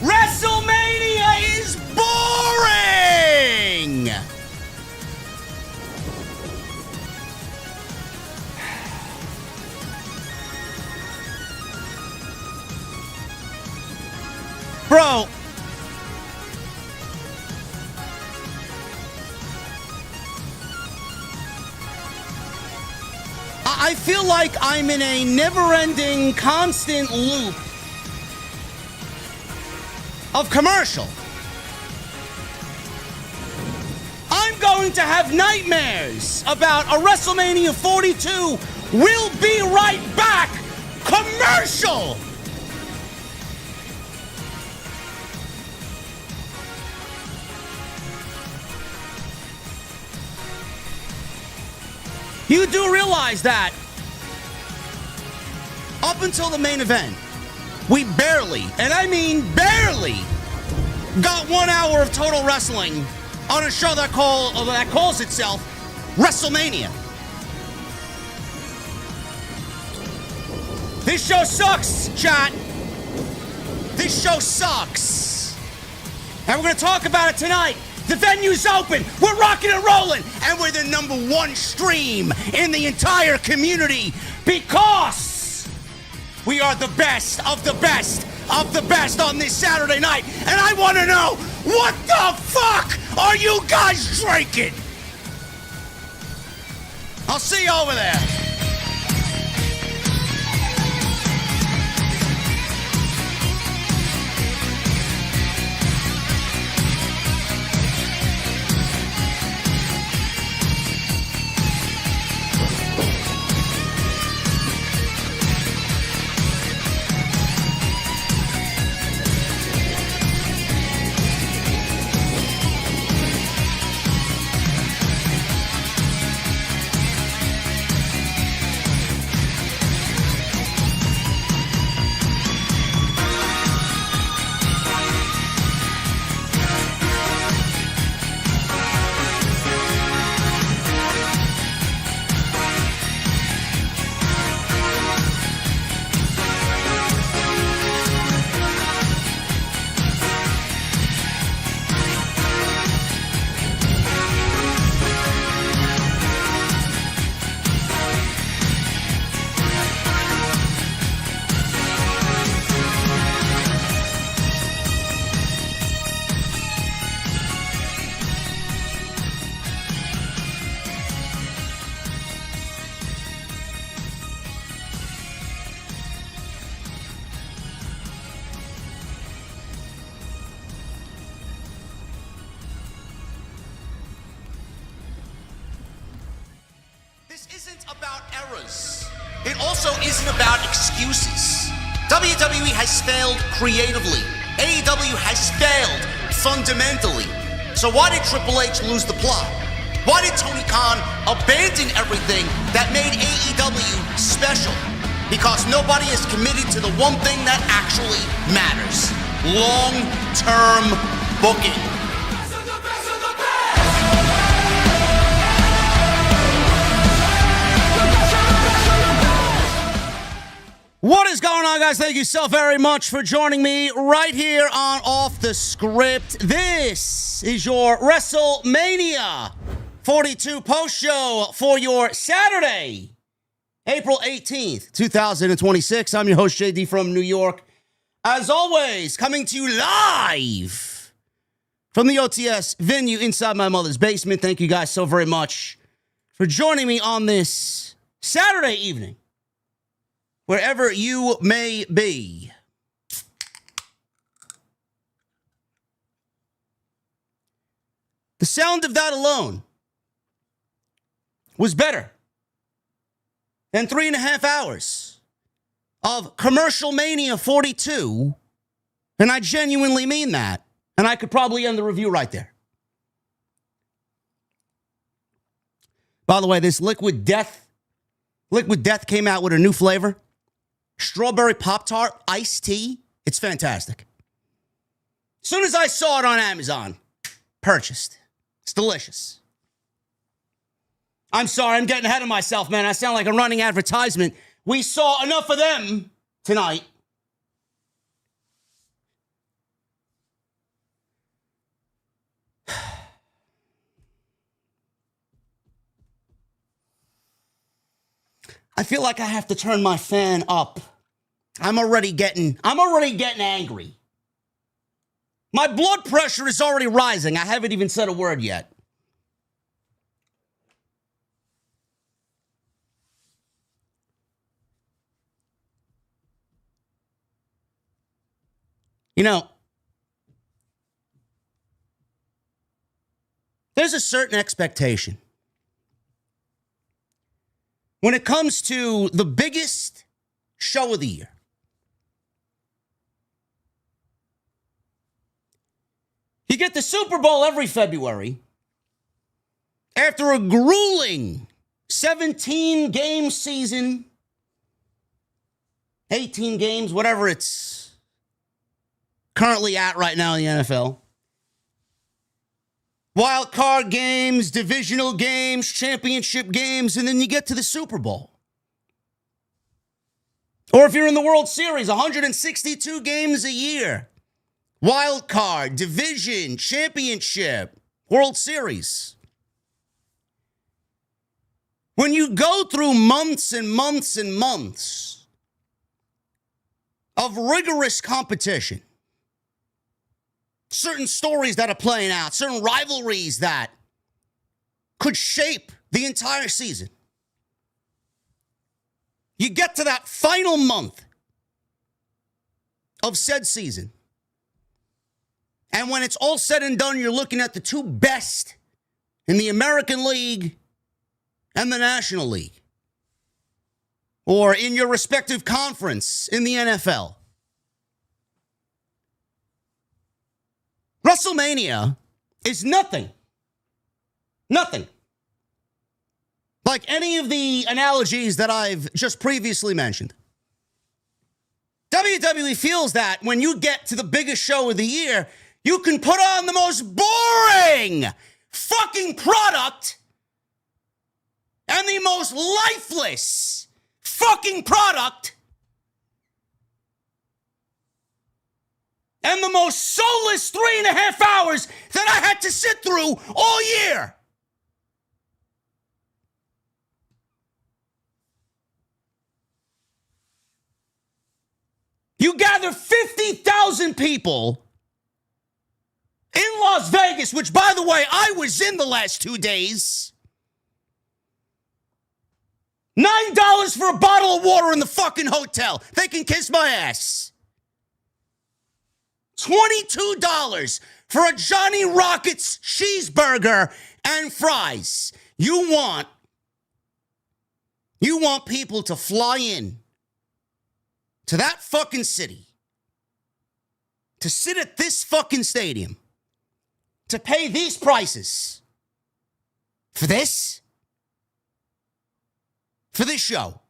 WrestleMania is boring! Bro. I feel like I'm in a never-ending, constant loop of commercial. I'm going to have nightmares about a WrestleMania 42. We'll be right back. Commercial. You do realize that up until the main event, we barely, and I mean barely, got 1 hour of total wrestling on a show that calls itself WrestleMania. This show sucks, chat. This show sucks. And we're going to talk about it tonight. The venue's open, we're rocking and rolling, and we're the #1 stream in the entire community because we are the best of the best of the best on this Saturday night. And I want to know, what the fuck are you guys drinking? I'll see you over there. It also isn't about excuses. WWE has failed creatively. AEW has failed fundamentally. So why did Triple H lose the plot? Why did Tony Khan abandon everything that made AEW special? Because nobody is committed to the one thing that actually matters. Long-term booking. What is going on, guys? Thank you so very much for joining me right here on Off the Script. This is your WrestleMania 42 post show for your Saturday, April 18th, 2026. I'm your host, JD from New York. As always, coming to you live from the OTS venue inside my mother's basement. Thank you guys so very much for joining me on this Saturday evening, wherever you may be. The sound of that alone was better than 3.5 hours of Commercial Mania 42, and I genuinely mean that. And I could probably end the review right there. By the way, this Liquid Death came out with a new flavor. Strawberry Pop-Tart iced tea. It's fantastic. As soon as I saw it on Amazon, purchased. It's delicious. I'm sorry, I'm getting ahead of myself, man. I sound like a running advertisement. We saw enough of them tonight. I feel like I have to turn my fan up. I'm already getting angry. My blood pressure is already rising. I haven't even said a word yet. You know, there's a certain expectation when it comes to the biggest show of the year. You get the Super Bowl every February after a grueling 17-game season, 18 games, whatever it's currently at right now in the NFL. Wild card games, divisional games, championship games, and then you get to the Super Bowl. Or if you're in the World Series, 162 games a year. Wild card, division, championship, World Series. When you go through months and months and months of rigorous competition, certain stories that are playing out, certain rivalries that could shape the entire season. You get to that final month of said season. And when it's all said and done, you're looking at the two best in the American League and the National League. Or in your respective conference in the NFL. WrestleMania is nothing. Nothing. Like any of the analogies that I've just previously mentioned. WWE feels that when you get to the biggest show of the year, you can put on the most boring fucking product and the most lifeless fucking product and the most soulless 3.5 hours that I had to sit through all year. You gather 50,000 people in Las Vegas, which, by the way, I was in the last 2 days. $9 for a bottle of water in the fucking hotel. They can kiss my ass. $22 for a Johnny Rockets cheeseburger and fries. You want people to fly in to that fucking city, to sit at this fucking stadium, to pay these prices for this? For this show.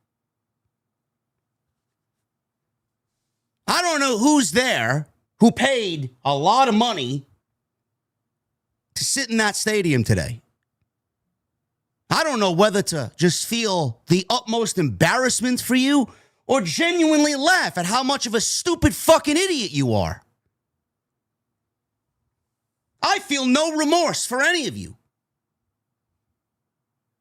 I don't know who's there who paid a lot of money to sit in that stadium today. I don't know whether to just feel the utmost embarrassment for you or genuinely laugh at how much of a stupid fucking idiot you are. I feel no remorse for any of you.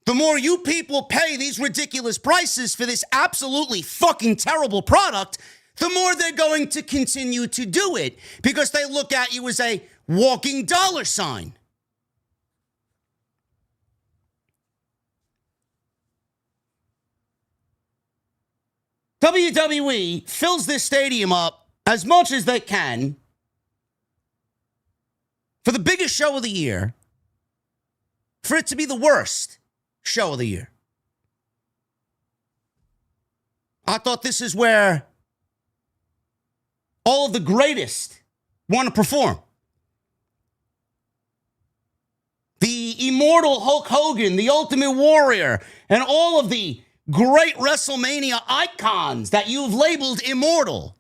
The more you people pay these ridiculous prices for this absolutely fucking terrible product, the more they're going to continue to do it because they look at you as a walking dollar sign. WWE fills this stadium up as much as they can for the biggest show of the year, for it to be the worst show of the year. I thought this is where all of the greatest want to perform. The immortal Hulk Hogan, the Ultimate Warrior, and all of the great WrestleMania icons that you've labeled immortal.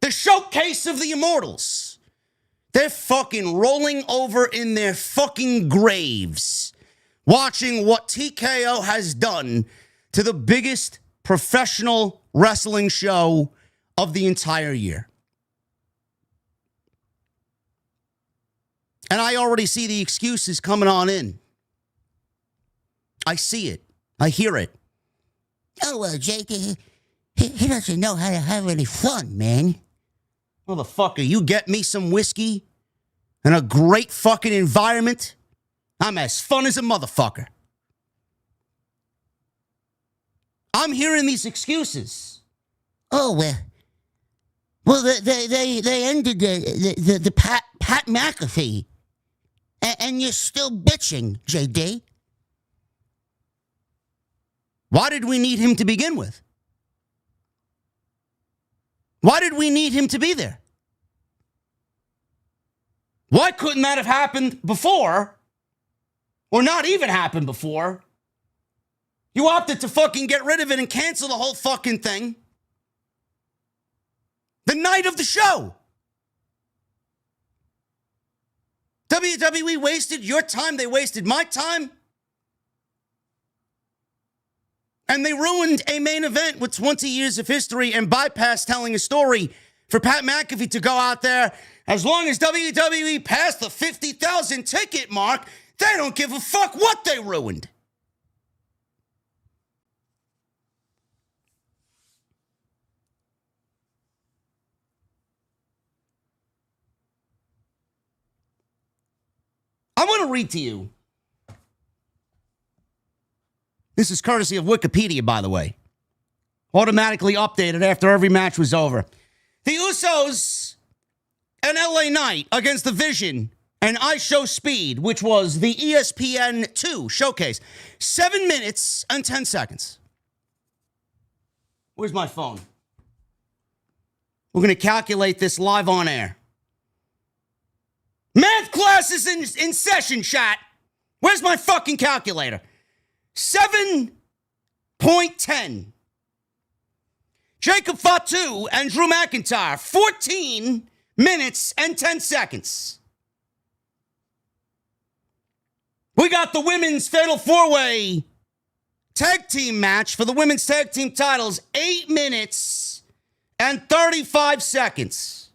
The showcase of the immortals. They're fucking rolling over in their fucking graves, watching what TKO has done to the biggest professional wrestling show of the entire year. And I already see the excuses coming on in. I see it. I hear it. Oh, well, Jake, he doesn't know how to have any fun, man. Motherfucker, you get me some whiskey and a great fucking environment, I'm as fun as a motherfucker. I'm hearing these excuses. Oh, well, they ended the Pat McAfee, and you're still bitching, JD. Why did we need him to begin with? Why did we need him to be there? Why couldn't that have happened before? Or not even happened before? You opted to fucking get rid of it and cancel the whole fucking thing the night of the show. WWE wasted your time. They wasted my time. And they ruined a main event with 20 years of history and bypassed telling a story for Pat McAfee to go out there. As long as WWE passed the 50,000 ticket mark, they don't give a fuck what they ruined. I want to read to you. This is courtesy of Wikipedia, by the way. Automatically updated after every match was over. The Usos and LA Knight against The Vision and I Show Speed, which was the ESPN 2 showcase. 7 minutes and 10 seconds. Where's my phone? We're going to calculate this live on air. Math class is in session, chat. Where's my fucking calculator? 7.10. Jacob Fatu and Drew McIntyre, 14 minutes and 10 seconds. We got the women's Fatal 4-Way tag team match for the women's tag team titles, 8 minutes and 35 seconds.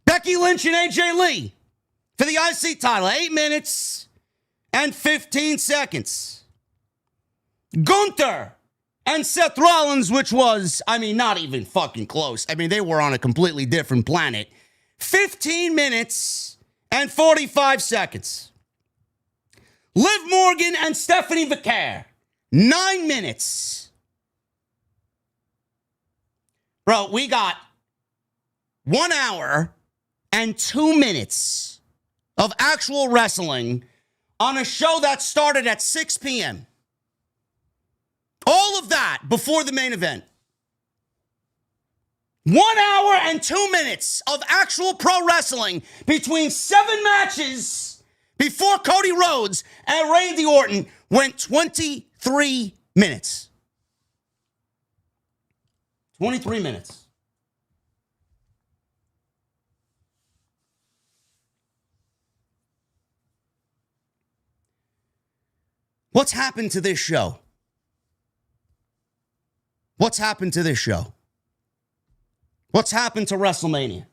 Becky Lynch and AJ Lee for the IC title, 8 minutes and 15 seconds. Gunther and Seth Rollins, which was, not even fucking close. They were on a completely different planet. 15 minutes and 45 seconds. Liv Morgan and Stephanie Vaquer, 9 minutes. Bro, we got 1 hour and 2 minutes of actual wrestling on a show that started at 6 p.m. All of that before the main event. 1 hour and 2 minutes of actual pro wrestling between 7 matches before Cody Rhodes and Randy Orton went 23 minutes. 23 minutes. What's happened to this show? What's happened to this show? What's happened to WrestleMania?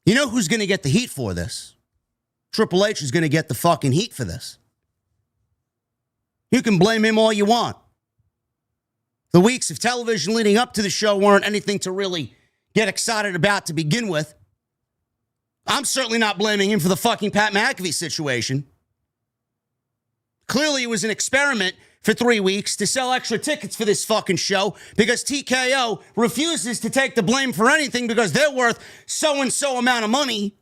You know who's going to get the heat for this? Triple H is going to get the fucking heat for this. You can blame him all you want. The weeks of television leading up to the show weren't anything to really get excited about to begin with. I'm certainly not blaming him for the fucking Pat McAfee situation. Clearly, it was an experiment for 3 weeks to sell extra tickets for this fucking show because TKO refuses to take the blame for anything because they're worth so-and-so amount of money.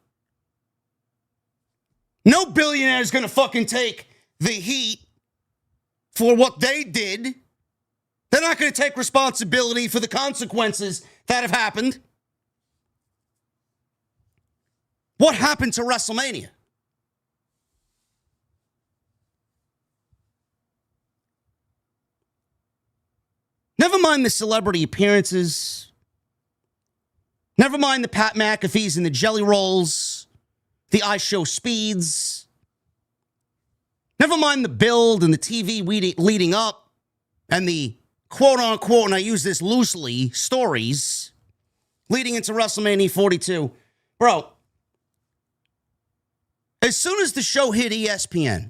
No billionaire is going to fucking take the heat for what they did. They're not going to take responsibility for the consequences that have happened. What happened to WrestleMania? Never mind the celebrity appearances. Never mind the Pat McAfees and the Jelly Rolls, the I Show Speeds. Never mind the build and the TV leading up and the quote-unquote, and I use this loosely, stories leading into WrestleMania 42. Bro, as soon as the show hit ESPN,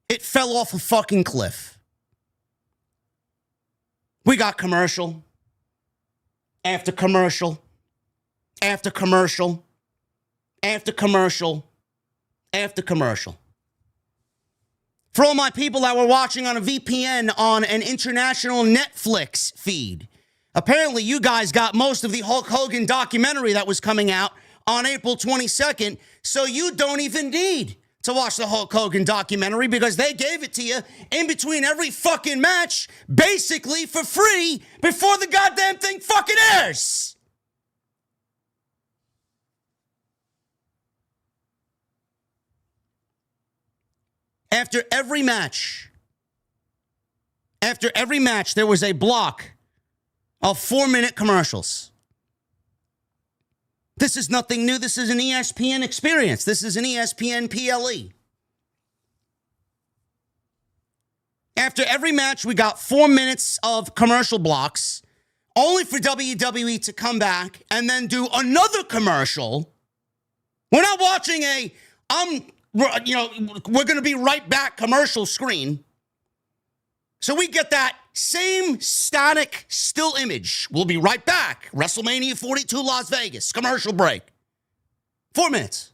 it fell off a fucking cliff. We got commercial after commercial after commercial after commercial after commercial. For all my people that were watching on a VPN on an international Netflix feed, apparently you guys got most of the Hulk Hogan documentary that was coming out on April 22nd, so you don't even need to watch the Hulk Hogan documentary because they gave it to you in between every fucking match, basically for free, before the goddamn thing fucking airs. After every match, there was a block of 4-minute commercials. This is nothing new. This is an ESPN experience. This is an ESPN PLE. After every match, we got 4 minutes of commercial blocks, only for WWE to come back and then do another commercial. We're not watching we're going to be right back commercial screen. So we get that same static still image. We'll be right back. WrestleMania 42 Las Vegas, commercial break. 4 minutes.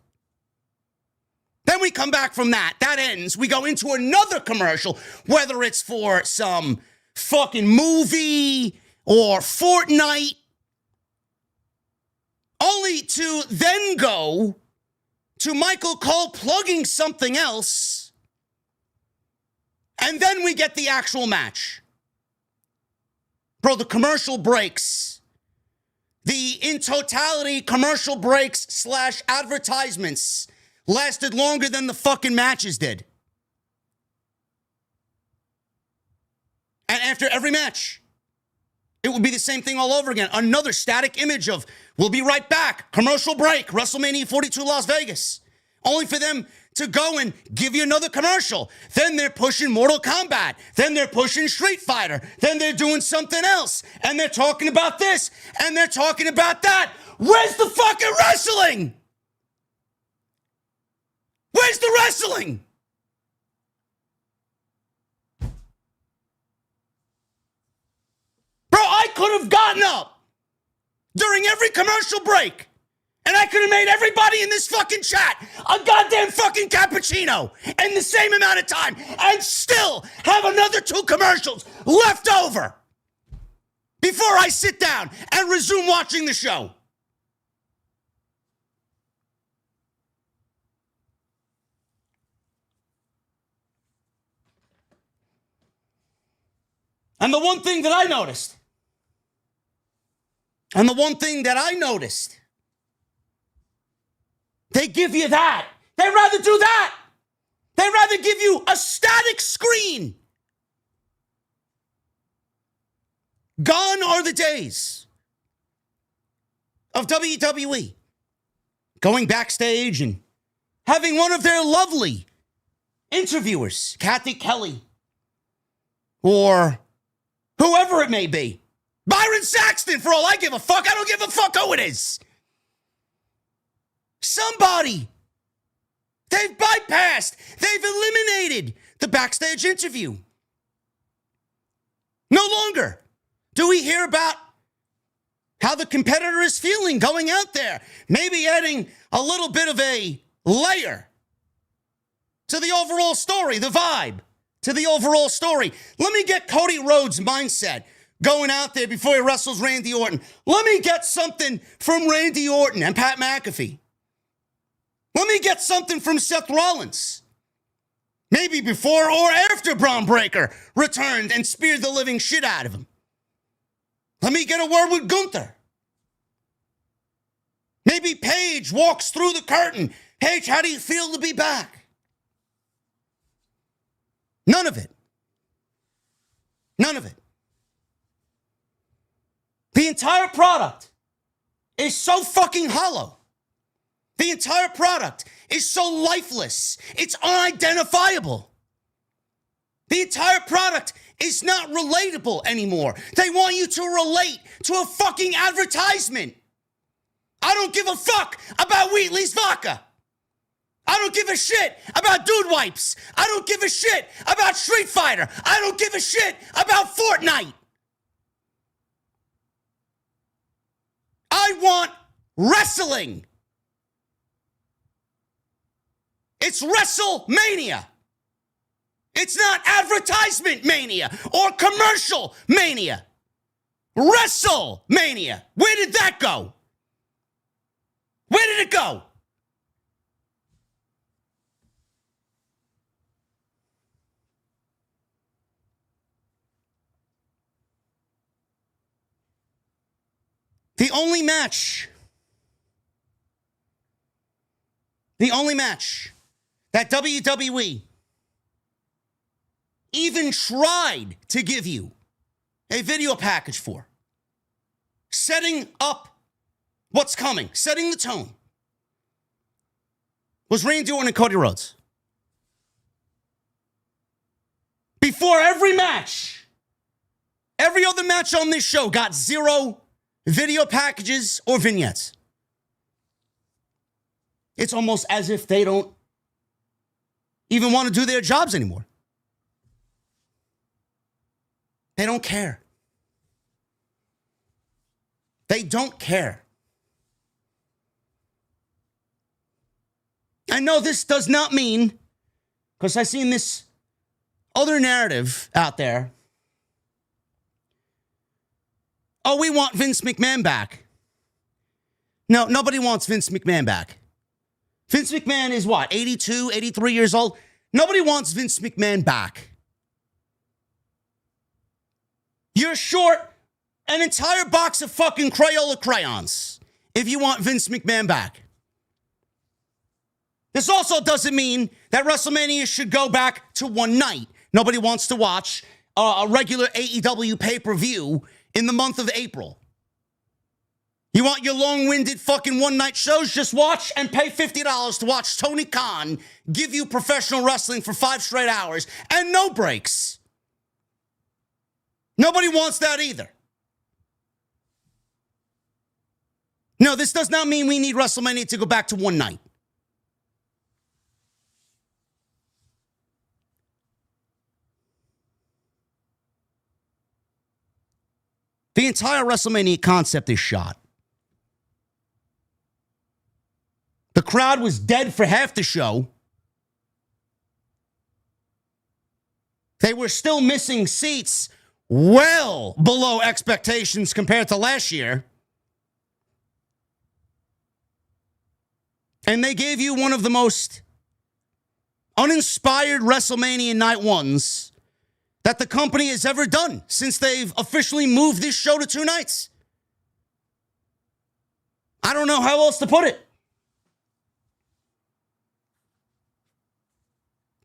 Then we come back from that. That ends. We go into another commercial, whether it's for some fucking movie or Fortnite, only to then go to Michael Cole plugging something else, and then we get the actual match. Bro, the commercial breaks, the in totality commercial breaks / advertisements lasted longer than the fucking matches did. And after every match, it would be the same thing all over again. Another static image of, we'll be right back, commercial break, WrestleMania 42 Las Vegas. Only for them to go and give you another commercial. Then they're pushing Mortal Kombat. Then they're pushing Street Fighter. Then they're doing something else. And they're talking about this. And they're talking about that. Where's the fucking wrestling? Where's the wrestling? Bro, I could have gotten up during every commercial break, and I could have made everybody in this fucking chat a goddamn fucking cappuccino in the same amount of time and still have another 2 commercials left over before I sit down and resume watching the show. And the one thing that I noticed, they give you that. They'd rather do that. They'd rather give you a static screen. Gone are the days of WWE going backstage and having one of their lovely interviewers, Kathy Kelly, or whoever it may be. Byron Saxton, for all I give a fuck. I don't give a fuck who it is. Somebody. They've bypassed. They've eliminated the backstage interview. No longer do we hear about how the competitor is feeling going out there. Maybe adding a little bit of a layer to the overall story, the vibe to the overall story. Let me get Cody Rhodes' mindset going out there before he wrestles Randy Orton. Let me get something from Randy Orton and Pat McAfee. Let me get something from Seth Rollins. Maybe before or after Bron Breaker returned and speared the living shit out of him. Let me get a word with Gunther. Maybe Paige walks through the curtain. Paige, how do you feel to be back? None of it. None of it. The entire product is so fucking hollow. The entire product is so lifeless. It's unidentifiable. The entire product is not relatable anymore. They want you to relate to a fucking advertisement. I don't give a fuck about Wheatley's vodka. I don't give a shit about Dude Wipes. I don't give a shit about Street Fighter. I don't give a shit about Fortnite. I want wrestling. It's WrestleMania. It's not advertisement mania or commercial mania. WrestleMania. Where did that go? Where did it go? The only match that WWE even tried to give you a video package for, setting up what's coming, setting the tone, was Randy Orton and Cody Rhodes. Before every match, every other match on this show got 0 video packages or vignettes. It's almost as if they don't even want to do their jobs anymore. They don't care. They don't care. I know this does not mean, because I've seen this other narrative out there. Oh, we want Vince McMahon back. No, nobody wants Vince McMahon back. Vince McMahon is what, 82, 83 years old? Nobody wants Vince McMahon back. You're short an entire box of fucking Crayola crayons if you want Vince McMahon back. This also doesn't mean that WrestleMania should go back to one night. Nobody wants to watch a regular AEW pay-per-view in the month of April. You want your long-winded fucking one-night shows? Just watch and pay $50 to watch Tony Khan give you professional wrestling for 5 straight hours and no breaks. Nobody wants that either. No, this does not mean we need WrestleMania to go back to one night. The entire WrestleMania concept is shot. The crowd was dead for half the show. They were still missing seats well below expectations compared to last year. And they gave you one of the most uninspired WrestleMania night ones that the company has ever done since they've officially moved this show to 2 nights. I don't know how else to put it.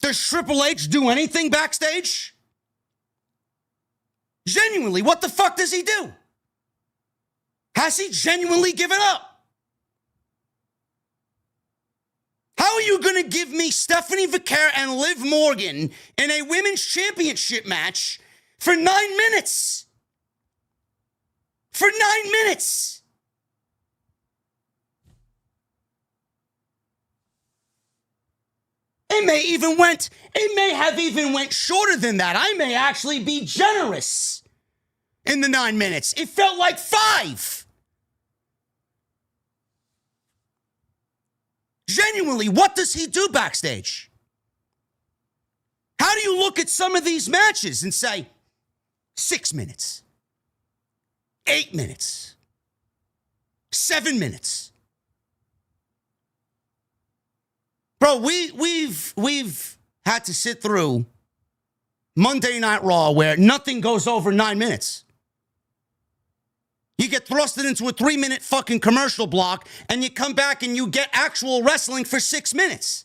Does Triple H do anything backstage? Genuinely, what the fuck does he do? Has he genuinely given up? How are you going to give me Stephanie Vaquer and Liv Morgan in a women's championship match for 9 minutes? For 9 minutes. It may have even went shorter than that. I may actually be generous in the 9 minutes. It felt like 5. Genuinely, what does he do backstage? How do you look at some of these matches and say, 6 minutes, 8 minutes, 7 minutes? Bro, we've had to sit through Monday Night Raw where nothing goes over 9 minutes. You get thrusted into a 3-minute fucking commercial block and you come back and you get actual wrestling for 6 minutes.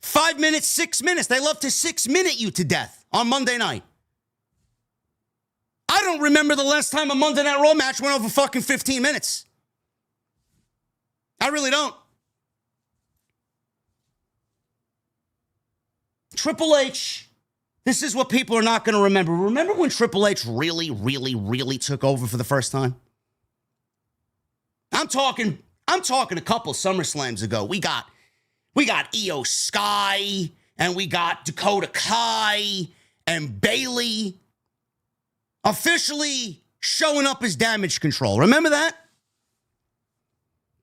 5 minutes, 6 minutes. They love to 6-minute you to death on Monday night. I don't remember the last time a Monday Night Raw match went over fucking 15 minutes. I really don't. Triple H, this is what people are not going to remember. Remember when Triple H really took over for the first time? I'm talking a couple SummerSlams ago. We got We got Io Sky, and we got Dakota Kai and Bayley officially showing up as Damage Control. Remember that?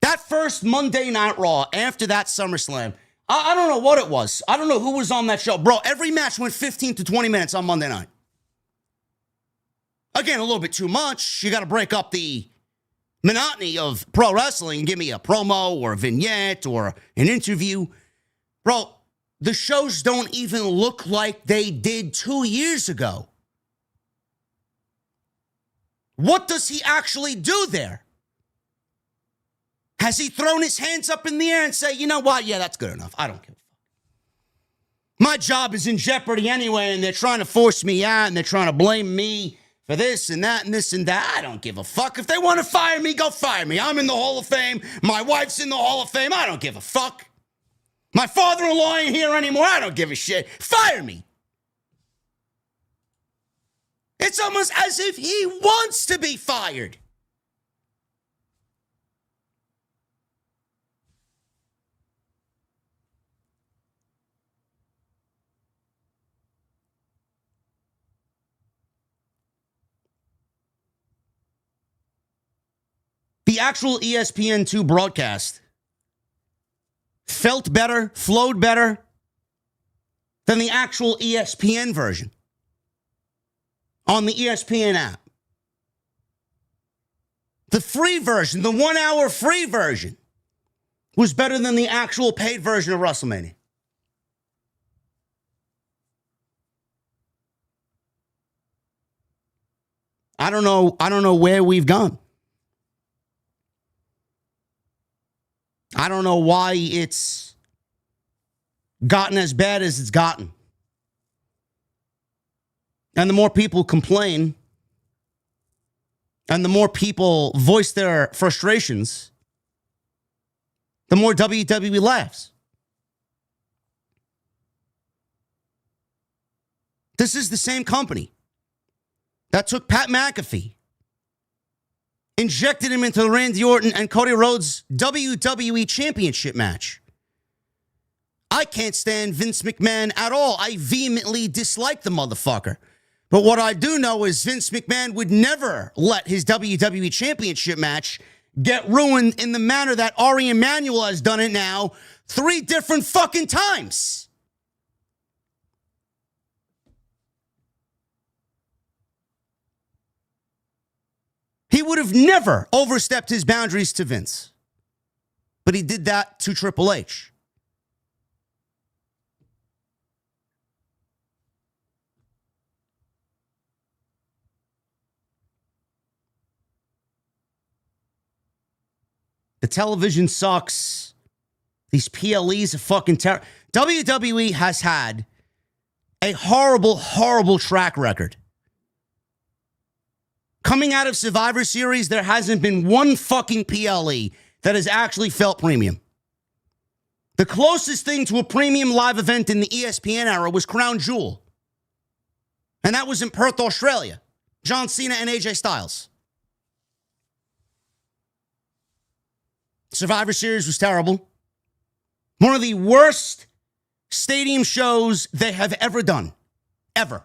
That first Monday Night Raw after that SummerSlam, I don't know what it was. I don't know who was on that show. Bro, every match went 15 to 20 minutes on Monday night. Again, a little bit too much. You got to break up the monotony of pro wrestling and give me a promo or a vignette or an interview. Bro, the shows don't even look like they did 2 years ago. What does he actually do there? Has he thrown his hands up in the air and say, you know what? Yeah, that's good enough. I don't give a fuck. My job is in jeopardy anyway, and they're trying to force me out, and they're trying to blame me for this and that and this and that. I don't give a fuck. If they want to fire me, go fire me. I'm in the Hall of Fame. My wife's in the Hall of Fame. I don't give a fuck. My father-in-law ain't here anymore. I don't give a shit. Fire me. It's almost as if he wants to be fired. The actual ESPN2 broadcast felt better, flowed better than the actual ESPN version on the ESPN app. The free version, the 1 hour free version, was better than the actual paid version of WrestleMania. I don't know where we've gone. I don't know why it's gotten as bad as it's gotten. And the more people complain, and the more people voice their frustrations, the more WWE laughs. This is the same company that took Pat McAfee, injected him into the Randy Orton and Cody Rhodes WWE Championship match. I can't stand Vince McMahon at all. I vehemently dislike the motherfucker. But what I do know is Vince McMahon would never let his WWE Championship match get ruined in the manner that Ari Emanuel has done it now 3 different fucking times. He would have never overstepped his boundaries to Vince. But he did that to Triple H. The television sucks. These PLEs are fucking terrible. WWE has had a horrible, horrible track record. Coming out of Survivor Series, there hasn't been one fucking PLE that has actually felt premium. The closest thing to a premium live event in the ESPN era was Crown Jewel. And that was in Perth, Australia. John Cena and AJ Styles. Survivor Series was terrible. One of the worst stadium shows they have ever done. Ever.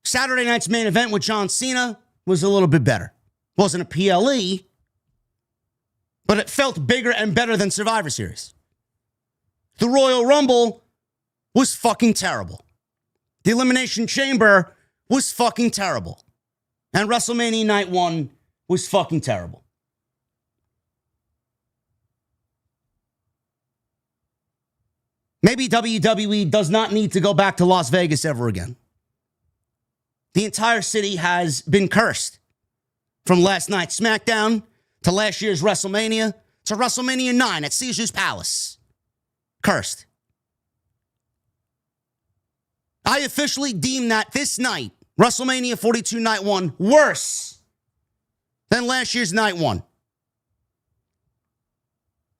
Saturday night's main event with John Cena was a little bit better. Wasn't a PLE, but it felt bigger and better than Survivor Series. The Royal Rumble was fucking terrible. The Elimination Chamber was fucking terrible. And WrestleMania Night 1 was fucking terrible. Maybe WWE does not need to go back to Las Vegas ever again. The entire city has been cursed. From last night's SmackDown to last year's WrestleMania to WrestleMania 9 at Caesar's Palace. Cursed. I officially deem that this night, WrestleMania 42 Night 1, worse than last year's Night 1.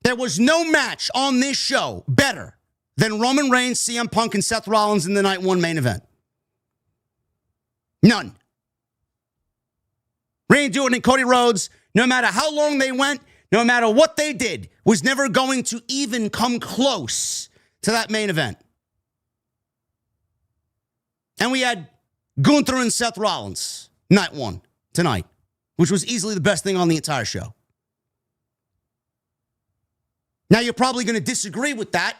There was no match on this show better than Roman Reigns, CM Punk, and Seth Rollins in the Night 1 main event. None. Randy Orton and Cody Rhodes, no matter how long they went, no matter what they did, was never going to even come close to that main event. And we had Gunther and Seth Rollins, night one, tonight, which was easily the best thing on the entire show. Now, you're probably going to disagree with that.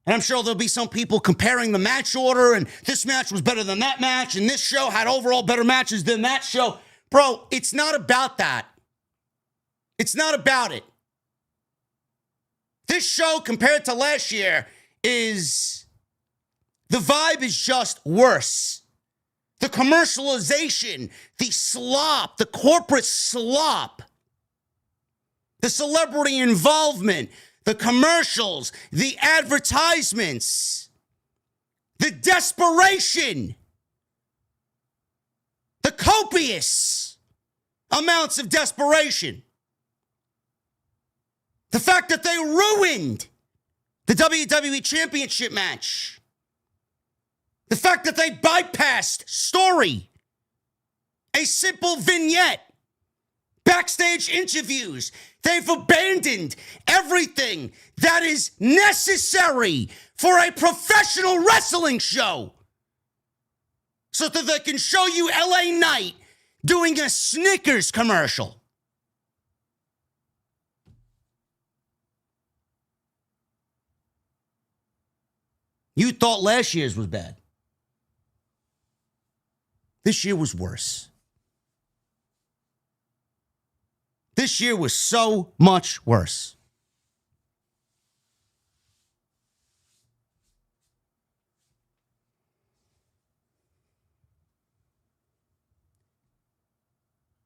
And I'm sure there'll be some people comparing the match order, and this match was better than that match, and this show had overall better matches than that show. Bro, it's not about that. It's not about it. This show, compared to last year, the vibe is just worse. The commercialization, the slop, the corporate slop, the celebrity involvement, the commercials, the advertisements, the desperation, the copious amounts of desperation. The fact that they ruined the WWE Championship match. The fact that they bypassed story, a simple vignette, backstage interviews. They've abandoned everything that is necessary for a professional wrestling show so that they can show you LA Knight doing a Snickers commercial. You thought last year's was bad. This year was worse. This year was so much worse.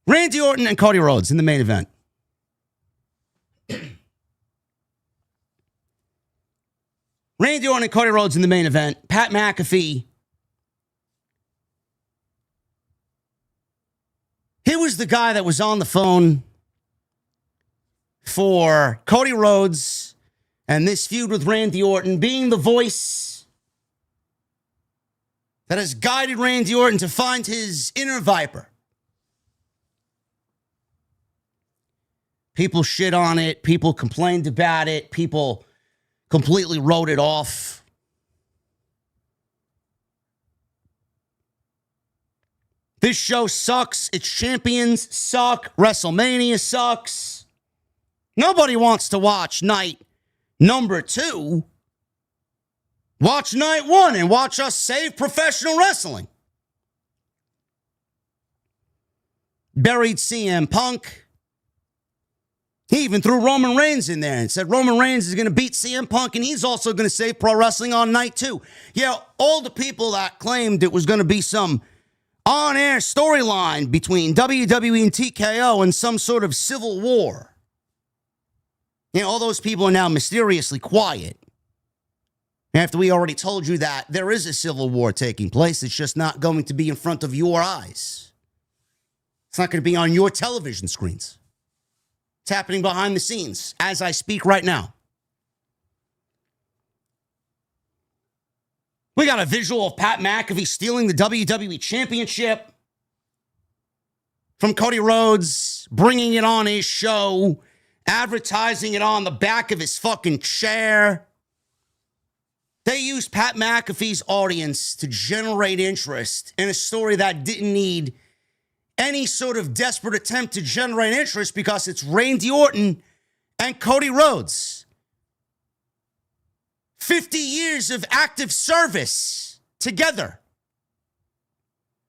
Randy Orton and Cody Rhodes in the main event. Randy Orton and Cody Rhodes in the main event. Pat McAfee. He was the guy that was on the phone for Cody Rhodes and this feud with Randy Orton, being the voice that has guided Randy Orton to find his inner viper. People shit on it. People complained about it. People completely wrote it off. This show sucks. Its champions suck. WrestleMania sucks. Nobody wants to watch night number 2. Watch night 1 and watch us save professional wrestling. Buried CM Punk. He even threw Roman Reigns in there and said Roman Reigns is going to beat CM Punk and he's also going to save pro wrestling on night 2. Yeah, all the people that claimed it was going to be some on-air storyline between WWE and TKO and some sort of civil war. You know, all those people are now mysteriously quiet. After we already told you that there is a civil war taking place, it's just not going to be in front of your eyes. It's not going to be on your television screens. It's happening behind the scenes as I speak right now. We got a visual of Pat McAfee stealing the WWE Championship from Cody Rhodes, bringing it on his show, advertising it on the back of his fucking chair. They used Pat McAfee's audience to generate interest in a story that didn't need any sort of desperate attempt to generate interest because it's Randy Orton and Cody Rhodes. 50 years of active service together.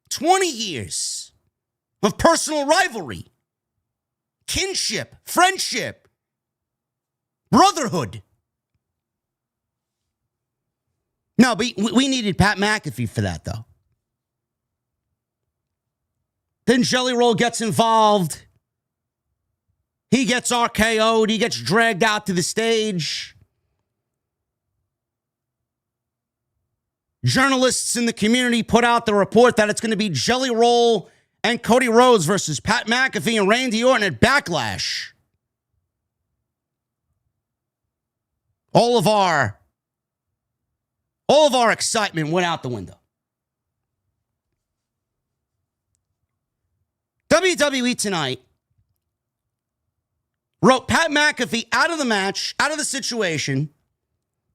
20 years of personal rivalry, kinship, friendship, brotherhood. No, but we needed Pat McAfee for that, though. Then Jelly Roll gets involved. He gets RKO'd. He gets dragged out to the stage. Journalists in the community put out the report that it's going to be Jelly Roll and Cody Rhodes versus Pat McAfee and Randy Orton at Backlash. All of our excitement went out the window. WWE tonight wrote Pat McAfee out of the match, out of the situation,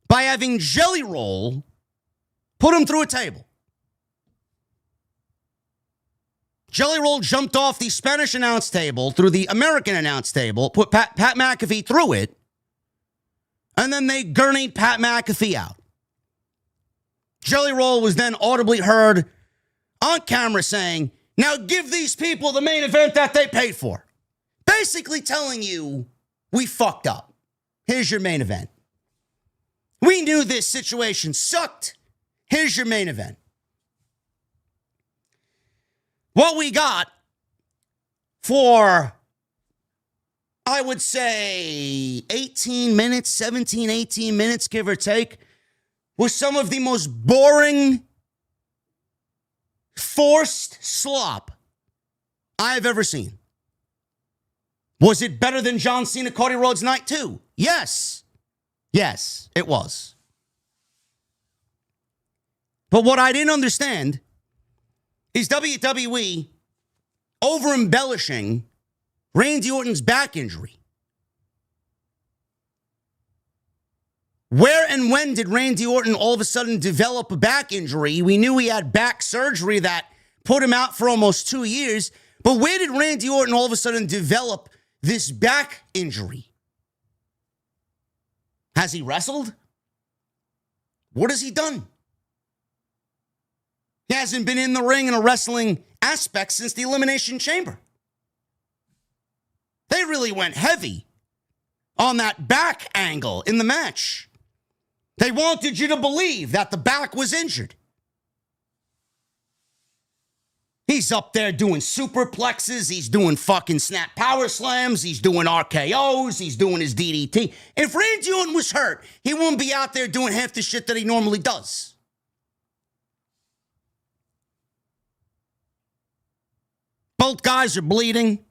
by having Jelly Roll put him through a table. Jelly Roll jumped off the Spanish announce table through the American announce table, put Pat McAfee through it, and then they gurneyed Pat McAfee out. Jelly Roll was then audibly heard on camera saying, "Now give these people the main event that they paid for." Basically telling you, we fucked up. Here's your main event. We knew this situation sucked. Here's your main event. What we got for, I would say, 18 minutes, 17, 18 minutes, give or take, was some of the most boring, forced slop I've ever seen. Was it better than John Cena, Cody Rhodes night 2? Yes. Yes, it was. But what I didn't understand is WWE over-embellishing Randy Orton's back injury. Where and when did Randy Orton all of a sudden develop a back injury? We knew he had back surgery that put him out for almost 2 years. But where did Randy Orton all of a sudden develop this back injury? Has he wrestled? What has he done? He hasn't been in the ring in a wrestling aspect since the Elimination Chamber. They really went heavy on that back angle in the match. They wanted you to believe that the back was injured. He's up there doing superplexes. He's doing fucking snap power slams. He's doing RKOs. He's doing his DDT. If Randy Orton was hurt, he wouldn't be out there doing half the shit that he normally does. Both guys are bleeding.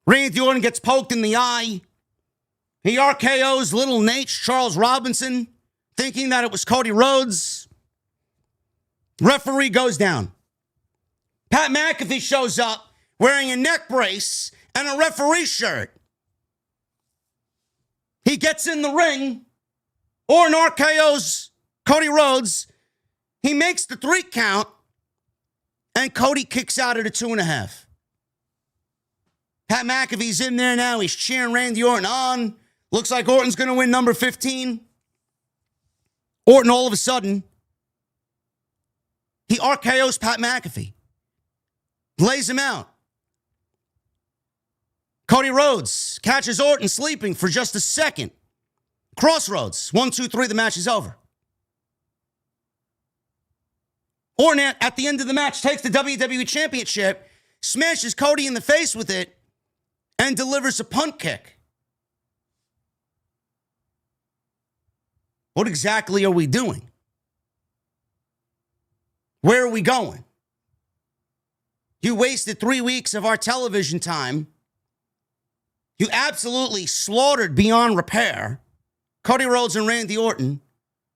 Randy Orton gets poked in the eye. He RKOs Little Nate, Charles Robinson, thinking that it was Cody Rhodes. Referee goes down. Pat McAfee shows up wearing a neck brace and a referee shirt. He gets in the ring. Orton RKOs Cody Rhodes. He makes the 3 count. And Cody kicks out at a 2.5. Pat McAfee's in there now. He's cheering Randy Orton on. Looks like Orton's going to win number 15. Orton, all of a sudden, he RKOs Pat McAfee. Lays him out. Cody Rhodes catches Orton sleeping for just a second. Crossroads. 1, 2, 3, the match is over. Orton, at the end of the match, takes the WWE Championship, smashes Cody in the face with it, and delivers a punt kick. What exactly are we doing? Where are we going? You wasted 3 weeks of our television time. You absolutely slaughtered beyond repair Cody Rhodes and Randy Orton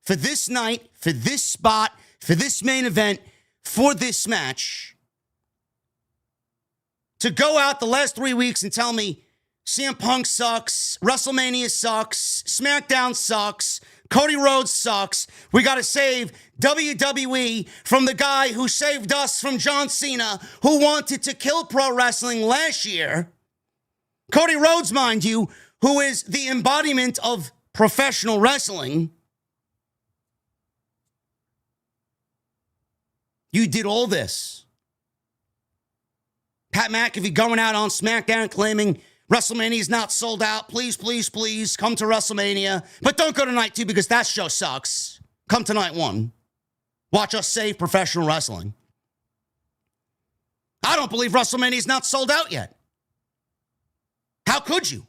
for this night, for this spot, for this main event, for this match. To go out the last 3 weeks and tell me CM Punk sucks, WrestleMania sucks, SmackDown sucks, Cody Rhodes sucks. We got to save WWE from the guy who saved us from John Cena, who wanted to kill pro wrestling last year. Cody Rhodes, mind you, who is the embodiment of professional wrestling. You did all this. Pat McAfee going out on SmackDown claiming WrestleMania is not sold out. Please, please, please come to WrestleMania. But don't go to night 2 because that show sucks. Come to night 1. Watch us save professional wrestling. I don't believe WrestleMania is not sold out yet. How could you?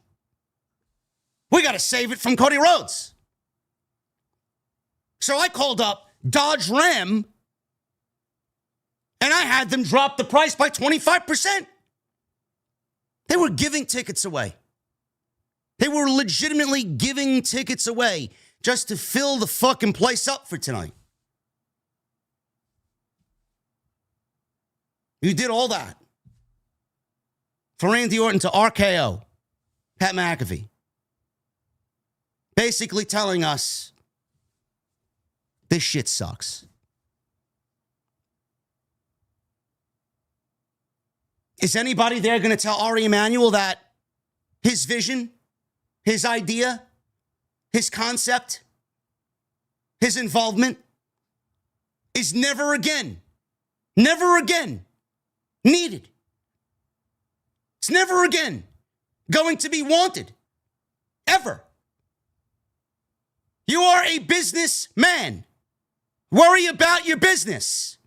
We got to save it from Cody Rhodes. So I called up Dodge Ram and I had them drop the price by 25%. They were giving tickets away. They were legitimately giving tickets away just to fill the fucking place up for tonight. You did all that for Randy Orton to RKO Pat McAfee. Basically telling us this shit sucks. Is anybody there going to tell Ari Emanuel that his vision, his idea, his concept, his involvement is never again needed? It's never again going to be wanted. Ever. You are a businessman. Worry about your business.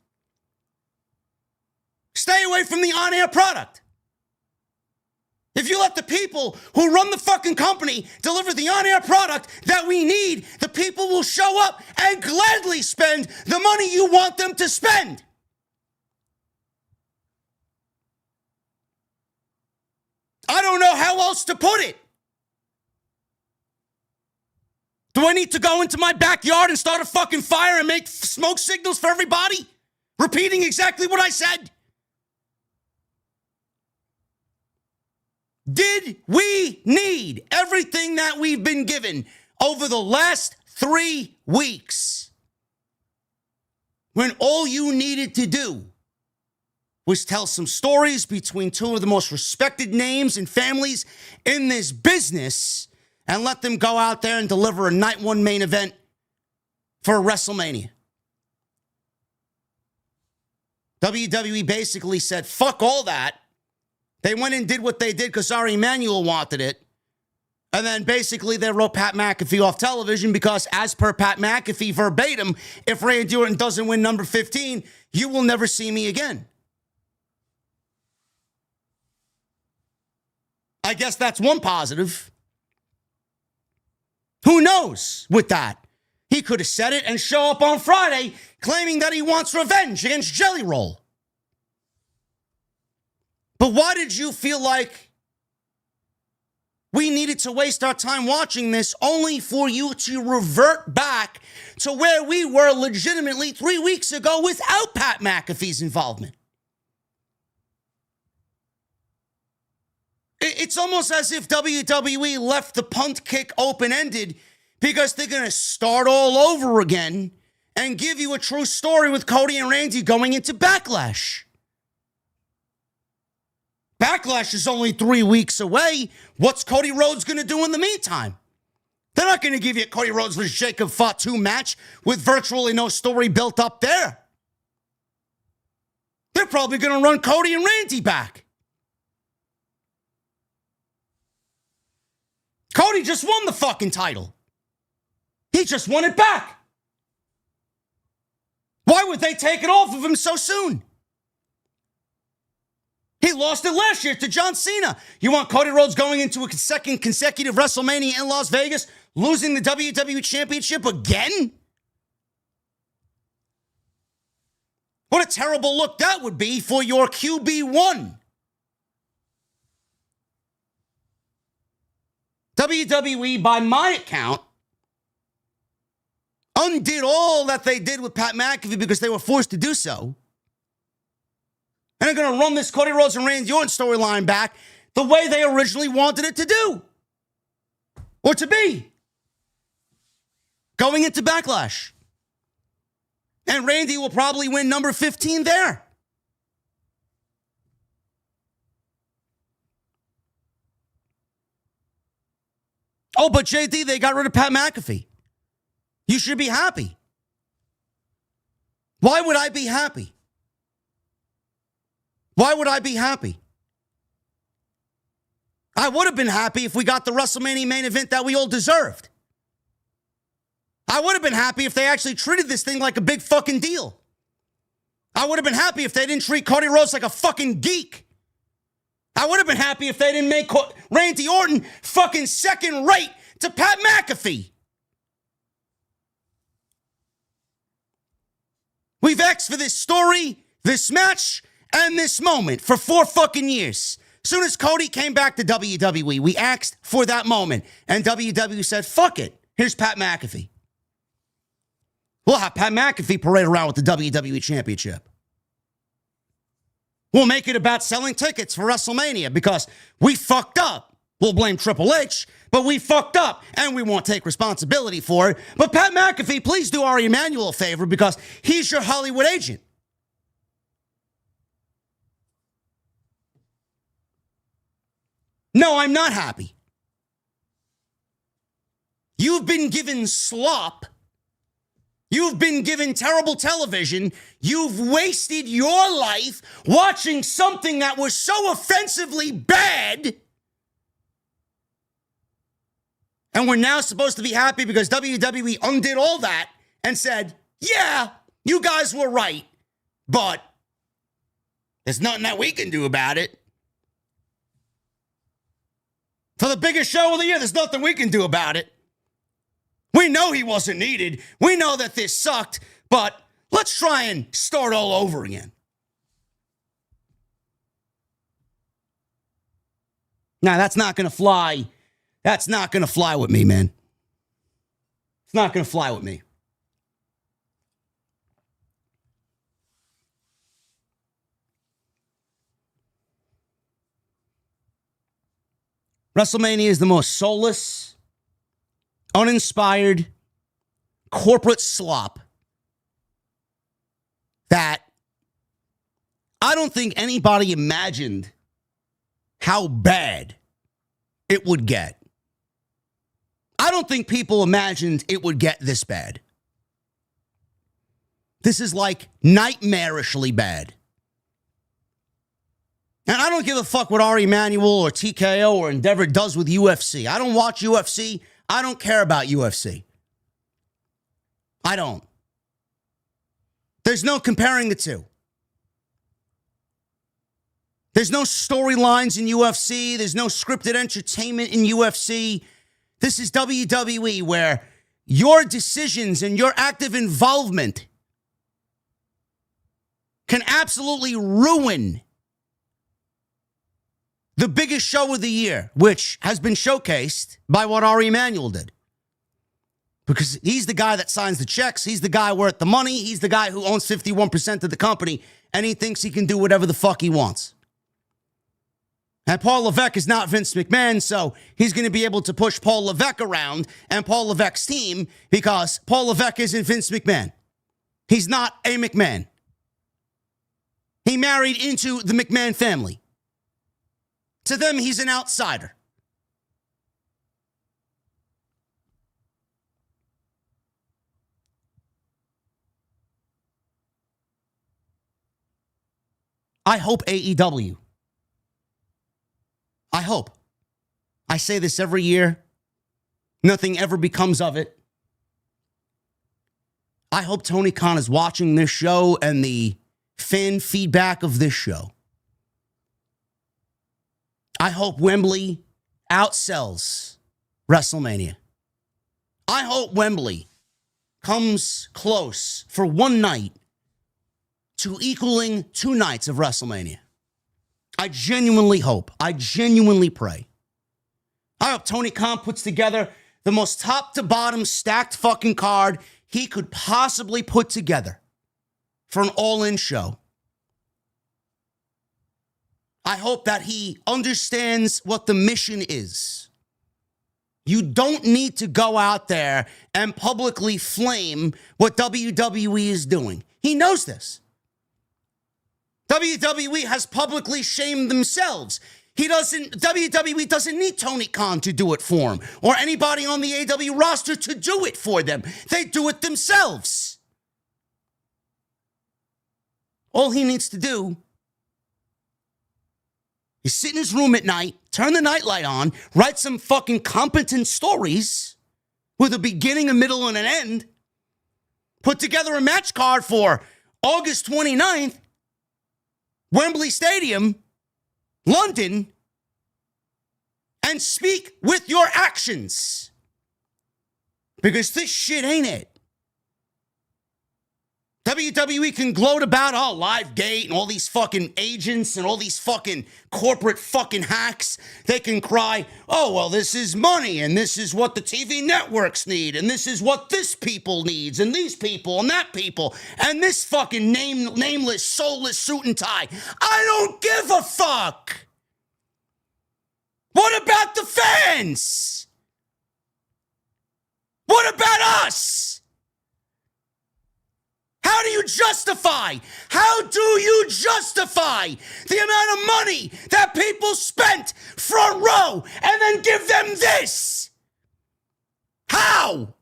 Stay away from the on-air product. If you let the people who run the fucking company deliver the on-air product that we need, the people will show up and gladly spend the money you want them to spend. I don't know how else to put it. Do I need to go into my backyard and start a fucking fire and make smoke signals for everybody? Repeating exactly what I said. Did we need everything that we've been given over the last 3 weeks when all you needed to do was tell some stories between two of the most respected names and families in this business and let them go out there and deliver a night one main event for WrestleMania? WWE basically said, fuck all that. They went and did what they did because Ari Emanuel wanted it. And then basically they wrote Pat McAfee off television because, as per Pat McAfee verbatim, if Randy Orton doesn't win number 15, you will never see me again. I guess that's one positive. Who knows with that? He could have said it and show up on Friday claiming that he wants revenge against Jelly Roll. But why did you feel like we needed to waste our time watching this only for you to revert back to where we were legitimately 3 weeks ago without Pat McAfee's involvement? It's almost as if WWE left the punt kick open-ended because they're going to start all over again and give you a true story with Cody and Randy going into Backlash. Backlash is only 3 weeks away. What's Cody Rhodes going to do in the meantime? They're not going to give you a Cody Rhodes vs. Jacob Fatu match with virtually no story built up there. They're probably going to run Cody and Randy back. Cody just won the fucking title. He just won it back. Why would they take it off of him so soon? He lost it last year to John Cena. You want Cody Rhodes going into a second consecutive WrestleMania in Las Vegas, losing the WWE Championship again? What a terrible look that would be for your QB1. WWE, by my account, undid all that they did with Pat McAfee because they were forced to do so. And they're going to run this Cody Rhodes and Randy Orton storyline back the way they originally wanted it to do. Or to be. Going into Backlash. And Randy will probably win number 15 there. Oh, but JD, they got rid of Pat McAfee. You should be happy. Why would I be happy? Why would I be happy? I would have been happy if we got the WrestleMania main event that we all deserved. I would have been happy if they actually treated this thing like a big fucking deal. I would have been happy if they didn't treat Cody Rhodes like a fucking geek. I would have been happy if they didn't make Randy Orton fucking second rate to Pat McAfee. We've asked for this story, this match, and this moment for 4 fucking years. Soon as Cody came back to WWE, we asked for that moment. And WWE said, fuck it. Here's Pat McAfee. We'll have Pat McAfee parade around with the WWE Championship. We'll make it about selling tickets for WrestleMania because we fucked up. We'll blame Triple H, but we fucked up, and we won't take responsibility for it. But Pat McAfee, please do Ari Emanuel a favor because he's your Hollywood agent. No, I'm not happy. You've been given slop. You've been given terrible television. You've wasted your life watching something that was so offensively bad. And we're now supposed to be happy because WWE undid all that and said, yeah, you guys were right, but there's nothing that we can do about it. For the biggest show of the year, there's nothing we can do about it. We know he wasn't needed. We know that this sucked, but let's try and start all over again. Now, that's not going to fly. That's not going to fly with me, man. It's not going to fly with me. WrestleMania is the most soulless, uninspired, corporate slop that I don't think anybody imagined how bad it would get. I don't think people imagined it would get this bad. This is like nightmarishly bad. And I don't give a fuck what Ari Emanuel or TKO or Endeavor does with UFC. I don't watch UFC. I don't care about UFC. I don't. There's no comparing the two. There's no storylines in UFC. There's no scripted entertainment in UFC. This is WWE where your decisions and your active involvement can absolutely ruin the biggest show of the year, which has been showcased by what Ari Emanuel did. Because he's the guy that signs the checks. He's the guy worth the money. He's the guy who owns 51% of the company, and he thinks he can do whatever the fuck he wants. And Paul Levesque is not Vince McMahon, so he's going to be able to push Paul Levesque around and Paul Levesque's team because Paul Levesque isn't Vince McMahon. He's not a McMahon. He married into the McMahon family. To them, he's an outsider. I hope AEW. I hope. I say this every year. Nothing ever becomes of it. I hope Tony Khan is watching this show and the fan feedback of this show. I hope Wembley outsells WrestleMania. I hope Wembley comes close for one night to equaling 2 nights of WrestleMania. I genuinely hope. I genuinely pray. I hope Tony Khan puts together the most top to bottom stacked fucking card he could possibly put together for an all-in show. I hope that he understands what the mission is. You don't need to go out there and publicly flame what WWE is doing. He knows this. WWE has publicly shamed themselves. WWE doesn't need Tony Khan to do it for him or anybody on the AEW roster to do it for them. They do it themselves. All he needs to do is sit in his room at night, turn the nightlight on, write some fucking competent stories with a beginning, a middle, and an end, put together a match card for August 29th, Wembley Stadium, London, and speak with your actions. Because this shit ain't it. WWE can gloat about, LiveGate and all these fucking agents and all these fucking corporate fucking hacks. They can cry, this is money and this is what the TV networks need and this is what this people needs and these people and that people and this fucking nameless, soulless suit and tie. I don't give a fuck. What about the fans? What about us? How do you justify the amount of money that people spent front row and then give them this? How?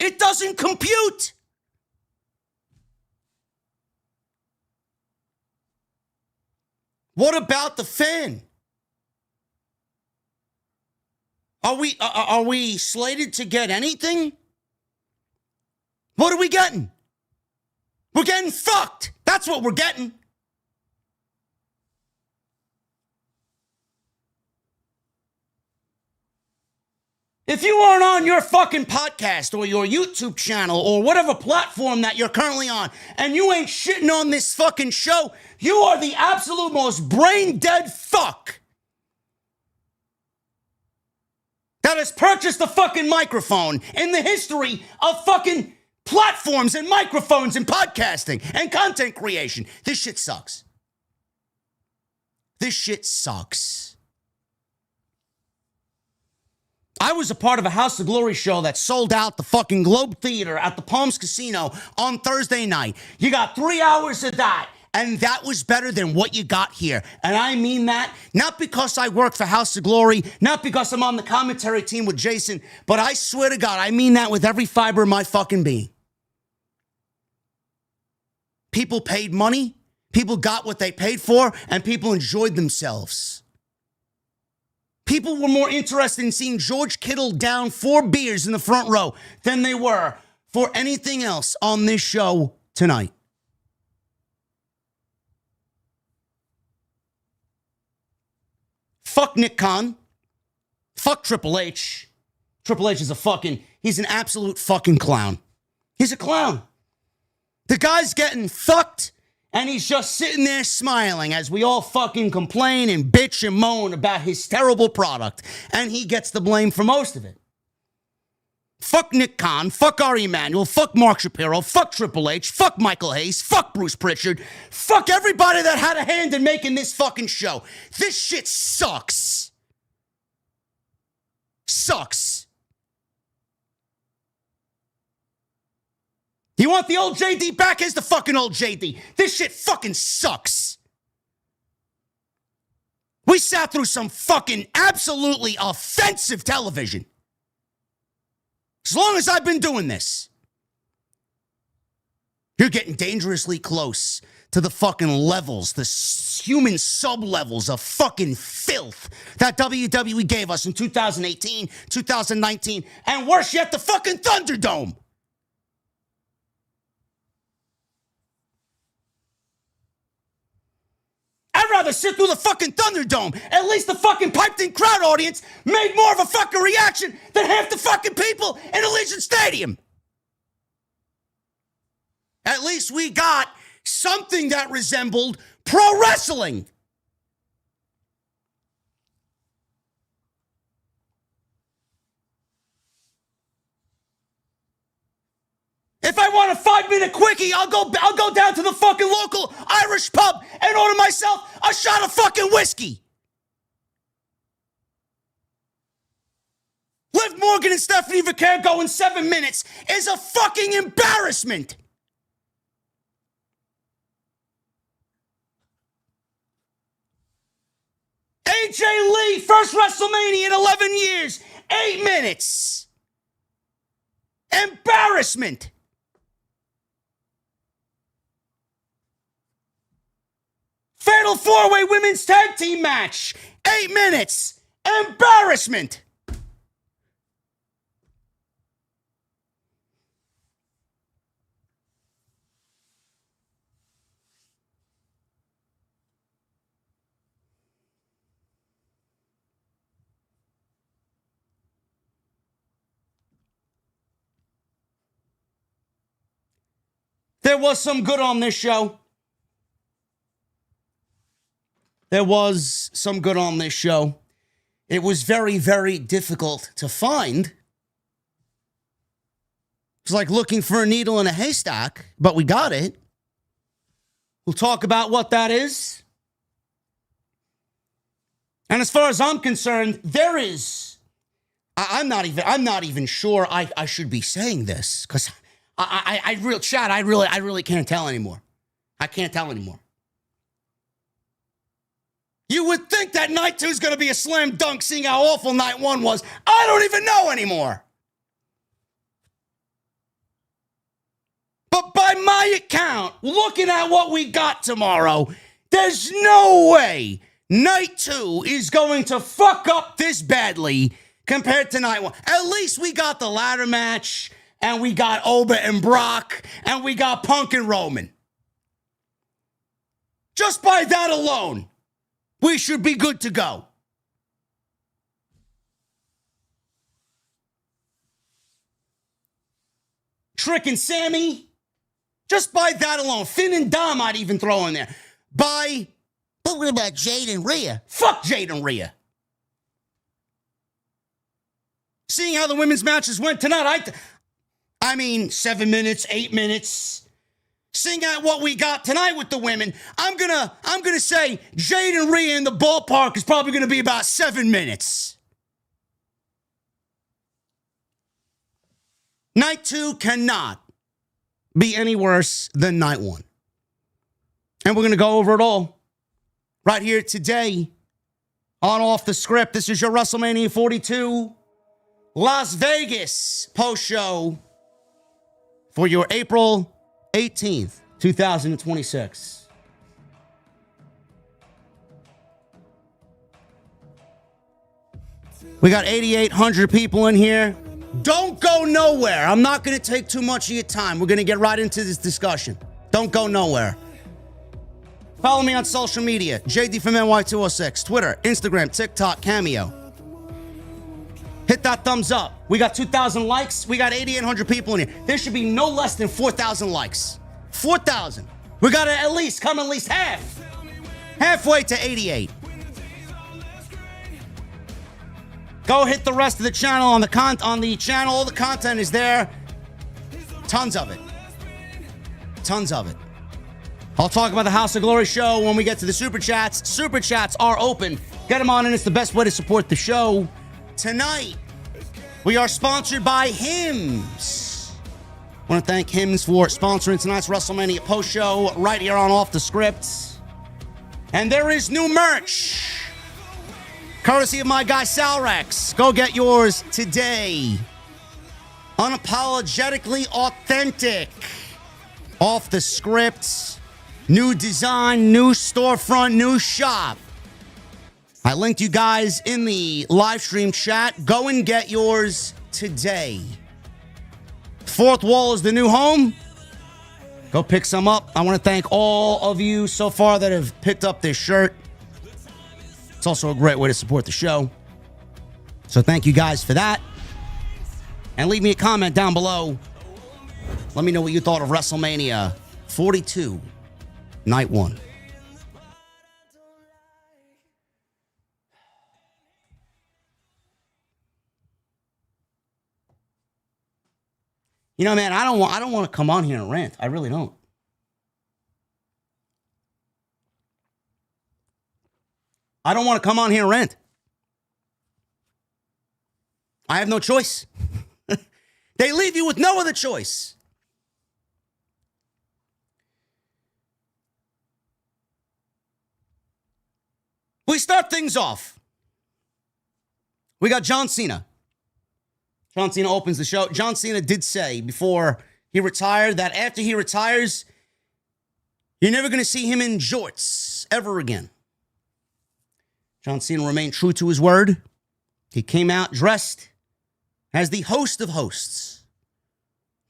It doesn't compute. What about the fan? Are we slated to get anything? What are we getting? We're getting fucked. That's what we're getting. If you aren't on your fucking podcast or your YouTube channel or whatever platform that you're currently on and you ain't shitting on this fucking show, you are the absolute most brain dead fuck that has purchased a fucking microphone in the history of fucking platforms and microphones and podcasting and content creation. This shit sucks. This shit sucks. I was a part of a House of Glory show that sold out the fucking Globe Theater at the Palms Casino on Thursday night. You got 3 hours of that, and that was better than what you got here. And I mean that, not because I work for House of Glory, not because I'm on the commentary team with Jason, but I swear to God, I mean that with every fiber of my fucking being. People paid money, people got what they paid for, and people enjoyed themselves. People were more interested in seeing George Kittle down 4 beers in the front row than they were for anything else on this show tonight. Fuck Nick Khan. Fuck Triple H. Triple H is he's an absolute fucking clown. He's a clown. The guy's getting fucked. And he's just sitting there smiling as we all fucking complain and bitch and moan about his terrible product. And he gets the blame for most of it. Fuck Nick Khan, fuck Ari Emanuel, fuck Mark Shapiro, fuck Triple H, fuck Michael Hayes, fuck Bruce Pritchard, fuck everybody that had a hand in making this fucking show. This shit sucks. Sucks. You want the old JD back? Here's the fucking old JD. This shit fucking sucks. We sat through some fucking absolutely offensive television. As long as I've been doing this. You're getting dangerously close to the fucking levels, the human sub-levels of fucking filth that WWE gave us in 2018, 2019, and worse yet, the fucking Thunderdome. I'd rather sit through the fucking Thunderdome. At least the fucking piped-in crowd audience made more of a fucking reaction than half the fucking people in Allegiant Stadium. At least we got something that resembled pro wrestling. If I want a 5-minute quickie, I'll go down to the fucking local Irish pub and order myself a shot of fucking whiskey. Liv Morgan and Stephanie Vaquer going 7 minutes is a fucking embarrassment. AJ Lee, first WrestleMania in 11 years, 8 minutes. Embarrassment. Fatal 4-way women's tag team match. 8 minutes. Embarrassment. There was some good on this show. There was some good on this show. It was very, very difficult to find It's like looking for a needle in a haystack, but we got it. We'll talk about what that is. And as far as I'm concerned, there is, I'm not even sure I should be saying this, because I really can't tell anymore. I can't tell anymore. You would think that night 2 is going to be a slam dunk, seeing how awful night 1 was. I don't even know anymore. But by my account, looking at what we got tomorrow, there's no way night 2 is going to fuck up this badly compared to night 1. At least we got the ladder match, and we got Oba and Brock, and we got Punk and Roman. Just by that alone, we should be good to go. Trick and Sammy, just by that alone. Finn and Dom I'd even throw in there. But what about Jade and Rhea? Fuck Jade and Rhea. Seeing how the women's matches went tonight, I mean, 7 minutes, 8 minutes. Seeing at what we got tonight with the women, I'm gonna say Jade and Rhea in the ballpark is probably gonna be about 7 minutes. Night 2 cannot be any worse than night 1. And we're gonna go over it all right here today on Off the Script. This is your WrestleMania 42 Las Vegas post-show for your April 18th, 2026. We got 8,800 people in here. Don't go nowhere. I'm not going to take too much of your time. We're going to get right into this discussion. Don't go nowhere. Follow me on social media, JD from NY206, Twitter, Instagram, TikTok, Cameo. Hit that thumbs up. We got 2,000 likes. We got 8,800 people in here. There should be no less than 4,000 likes. 4,000. We got to at least come at least half. Halfway to 88. Go hit the rest of the channel on the channel. All the content is there. Tons of it. Tons of it. I'll talk about the House of Glory show when we get to the Super Chats. Super Chats are open. Get them on, and it's the best way to support the show. Tonight, we are sponsored by Hims. I want to thank Hims for sponsoring tonight's WrestleMania post show right here on Off the Script. And there is new merch, courtesy of my guy Salrex. Go get yours today. Unapologetically authentic. Off the Script. New design, new storefront, new shop. I linked you guys in the live stream chat. Go and get yours today. Fourth Wall is the new home. Go pick some up. I want to thank all of you so far that have picked up this shirt. It's also a great way to support the show. So thank you guys for that. And leave me a comment down below. Let me know what you thought of WrestleMania 42, Night 1. You know, man, I don't want to come on here and rant. I really don't. I don't want to come on here and rant. I have no choice. They leave you with no other choice. We start things off. We got John Cena. John Cena opens the show. John Cena did say before he retired that after he retires, you're never going to see him in jorts ever again. John Cena remained true to his word. He came out dressed as the host of hosts.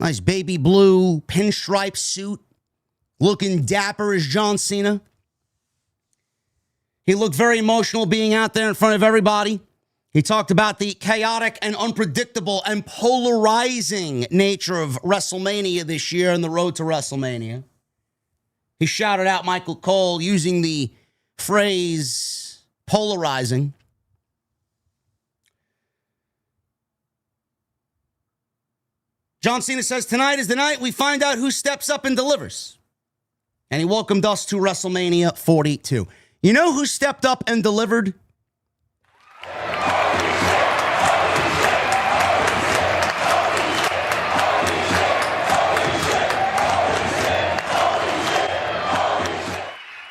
Nice baby blue pinstripe suit, looking dapper as John Cena. He looked very emotional being out there in front of everybody. He talked about the chaotic and unpredictable and polarizing nature of WrestleMania this year and the road to WrestleMania. He shouted out Michael Cole using the phrase polarizing. John Cena says, tonight is the night we find out who steps up and delivers. And he welcomed us to WrestleMania 42. You know who stepped up and delivered?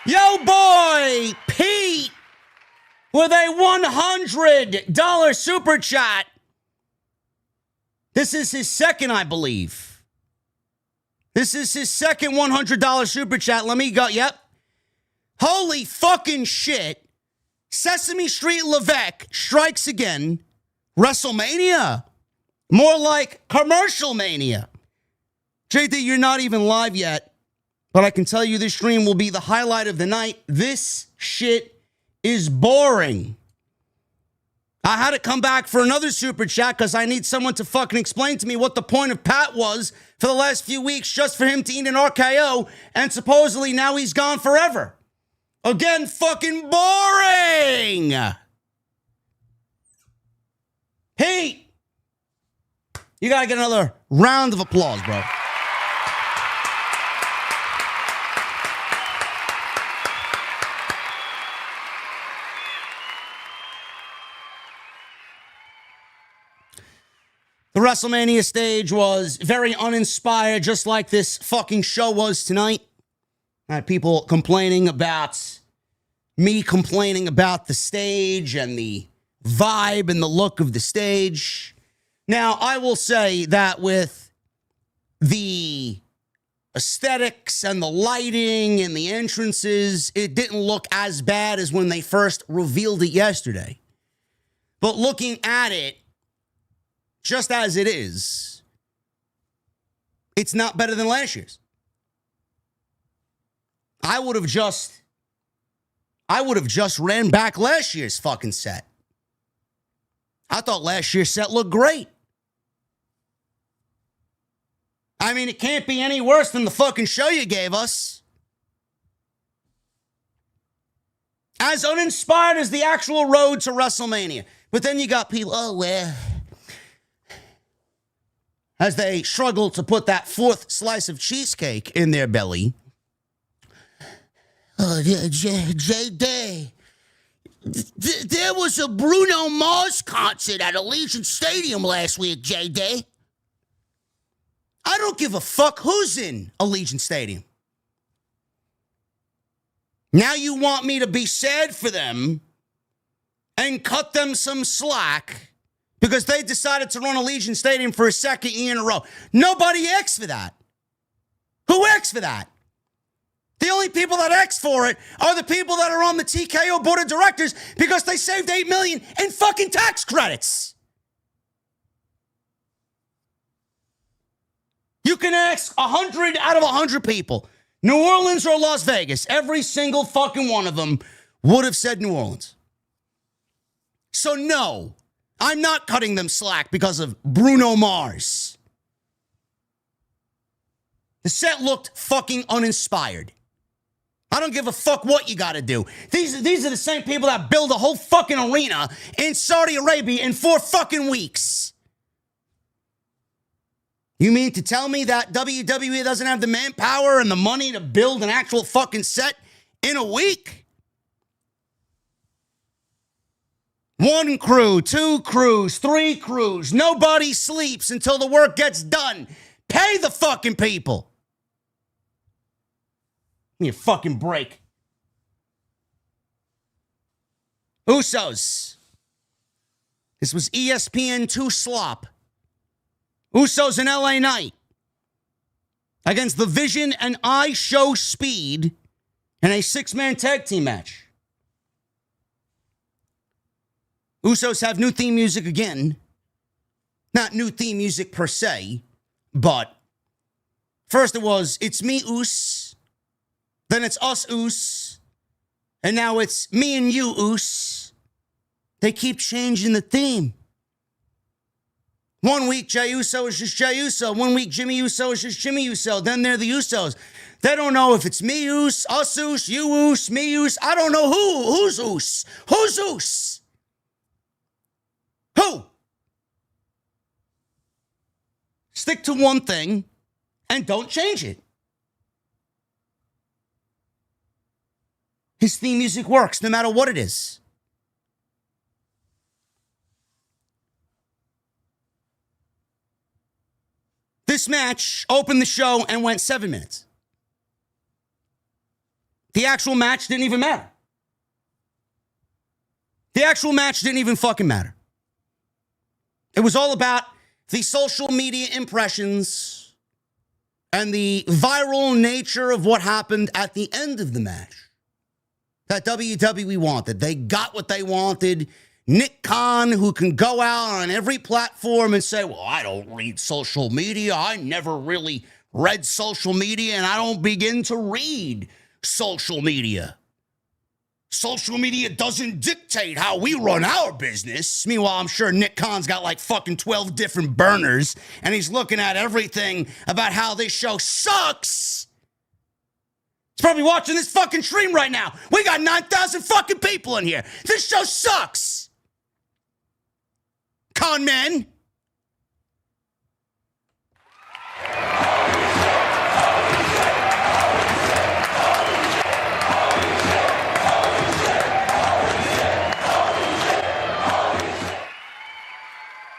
Yo, boy, Pete, with a $100 super chat. This is his second, I believe. This is his second $100 super chat. Let me go. Yep. Holy fucking shit. Sesame Street Levesque strikes again. WrestleMania. More like Commercial Mania. JD, you're not even live yet. But I can tell you this stream will be the highlight of the night. This shit is boring. I had to come back for another super chat because I need someone to fucking explain to me what the point of Pat was for the last few weeks just for him to eat an RKO and supposedly now he's gone forever. Again, fucking boring. Pete, you got to get another round of applause, bro. The WrestleMania stage was very uninspired, just like this fucking show was tonight. I had people complaining about me complaining about the stage and the vibe and the look of the stage. Now, I will say that with the aesthetics and the lighting and the entrances, it didn't look as bad as when they first revealed it yesterday. But looking at it, just as it is, it's not better than last year's. I would have just ran back last year's fucking set. I thought last year's set looked great. I mean, it can't be any worse than the fucking show you gave us. As uninspired as the actual road to WrestleMania. But then you got people, oh, well, as they struggle to put that fourth slice of cheesecake in their belly. Oh, JD. There was a Bruno Mars concert at Allegiant Stadium last week, JD. I don't give a fuck who's in Allegiant Stadium. Now you want me to be sad for them and cut them some slack because they decided to run Allegiant Stadium for a second year in a row. Nobody asked for that. Who asked for that? The only people that asked for it are the people that are on the TKO board of directors because they saved $8 million in fucking tax credits. You can ask 100 out of 100 people, New Orleans or Las Vegas, every single fucking one of them would have said New Orleans. So no, I'm not cutting them slack because of Bruno Mars. The set looked fucking uninspired. I don't give a fuck what you got to do. These are the same people that build a whole fucking arena in Saudi Arabia in 4 fucking weeks. You mean to tell me that WWE doesn't have the manpower and the money to build an actual fucking set in a week? 1 crew, 2 crews, 3 crews. Nobody sleeps until the work gets done. Pay the fucking people. Give me a fucking break. Usos. This was ESPN2 slop. Usos in LA Knight against the Vision and I Show Speed in a 6-man tag team match. Usos have new theme music again. Not new theme music per se, but first it was It's Me Us, then it's Us Us, and now it's Me and You Us. They keep changing the theme. 1 week, Jey Uso is just Jey Uso. 1 week, Jimmy Uso is just Jimmy Uso. Then they're the Usos. They don't know if it's me Us, us Us, you Us, me Us. I don't know who's Us. Who's Us? Who? Stick to one thing and don't change it. His theme music works no matter what it is. This match opened the show and went 7 minutes. The actual match didn't even matter. The actual match didn't even fucking matter. It was all about the social media impressions and the viral nature of what happened at the end of the match that WWE wanted. They got what they wanted. Nick Khan, who can go out on every platform and say, well, I don't read social media. I never really read social media, and I don't begin to read social media. Social media doesn't dictate how we run our business. Meanwhile, I'm sure Nick Khan's got like fucking 12 different burners, and he's looking at everything about how this show sucks. He's probably watching this fucking stream right now. We got 9,000 fucking people in here. This show sucks. Con men.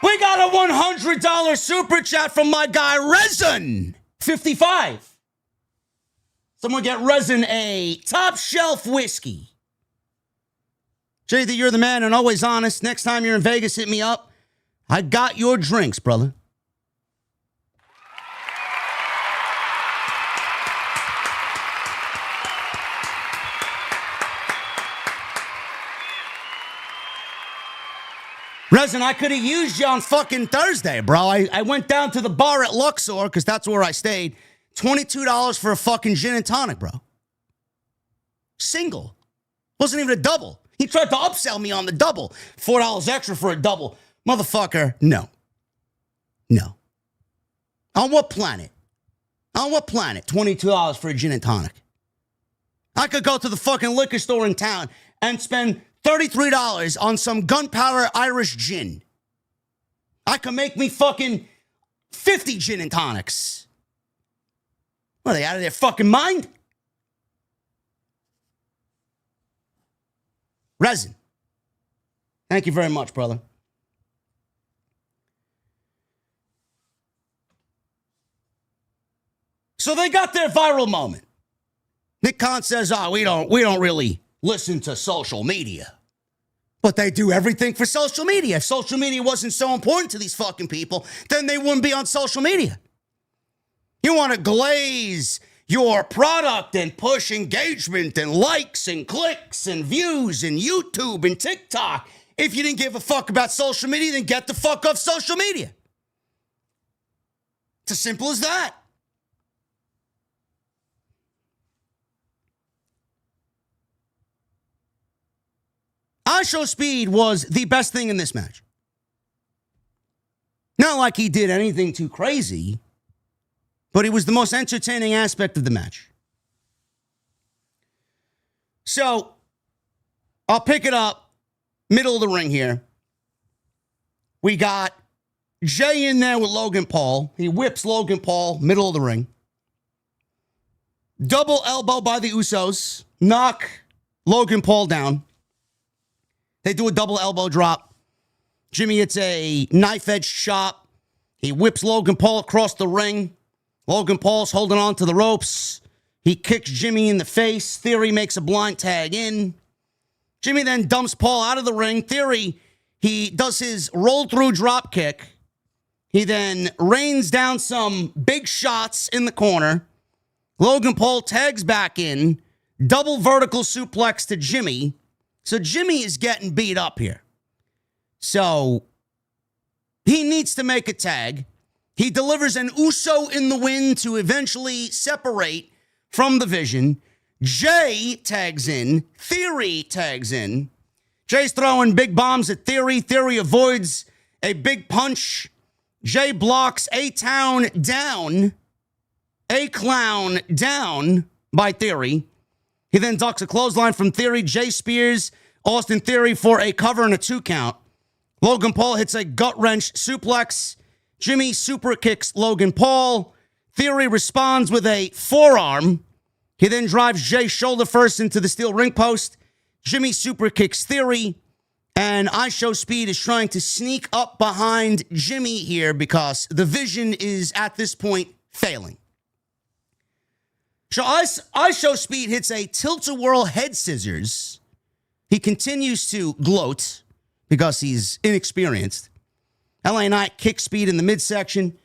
We got a $100 super chat from my guy Resin 55. Someone get Resin a top shelf whiskey. JD, you're the man and always honest. Next time you're in Vegas, hit me up. I got your drinks, brother. Resin, I could have used you on fucking Thursday, bro. I went down to the bar at Luxor, because that's where I stayed. $22 for a fucking gin and tonic, bro. Single. Wasn't even a double. He tried to upsell me on the double. $4 extra for a double. Motherfucker, no. No. On what planet? On what planet? $22 for a gin and tonic. I could go to the fucking liquor store in town and spend $33 on some gunpowder Irish gin. I could make me fucking 50 gin and tonics. What, are they out of their fucking mind? Resin. Thank you very much, brother. So they got their viral moment. Nick Khan says, we don't really listen to social media. But they do everything for social media. If social media wasn't so important to these fucking people, then they wouldn't be on social media. You want to glaze your product and push engagement and likes and clicks and views and YouTube and TikTok. If you didn't give a fuck about social media, then get the fuck off social media. It's as simple as that. IShowSpeed was the best thing in this match. Not like he did anything too crazy, but it was the most entertaining aspect of the match. So, I'll pick it up, middle of the ring here. We got Jay in there with Logan Paul. He whips Logan Paul, middle of the ring. Double elbow by the Usos. Knock Logan Paul down. They do a double elbow drop. Jimmy hits a knife-edge chop. He whips Logan Paul across the ring. Logan Paul's holding on to the ropes. He kicks Jimmy in the face. Theory makes a blind tag in. Jimmy then dumps Paul out of the ring. Theory, he does his roll-through drop kick. He then rains down some big shots in the corner. Logan Paul tags back in. Double vertical suplex to Jimmy. So Jimmy is getting beat up here. So he needs to make a tag. He delivers an Uso in the wind to eventually separate from the Vision. Jay tags in. Theory tags in. Jay's throwing big bombs at Theory. Theory avoids a big punch. Jay blocks A-Town down. A-Clown down by Theory. He then ducks a clothesline from Theory. Jay spears Austin Theory for a cover and a 2 count. Logan Paul hits a gut wrench suplex. Jimmy super kicks Logan Paul. Theory responds with a forearm. He then drives Jay shoulder first into the steel ring post. Jimmy super kicks Theory. And IShowSpeed is trying to sneak up behind Jimmy here because the vision is at this point failing. So IShowSpeed hits a tilt-a-whirl head scissors. He continues to gloat because he's inexperienced. LA Knight kicks Speed in the midsection.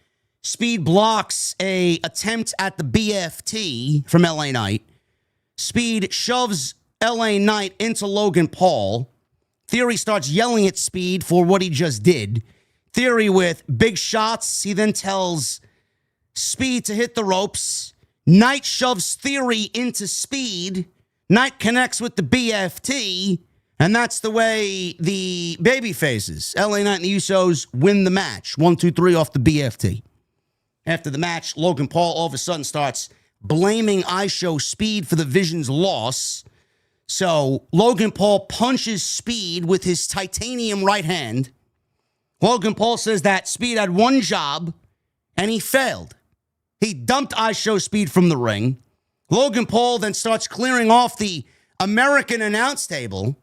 Speed blocks a attempt at the BFT from LA Knight. Speed shoves LA Knight into Logan Paul. Theory starts yelling at Speed for what he just did. Theory with big shots. He then tells Speed to hit the ropes. Knight shoves Theory into Speed. Knight connects with the BFT. And that's the way the baby faces, LA Knight and the Usos, win the match. 1, 2, 3 off the BFT. After the match, Logan Paul all of a sudden starts blaming IShowSpeed for the Vision's loss. So Logan Paul punches Speed with his titanium right hand. Logan Paul says that Speed had one job, and he failed. He dumped IShowSpeed from the ring. Logan Paul then starts clearing off the American announce table,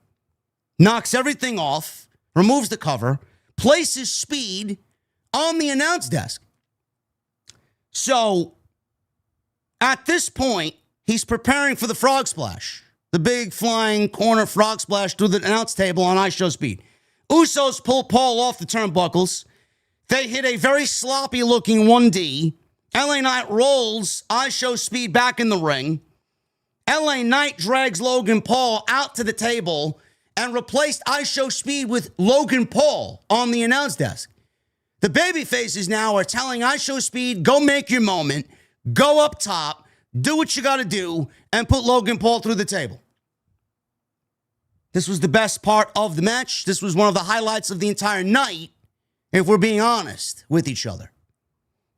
knocks everything off, removes the cover, places Speed on the announce desk. So, at this point, he's preparing for the frog splash. The big flying corner frog splash through the announce table on IShowSpeed. Usos pull Paul off the turnbuckles. They hit a very sloppy-looking 1D. LA Knight rolls IShowSpeed back in the ring. LA Knight drags Logan Paul out to the table and replaced IShowSpeed with Logan Paul on the announce desk. The babyfaces now are telling IShowSpeed, go make your moment, go up top, do what you got to do, and put Logan Paul through the table. This was the best part of the match. This was one of the highlights of the entire night, if we're being honest with each other.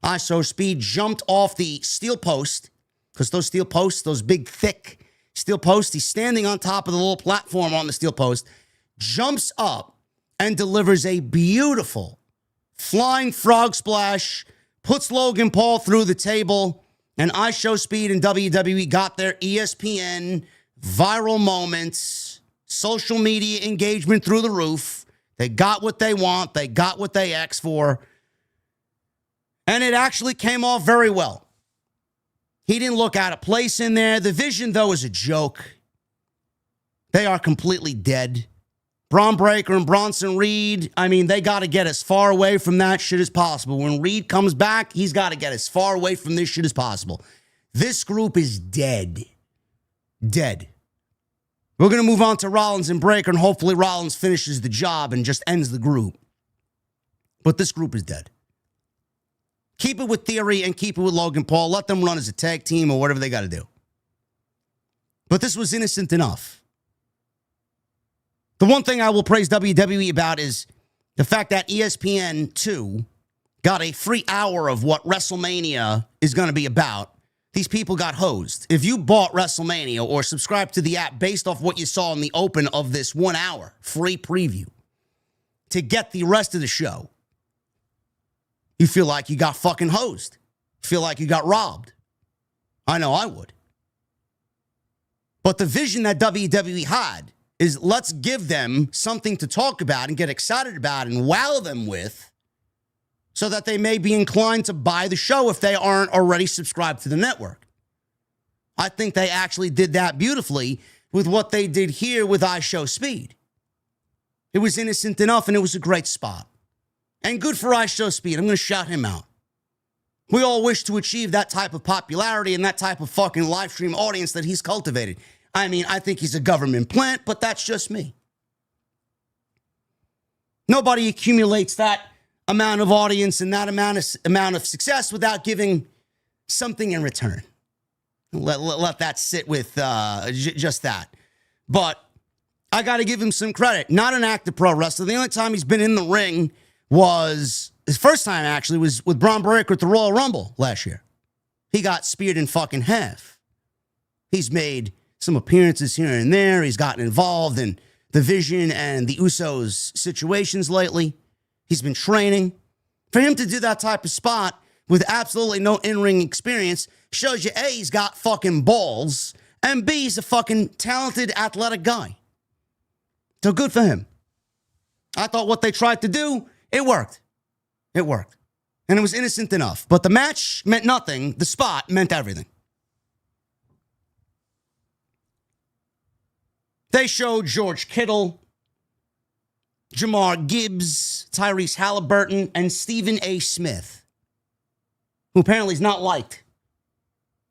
IShowSpeed jumped off the steel post, because those steel posts, those big, thick steel posts, he's standing on top of the little platform on the steel post, jumps up and delivers a beautiful flying frog splash, puts Logan Paul through the table, and IShowSpeed and WWE got their ESPN viral moments, social media engagement through the roof. They got what they want. They got what they asked for. And it actually came off very well. He didn't look out of place in there. The Vision, though, is a joke. They are completely dead. Bron Breaker and Bronson Reed, I mean, they got to get as far away from that shit as possible. When Reed comes back, he's got to get as far away from this shit as possible. This group is dead. Dead. We're going to move on to Rollins and Breaker, and hopefully Rollins finishes the job and just ends the group. But this group is dead. Keep it with Theory and keep it with Logan Paul. Let them run as a tag team or whatever they got to do. But this was innocent enough. The one thing I will praise WWE about is the fact that ESPN 2 got a free hour of what WrestleMania is going to be about. These people got hosed. If you bought WrestleMania or subscribed to the app based off what you saw in the open of this 1 hour free preview to get the rest of the show, you feel like you got fucking hosed. You feel like you got robbed. I know I would. But the vision that WWE had is let's give them something to talk about and get excited about and wow them with so that they may be inclined to buy the show if they aren't already subscribed to the network. I think they actually did that beautifully with what they did here with IShowSpeed. It was innocent enough and it was a great spot. And good for IShowSpeed. I'm going to shout him out. We all wish to achieve that type of popularity and that type of fucking live stream audience that he's cultivated. I mean, I think he's a government plant, but that's just me. Nobody accumulates that amount of audience and that amount of success without giving something in return. Let that sit with just that. But I got to give him some credit. Not an active pro wrestler. The only time he's been in the ring was, his first time actually, was with Bron Breaker at the Royal Rumble last year. He got speared in fucking half. He's made some appearances here and there. He's gotten involved in the Vision and the Usos situations lately. He's been training. For him to do that type of spot with absolutely no in-ring experience shows you, A, he's got fucking balls, and B, he's a fucking talented, athletic guy. So good for him. I thought what they tried to do, it worked. It worked. And it was innocent enough. But the match meant nothing. The spot meant everything. They showed George Kittle, Jamar Gibbs, Tyrese Halliburton, and Stephen A. Smith, who apparently is not liked.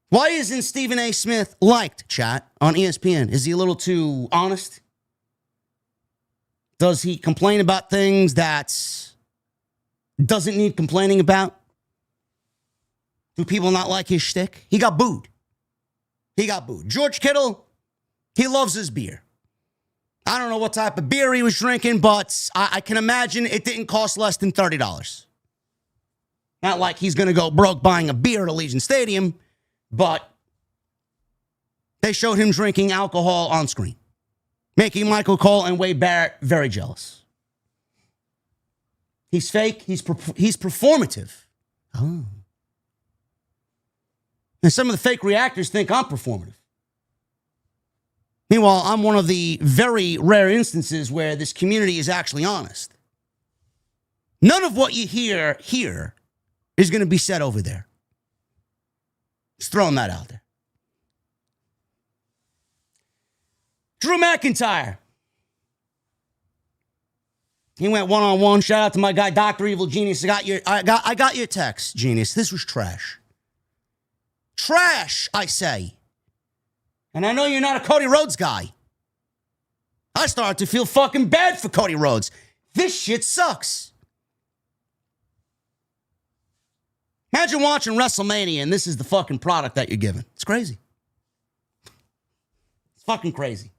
Why isn't Stephen A. Smith liked, chat, on ESPN? Is he a little too honest? Does he complain about things that doesn't need complaining about? Do people not like his shtick? He got booed. George Kittle, he loves his beer. I don't know what type of beer he was drinking, but I can imagine it didn't cost less than $30. Not like he's going to go broke buying a beer at Allegiant Stadium, but they showed him drinking alcohol on screen, making Michael Cole and Wade Barrett very jealous. He's fake. He's performative. Oh. And some of the fake reactors think I'm performative. Meanwhile, I'm one of the very rare instances where this community is actually honest. None of what you hear here is going to be said over there. Just throwing that out there. Drew McIntyre. He went one-on-one. Shout out to my guy, Dr. Evil Genius. I got your text, Genius. This was trash. Trash, I say. And I know you're not a Cody Rhodes guy. I started to feel fucking bad for Cody Rhodes. This shit sucks. Imagine watching WrestleMania and this is the fucking product that you're given. It's crazy. It's fucking crazy.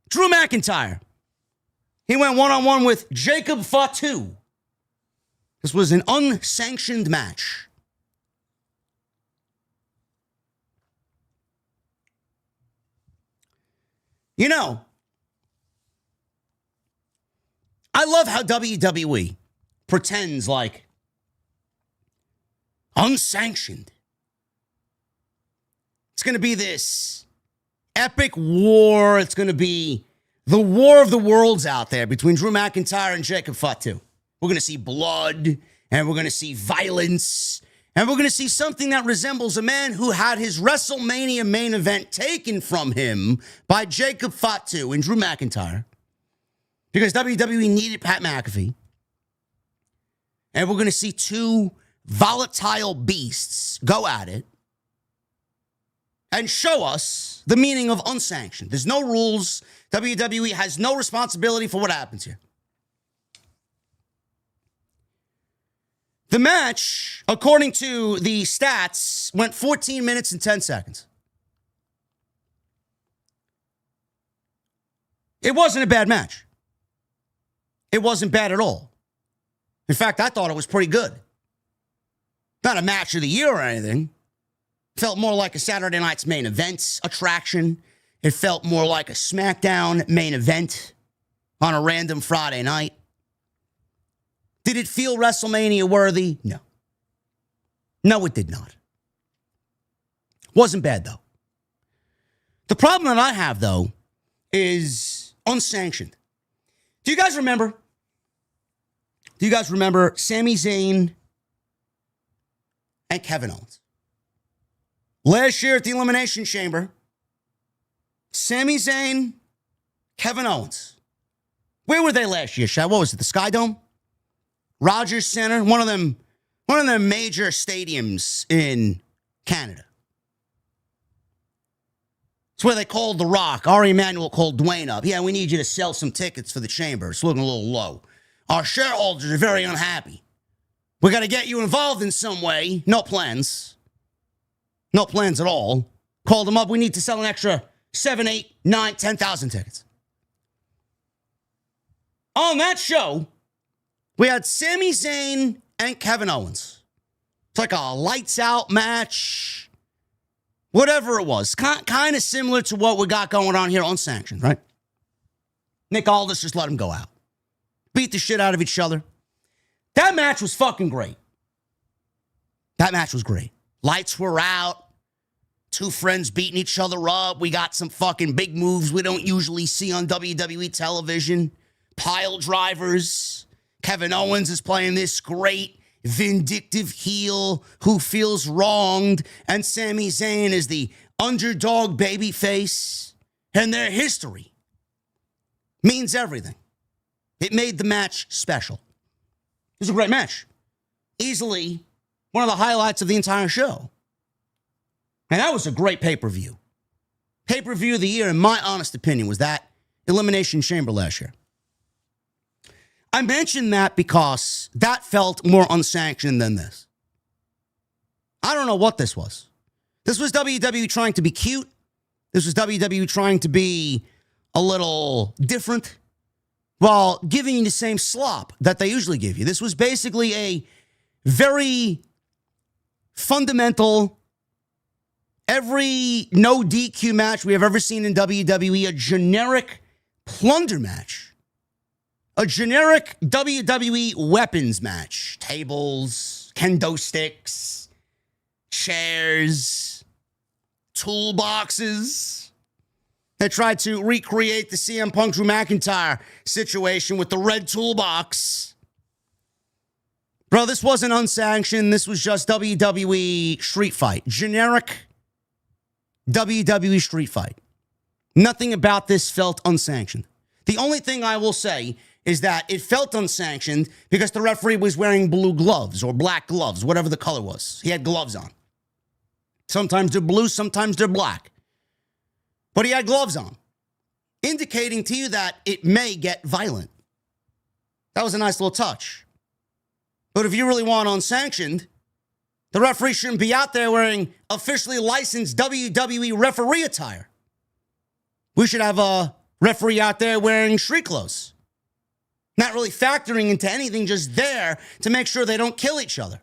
Drew McIntyre. He went one-on-one with Jacob Fatu. This was an unsanctioned match. You know, I love how WWE pretends like unsanctioned. It's going to be this epic war. It's going to be the war of the worlds out there between Drew McIntyre and Jacob Fatu. We're going to see blood, and we're going to see violence, and we're going to see something that resembles a man who had his WrestleMania main event taken from him by Jacob Fatu and Drew McIntyre because WWE needed Pat McAfee. And we're going to see two volatile beasts go at it and show us the meaning of unsanctioned. There's no rules. WWE has no responsibility for what happens here. The match, according to the stats, went 14 minutes and 10 seconds. It wasn't a bad match. It wasn't bad at all. In fact, I thought it was pretty good. Not a match of the year or anything. Felt more like a Saturday night's main event attraction. It felt more like a SmackDown main event on a random Friday night. Did it feel WrestleMania worthy? No. No, it did not. Wasn't bad, though. The problem that I have, though, is unsanctioned. Do you guys remember? Sami Zayn and Kevin Owens? Last year at the Elimination Chamber, Sami Zayn, Kevin Owens. Where were they last year, Shad? What was it, the Sky Dome? Rogers Center? One of them major stadiums in Canada. It's where they called The Rock. Ari Emanuel called Dwayne up. Yeah, we need you to sell some tickets for the chamber. It's looking a little low. Our shareholders are very unhappy. We got to get you involved in some way. No plans. No plans at all. Called them up. We need to sell an extra 7, 8, 9, 10,000 tickets. On that show, we had Sami Zayn and Kevin Owens. It's like a lights out match. Whatever it was. Kind of similar to what we got going on here on Sanctioned, right? Nick Aldis just let him go out. beat the shit out of each other. That match was fucking great. That match was great. Lights were out. Two friends beating each other up. We got some fucking big moves we don't usually see on WWE television. Pile drivers. Kevin Owens is playing this great vindictive heel who feels wronged. And Sami Zayn is the underdog babyface. And their history means everything. It made the match special. It was a great match. Easily one of the highlights of the entire show. And that was a great pay-per-view. Pay-per-view of the year, in my honest opinion, was that Elimination Chamber last year. I mentioned that because that felt more unsanctioned than this. I don't know what this was. This was WWE trying to be cute. This was WWE trying to be a little different while giving you the same slop that they usually give you. This was basically a very fundamental, every no DQ match we have ever seen in WWE, a generic plunder match. A generic WWE weapons match. Tables, kendo sticks, chairs, toolboxes. They tried to recreate the CM Punk Drew McIntyre situation with the red toolbox. Bro, this wasn't unsanctioned. This was just WWE street fight. Generic WWE street fight. Nothing about this felt unsanctioned. The only thing I will say is that it felt unsanctioned because the referee was wearing blue gloves or black gloves, whatever the color was. He had gloves on. Sometimes they're blue, sometimes they're black. But he had gloves on, indicating to you that it may get violent. That was a nice little touch. But if you really want unsanctioned, the referee shouldn't be out there wearing officially licensed WWE referee attire. We should have a referee out there wearing street clothes. Not really factoring into anything, just there to make sure they don't kill each other.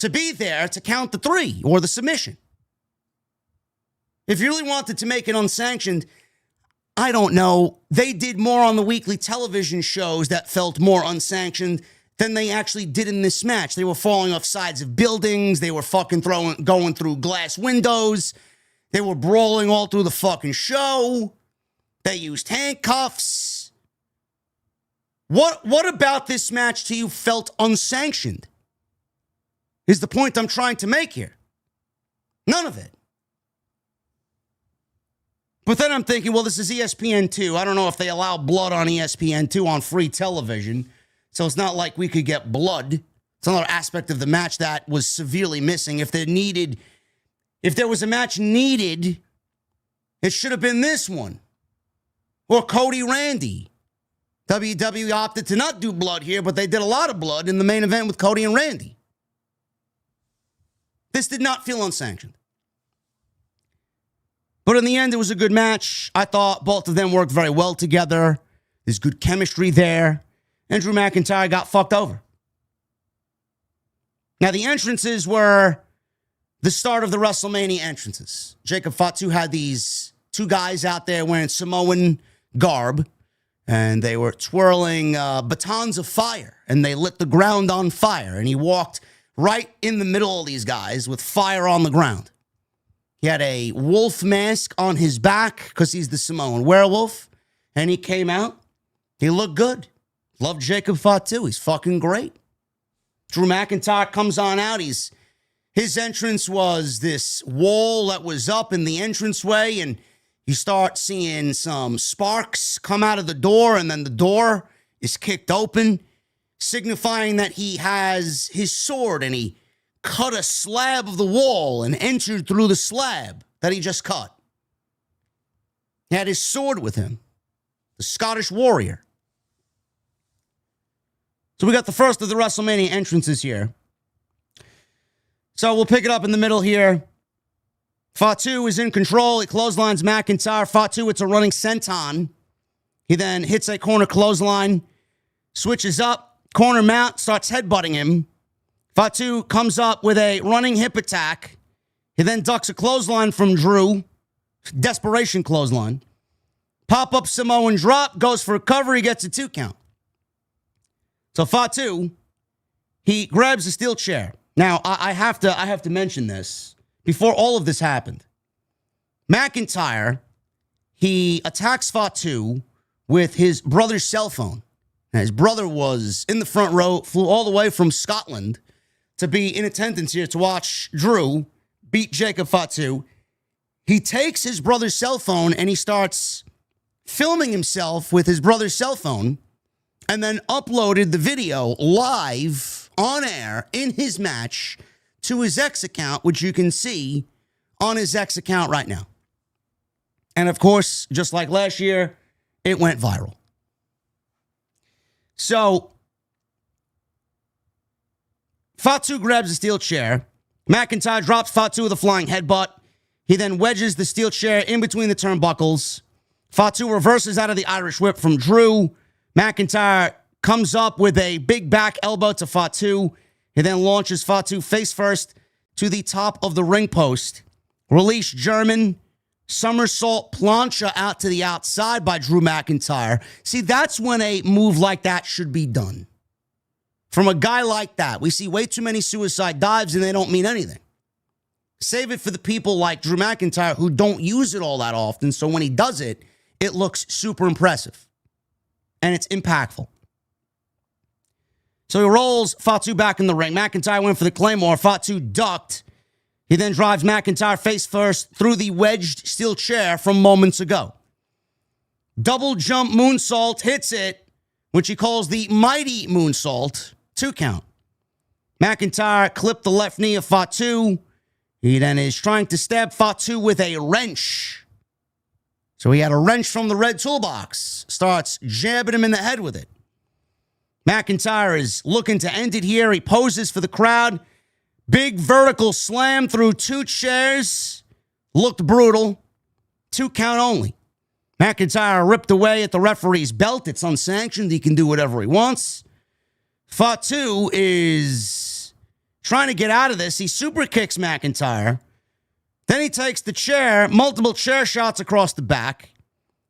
To be there to count the 3 or the submission. If you really wanted to make it unsanctioned, I don't know. They did more on the weekly television shows that felt more unsanctioned than they actually did in this match. They were falling off sides of buildings. They were fucking going through glass windows. They were brawling all through the fucking show. They used handcuffs. What about this match to you felt unsanctioned? Is the point I'm trying to make here. None of it. But then I'm thinking, well, this is ESPN2. I don't know if they allow blood on ESPN2 on free television. So it's not like we could get blood. It's another aspect of the match that was severely missing. If there was a match needed, it should have been this one. Or Cody Randy. WWE opted to not do blood here, but they did a lot of blood in the main event with Cody and Randy. This did not feel unsanctioned. But in the end, it was a good match. I thought both of them worked very well together. There's good chemistry there. And Drew McIntyre got fucked over. Now, the entrances were the start of the WrestleMania entrances. Jacob Fatu had these 2 guys out there wearing Samoan garb. And they were twirling batons of fire. And they lit the ground on fire. And he walked right in the middle of these guys with fire on the ground. He had a wolf mask on his back because he's the Samoan werewolf. And he came out. He looked good. Love Jacob Fatu. He's fucking great. Drew McIntyre comes on out. His entrance was this wall that was up in the entranceway. And you start seeing some sparks come out of the door, and then the door is kicked open, signifying that he has his sword, and he cut a slab of the wall and entered through the slab that he just cut. He had his sword with him, the Scottish warrior. So we got the first of the WrestleMania entrances here. So we'll pick it up in the middle here. Fatu is in control. He clotheslines McIntyre. Fatu, it's a running senton. He then hits a corner clothesline, switches up, corner mount, starts headbutting him. Fatu comes up with a running hip attack. He then ducks a clothesline from Drew. Desperation clothesline. Pop-up Samoan drop, goes for a cover. He gets a 2 count. So Fatu, he grabs a steel chair. Now, I have to mention this. Before all of this happened, McIntyre, he attacks Fatu with his brother's cell phone. Now, his brother was in the front row, flew all the way from Scotland to be in attendance here to watch Drew beat Jacob Fatu. He takes his brother's cell phone and he starts filming himself with his brother's cell phone and then uploaded the video live on air in his match to his X account, which you can see on his X account right now. And of course, just like last year, it went viral. So, Fatu grabs a steel chair. McIntyre drops Fatu with a flying headbutt. He then wedges the steel chair in between the turnbuckles. Fatu reverses out of the Irish whip from Drew. McIntyre comes up with a big back elbow to Fatu. He then launches Fatu face first to the top of the ring post. Release German. Somersault plancha out to the outside by Drew McIntyre. See, that's when a move like that should be done. From a guy like that, we see way too many suicide dives and they don't mean anything. Save it for the people like Drew McIntyre who don't use it all that often, so when he does it, it looks super impressive. And it's impactful. So he rolls Fatu back in the ring. McIntyre went for the Claymore. Fatu ducked. He then drives McIntyre face first through the wedged steel chair from moments ago. Double jump moonsault hits it, which he calls the mighty moonsault. 2 count. McIntyre clipped the left knee of Fatu. He then is trying to stab Fatu with a wrench. So he had a wrench from the red toolbox. Starts jabbing him in the head with it. McIntyre is looking to end it here. He poses for the crowd. Big vertical slam through 2 chairs. Looked brutal. 2 count only. McIntyre ripped away at the referee's belt. It's unsanctioned. He can do whatever he wants. Fatu is trying to get out of this. He super kicks McIntyre. Then he takes the chair, multiple chair shots across the back.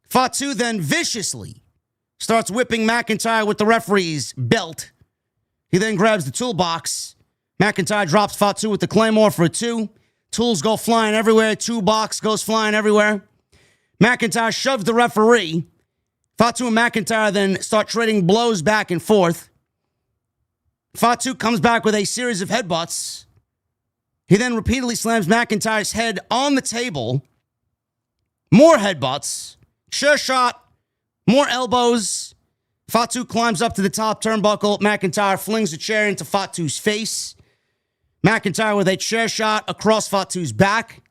Fatu then viciously starts whipping McIntyre with the referee's belt. He then grabs the toolbox. McIntyre drops Fatu with the Claymore for a 2. Tools go flying everywhere. Toolbox goes flying everywhere. McIntyre shoves the referee. Fatu and McIntyre then start trading blows back and forth. Fatu comes back with a series of headbutts. He then repeatedly slams McIntyre's head on the table. More headbutts. Chair shot. More elbows. Fatu climbs up to the top turnbuckle. McIntyre flings a chair into Fatu's face. McIntyre with a chair shot across Fatu's back.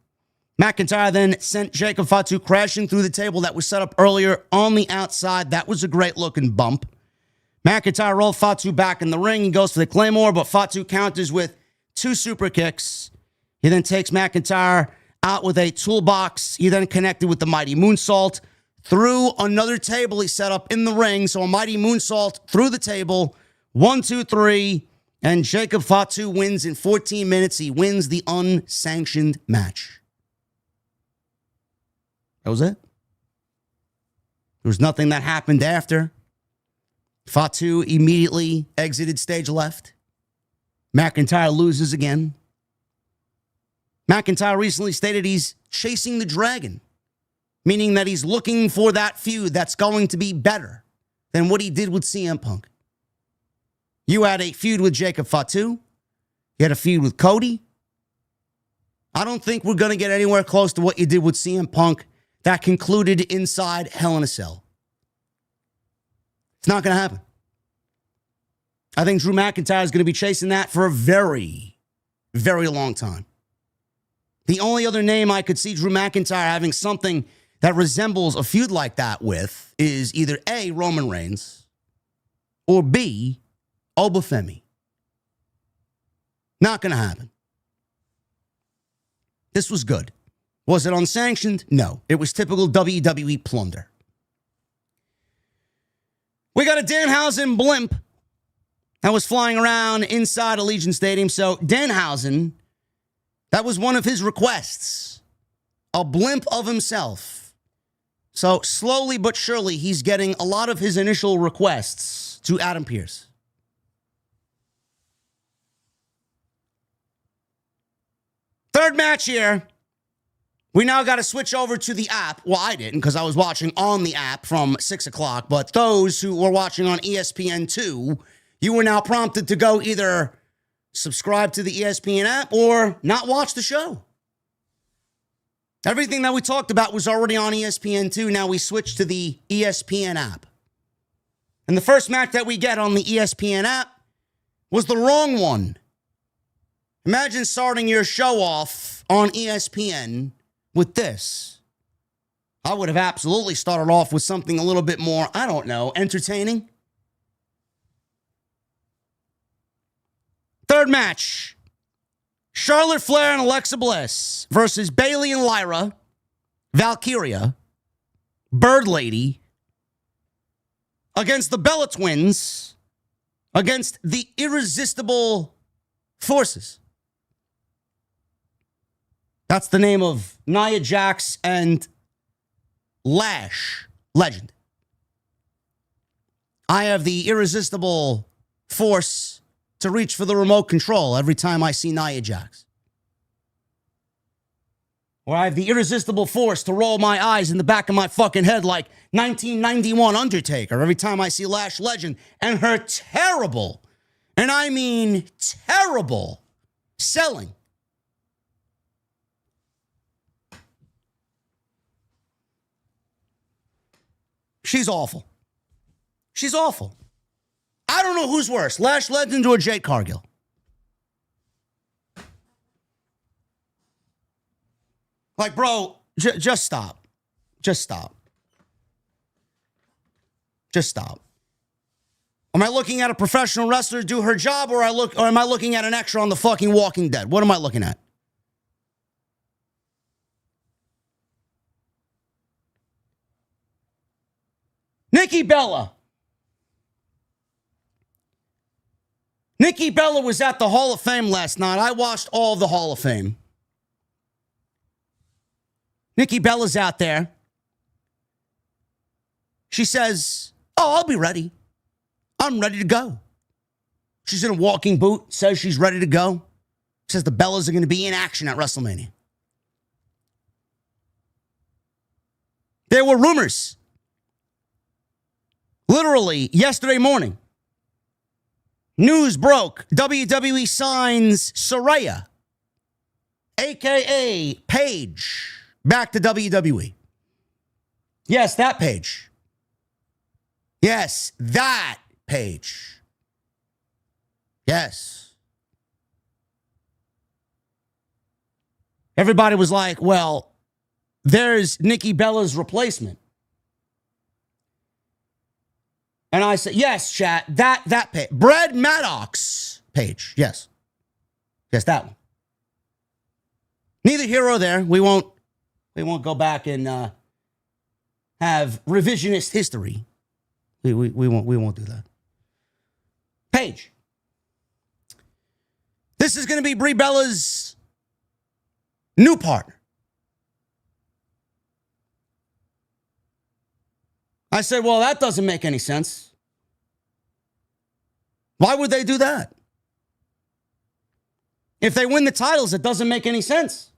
McIntyre then sent Jacob Fatu crashing through the table that was set up earlier on the outside. That was a great-looking bump. McIntyre rolled Fatu back in the ring. He goes for the Claymore, but Fatu counters with 2 super kicks. He then takes McIntyre out with a toolbox. He then connected with the mighty moonsault through another table he set up in the ring. So a mighty moonsault through the table. 1, 2, 3. And Jacob Fatu wins in 14 minutes. He wins the unsanctioned match. That was it. There was nothing that happened after. Fatu immediately exited stage left. McIntyre loses again. McIntyre recently stated he's chasing the dragon, meaning that he's looking for that feud that's going to be better than what he did with CM Punk. You had a feud with Jacob Fatu. You had a feud with Cody. I don't think we're going to get anywhere close to what you did with CM Punk that concluded inside Hell in a Cell. It's not going to happen. I think Drew McIntyre is going to be chasing that for a very, very long time. The only other name I could see Drew McIntyre having something that resembles a feud like that with is either A, Roman Reigns, or B, Obafemi. Not going to happen. This was good. Was it unsanctioned? No. It was typical WWE plunder. We got a Danhausen blimp that was flying around inside Allegiant Stadium. So Danhausen, that was one of his requests. A blimp of himself. So slowly but surely, he's getting a lot of his initial requests to Adam Pearce. Third match here. We now got to switch over to the app. Well, I didn't because I was watching on the app from 6 o'clock. But those who were watching on ESPN2, you were now prompted to go either subscribe to the ESPN app or not watch the show. Everything that we talked about was already on ESPN2. Now we switch to the ESPN app. And the first match that we get on the ESPN app was the wrong one. Imagine starting your show off on ESPN with this. I would have absolutely started off with something a little bit more, I don't know, entertaining. Third match. Charlotte Flair and Alexa Bliss versus Bayley and Lyra, Valkyria, Bird Lady, against the Bella Twins, against the Irresistible Forces. That's the name of Nia Jax and Lash Legend. I have the irresistible force to reach for the remote control every time I see Nia Jax. Or I have the irresistible force to roll my eyes in the back of my fucking head like 1991 Undertaker every time I see Lash Legend and her terrible, and I mean terrible, selling. She's awful. She's awful. I don't know who's worse, Lash Legend or Jade Cargill. Like, bro, just stop. Just stop. Just stop. Am I looking at a professional wrestler do her job, or am I looking at an extra on the fucking Walking Dead? What am I looking at? Nikki Bella. Nikki Bella was at the Hall of Fame last night. I watched all of the Hall of Fame. Nikki Bella's out there. She says, "Oh, I'll be ready. I'm ready to go." She's in a walking boot, says she's ready to go. Says the Bellas are going to be in action at WrestleMania. There were rumors. Literally, yesterday morning, news broke. WWE signs Saraya, a.k.a. Paige, back to WWE. Yes, that Paige. Yes, that Paige. Yes. Everybody was like, well, there's Nikki Bella's replacement. And I said, yes, chat, that Paige. Brad Maddox's Paige. Yes. Yes, that one. Neither here or there. We won't go back and have revisionist history. We won't do that. Paige. This is going to be Brie Bella's new partner. I said, well, that doesn't make any sense. Why would they do that? If they win the titles, it doesn't make any sense.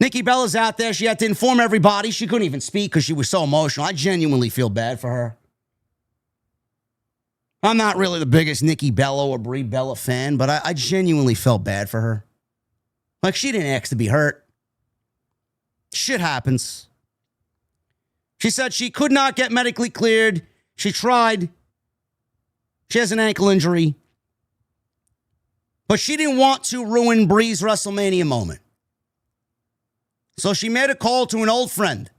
Nikki Bella's out there. She had to inform everybody. She couldn't even speak because she was so emotional. I genuinely feel bad for her. I'm not really the biggest Nikki Bella or Brie Bella fan, but I genuinely felt bad for her. Like, she didn't ask to be hurt. Shit happens. She said she could not get medically cleared. She tried. She has an ankle injury. But she didn't want to ruin Brie's WrestleMania moment. So she made a call to an old friend.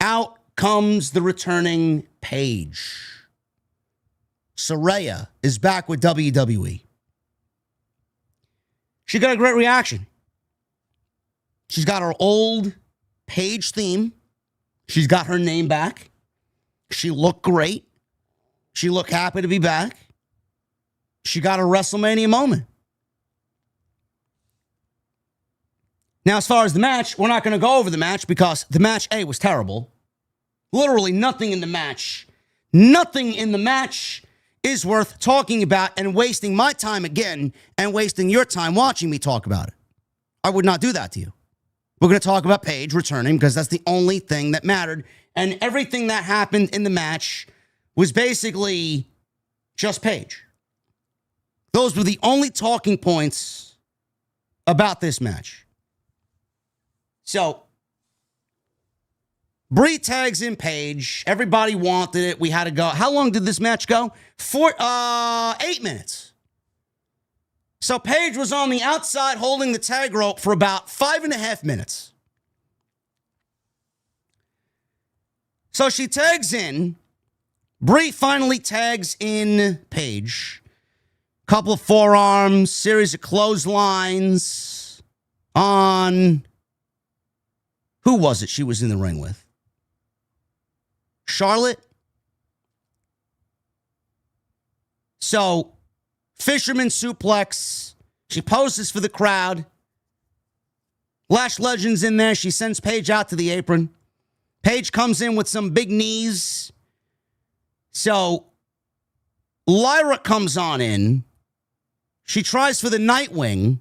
Out comes the returning Paige. Saraya is back with WWE. She got a great reaction. She's got her old Paige theme. She's got her name back. She looked great. She looked happy to be back. She got a WrestleMania moment. Now, as far as the match, we're not going to go over the match because the match, A, was terrible. Literally nothing in the match is worth talking about and wasting my time again and wasting your time watching me talk about it. I would not do that to you. We're going to talk about Paige returning because that's the only thing that mattered. And everything that happened in the match was basically just Paige. Those were the only talking points about this match. So, Brie tags in Paige. Everybody wanted it. We had to go. How long did this match go? 8 minutes. So Paige was on the outside holding the tag rope for about 5.5 minutes. So she tags in. Brie finally tags in Paige. Couple of forearms, series of clotheslines on... Who was it she was in the ring with? Charlotte? So, fisherman suplex. She poses for the crowd. Lash Legend's in there. She sends Paige out to the apron. Paige comes in with some big knees. So, Lyra comes on in. She tries for the Nightwing.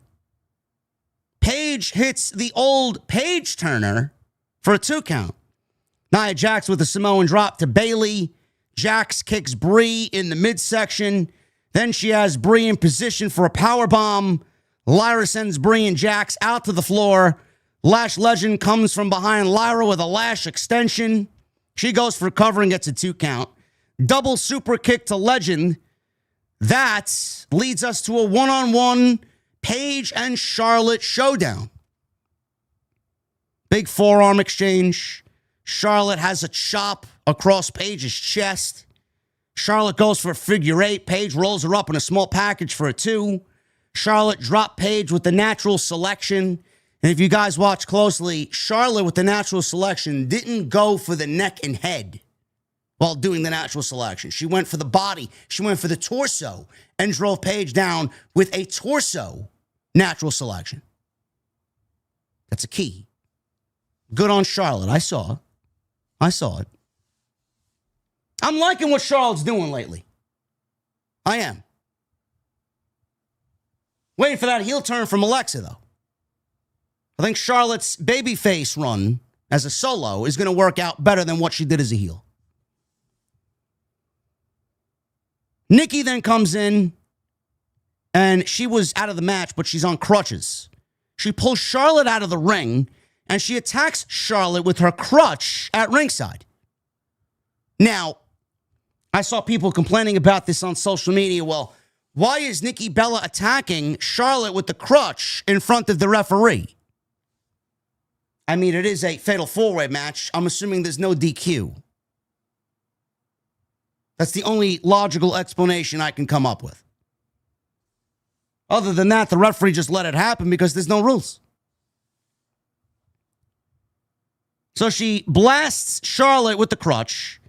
Paige hits the old Paige Turner for a 2 count. Nia Jax with a Samoan drop to Bayley. Jax kicks Brie in the midsection. Then she has Brie in position for a powerbomb. Lyra sends Brie and Jax out to the floor. Lash Legend comes from behind Lyra with a lash extension. She goes for cover and gets a 2 count. Double super kick to Legend. That leads us to a one-on-one Paige and Charlotte showdown. Big forearm exchange. Charlotte has a chop across Paige's chest. Charlotte goes for a figure 8. Paige rolls her up in a small package for a 2. Charlotte dropped Paige with the natural selection. And if you guys watch closely, Charlotte with the natural selection didn't go for the neck and head while doing the natural selection. She went for the body. She went for the torso and drove Paige down with a torso natural selection. That's a key. Good on Charlotte. I saw it. I'm liking what Charlotte's doing lately. I am. Waiting for that heel turn from Alexa, though. I think Charlotte's babyface run as a solo is going to work out better than what she did as a heel. Nikki then comes in, and she was out of the match, but she's on crutches. She pulls Charlotte out of the ring, and she attacks Charlotte with her crutch at ringside. Now, I saw people complaining about this on social media. Well, why is Nikki Bella attacking Charlotte with the crutch in front of the referee? I mean, it is a fatal 4-way match. I'm assuming there's no DQ. That's the only logical explanation I can come up with. Other than that, the referee just let it happen because there's no rules. So she blasts Charlotte with the crutch.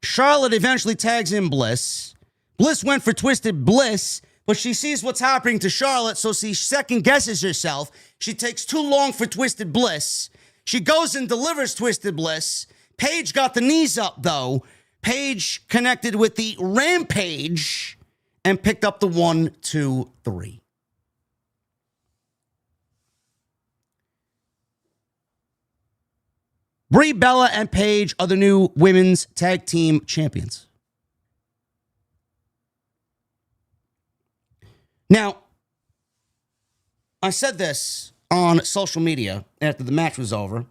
Charlotte eventually tags in Bliss. Bliss went for Twisted Bliss, but she sees what's happening to Charlotte, so she second guesses herself. She takes too long for Twisted Bliss. She goes and delivers Twisted Bliss. Paige got the knees up, though. Paige connected with the Rampage and picked up the 1, 2, 3. Brie Bella and Paige are the new women's tag team champions. Now, I said this on social media after the match was over,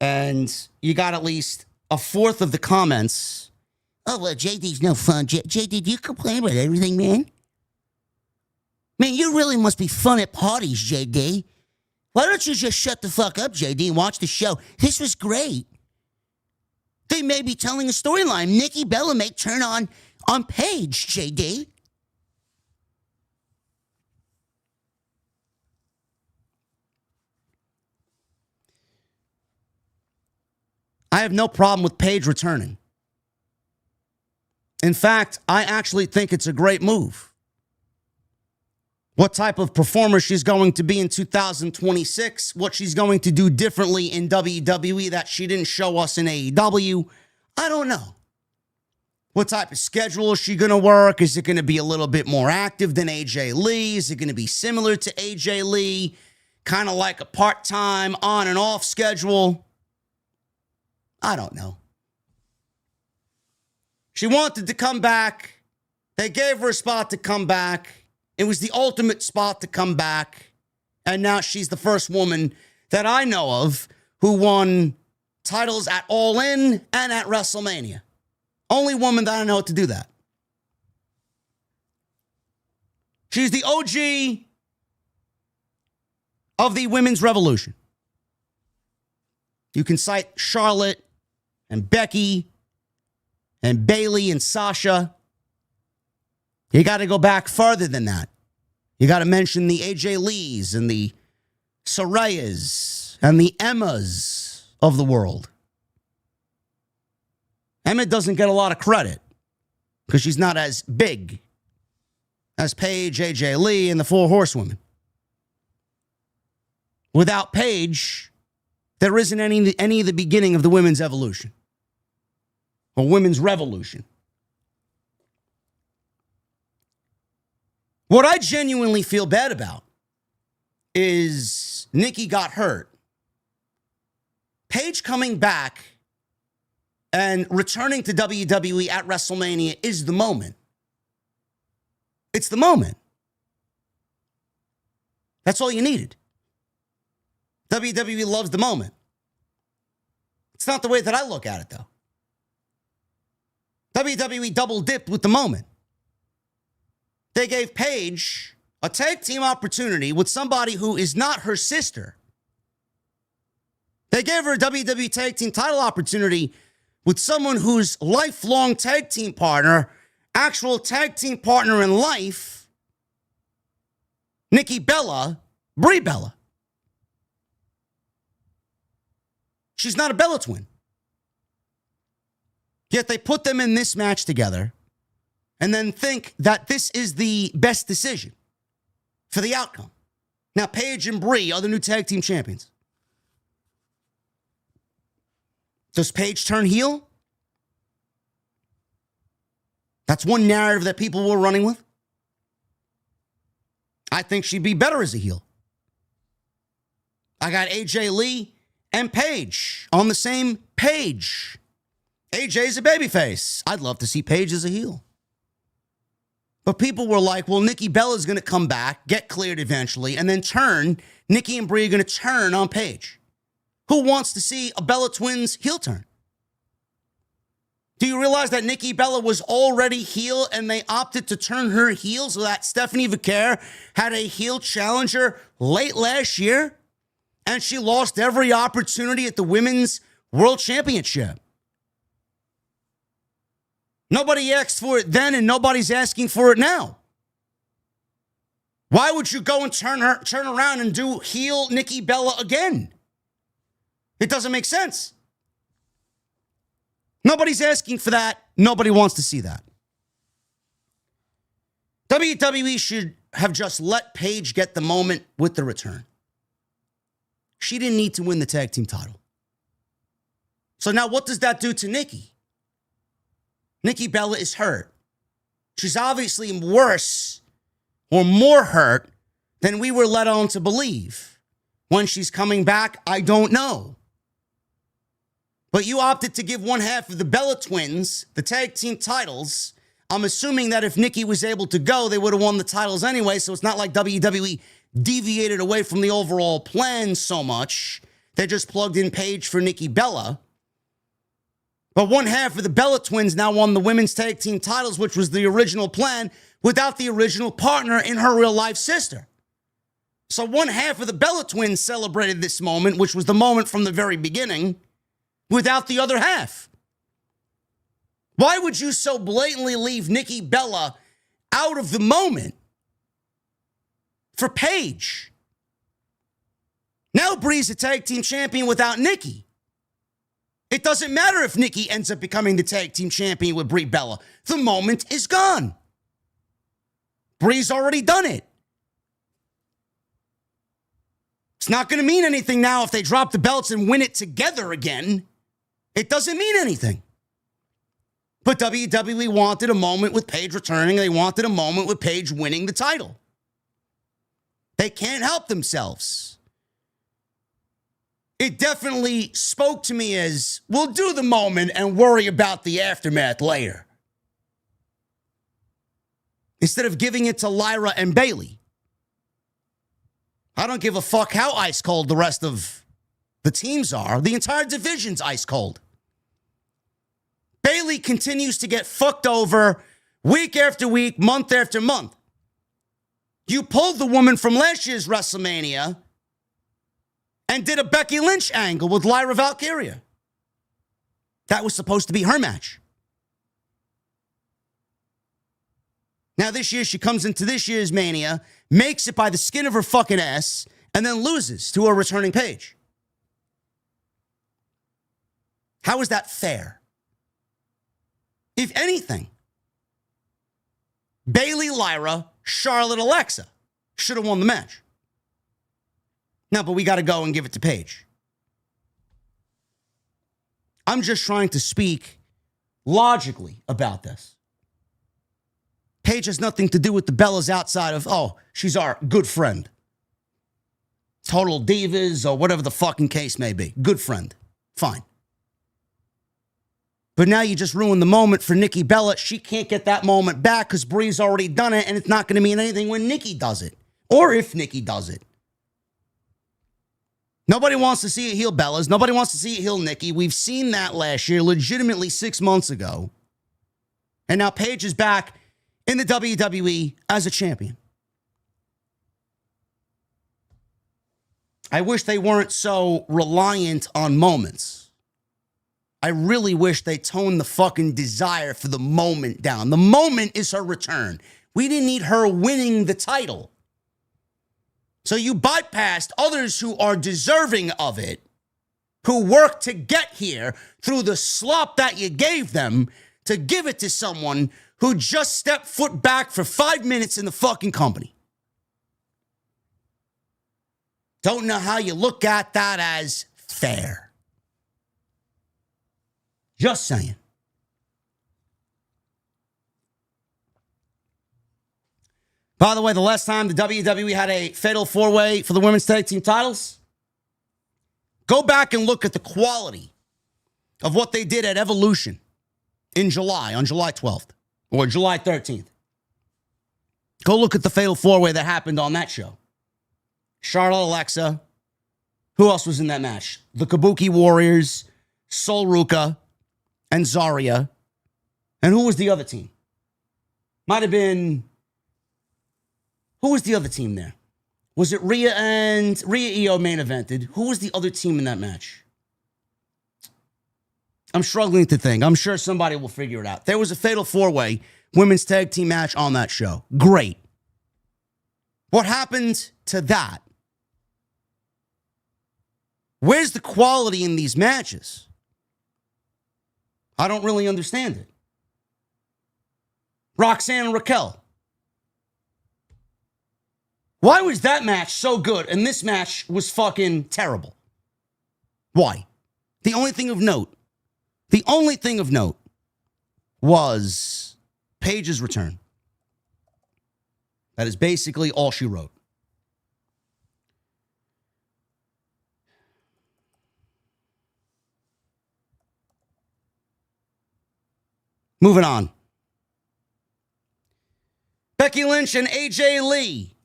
and you got at least a fourth of the comments. Oh, well, JD's no fun. JD, do you complain about everything, man? Man, you really must be fun at parties, JD. Why don't you just shut the fuck up, JD, and watch the show? This was great. They may be telling a storyline. Nikki Bella may turn on Paige, JD. I have no problem with Paige returning. In fact, I actually think it's a great move. What type of performer she's going to be in 2026, what she's going to do differently in WWE that she didn't show us in AEW, I don't know. What type of schedule is she going to work? Is it going to be a little bit more active than AJ Lee? Is it going to be similar to AJ Lee? Kind of like a part-time on and off schedule? I don't know. She wanted to come back. They gave her a spot to come back. It was the ultimate spot to come back. And now she's the first woman that I know of who won titles at All In and at WrestleMania. Only woman that I know to do that. She's the OG of the women's revolution. You can cite Charlotte and Becky and Bayley and Sasha. You got to go back further than that. You got to mention the AJ Lees and the Sarayas and the Emmas of the world. Emma doesn't get a lot of credit because she's not as big as Paige, AJ Lee, and the Four Horsewomen. Without Paige, there isn't any of the beginning of the women's evolution or women's revolution. What I genuinely feel bad about is Nikki got hurt. Paige coming back and returning to WWE at WrestleMania is the moment. It's the moment. That's all you needed. WWE loves the moment. It's not the way that I look at it, though. WWE double dipped with the moment. They gave Paige a tag team opportunity with somebody who is not her sister. They gave her a WWE tag team title opportunity with someone whose lifelong tag team partner, actual tag team partner in life, Nikki Bella, Brie Bella. She's not a Bella twin. Yet they put them in this match together and then think that this is the best decision for the outcome. Now, Paige and Brie are the new tag team champions. Does Paige turn heel? That's one narrative that people were running with. I think she'd be better as a heel. I got AJ Lee and Paige on the same page. AJ's a babyface. I'd love to see Paige as a heel. But people were like, well, Nikki Bella's going to come back, get cleared eventually, and then turn. Nikki and Brie are going to turn on Paige. Who wants to see a Bella Twins heel turn? Do you realize that Nikki Bella was already heel and they opted to turn her heel so that Stephanie Vaquer had a heel challenger late last year? And she lost every opportunity at the Women's World Championship. Nobody asked for it then and nobody's asking for it now. Why would you go and turn around and do heel Nikki Bella again? It doesn't make sense. Nobody's asking for that. Nobody wants to see that. WWE should have just let Paige get the moment with the return. She didn't need to win the tag team title. So now what does that do to Nikki? Nikki Bella is hurt. She's obviously worse or more hurt than we were led on to believe. When she's coming back, I don't know. But you opted to give one half of the Bella Twins the tag team titles. I'm assuming that if Nikki was able to go, they would have won the titles anyway, so it's not like WWE deviated away from the overall plan so much. They just plugged in Paige for Nikki Bella. But one half of the Bella Twins now won the women's tag team titles, which was the original plan, without the original partner in her real-life sister. So one half of the Bella Twins celebrated this moment, which was the moment from the very beginning, without the other half. Why would you so blatantly leave Nikki Bella out of the moment for Paige? Now Brie's a tag team champion without Nikki. It doesn't matter if Nikki ends up becoming the tag team champion with Brie Bella. The moment is gone. Brie's already done it. It's not going to mean anything now if they drop the belts and win it together again. It doesn't mean anything. But WWE wanted a moment with Paige returning. They wanted a moment with Paige winning the title. They can't help themselves. It definitely spoke to me as, we'll do the moment and worry about the aftermath later. Instead of giving it to Lyra and Bayley. I don't give a fuck how ice cold the rest of the teams are. The entire division's ice cold. Bayley continues to get fucked over week after week, month after month. You pulled the woman from last year's WrestleMania and did a Becky Lynch angle with Lyra Valkyria. That was supposed to be her match. Now this year she comes into this year's Mania, makes it by the skin of her fucking ass, and then loses to a returning Paige. How is that fair? If anything, Bayley, Lyra, Charlotte, Alexa should have won the match. No, but we got to go and give it to Paige. I'm just trying to speak logically about this. Paige has nothing to do with the Bellas outside of, oh, she's our good friend. Total divas or whatever the fucking case may be. Good friend. Fine. But now you just ruined the moment for Nikki Bella. She can't get that moment back because Brie's already done it, and it's not going to mean anything when Nikki does it. Or if Nikki does it. Nobody wants to see a heel Bellas. Nobody wants to see a heel Nikki. We've seen that last year, legitimately 6 months ago. And now Paige is back in the WWE as a champion. I wish they weren't so reliant on moments. I really wish they toned the fucking desire for the moment down. The moment is her return. We didn't need her winning the title. So you bypassed others who are deserving of it, who worked to get here through the slop that you gave them, to give it to someone who just stepped foot back for 5 minutes in the fucking company. Don't know how you look at that as fair. Just saying. By the way, the last time the WWE had a fatal four-way for the women's tag team titles, go back and look at the quality of what they did at Evolution in July, on July 12th, or July 13th. Go look at the fatal four-way that happened on that show. Charlotte, Alexa. Who else was in that match? The Kabuki Warriors, Sol Ruka, and Zarya. And who was the other team? Might have been... Who was the other team there? Was it Rhea and... Rhea Io main evented. Who was the other team in that match? I'm struggling to think. I'm sure somebody will figure it out. There was a fatal four-way women's tag team match on that show. Great. What happened to that? Where's the quality in these matches? I don't really understand it. Roxanne and Raquel. Why was that match so good and this match was fucking terrible? Why? The only thing of note was Paige's return. That is basically all she wrote. Moving on. Becky Lynch and AJ Lee.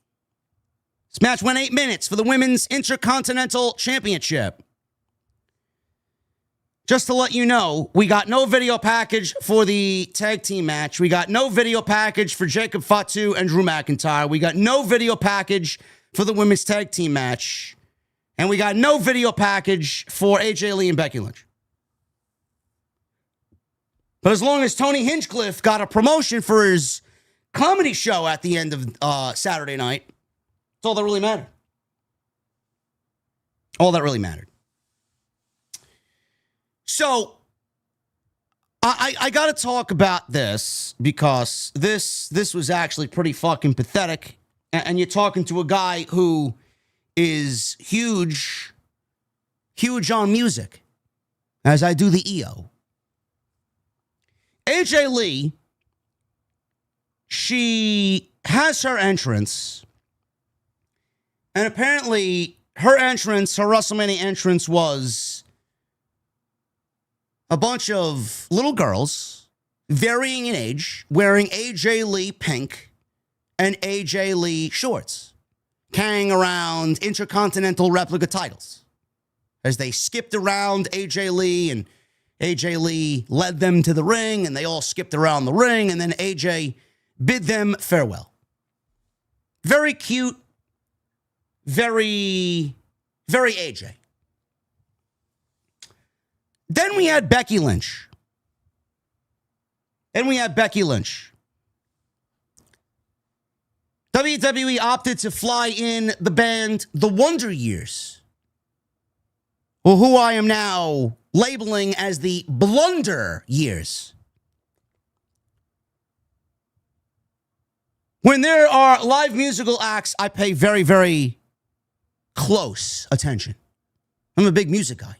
This match went 8 minutes for the Women's Intercontinental Championship. Just to let you know, we got no video package for the tag team match. We got no video package for Jacob Fatu and Drew McIntyre. We got no video package for the women's tag team match. And we got no video package for AJ Lee and Becky Lynch. But as long as Tony Hinchcliffe got a promotion for his comedy show at the end of Saturday night, that's all that really mattered. All that really mattered. So, I got to talk about this because this was actually pretty fucking pathetic. And you're talking to a guy who is huge on music, as I do the EO. AJ Lee, she has her entrance, and apparently her WrestleMania entrance was a bunch of little girls, varying in age, wearing AJ Lee pink and AJ Lee shorts, carrying around Intercontinental replica titles. As they skipped around AJ Lee, and AJ Lee led them to the ring, and they all skipped around the ring, and then AJ bid them farewell. Very cute, very AJ. Then we had Becky Lynch. WWE opted to fly in the band The Wonder Years, or who I am now labeling as the Blunder Years. When there are live musical acts, I pay very, very close attention. I'm a big music guy.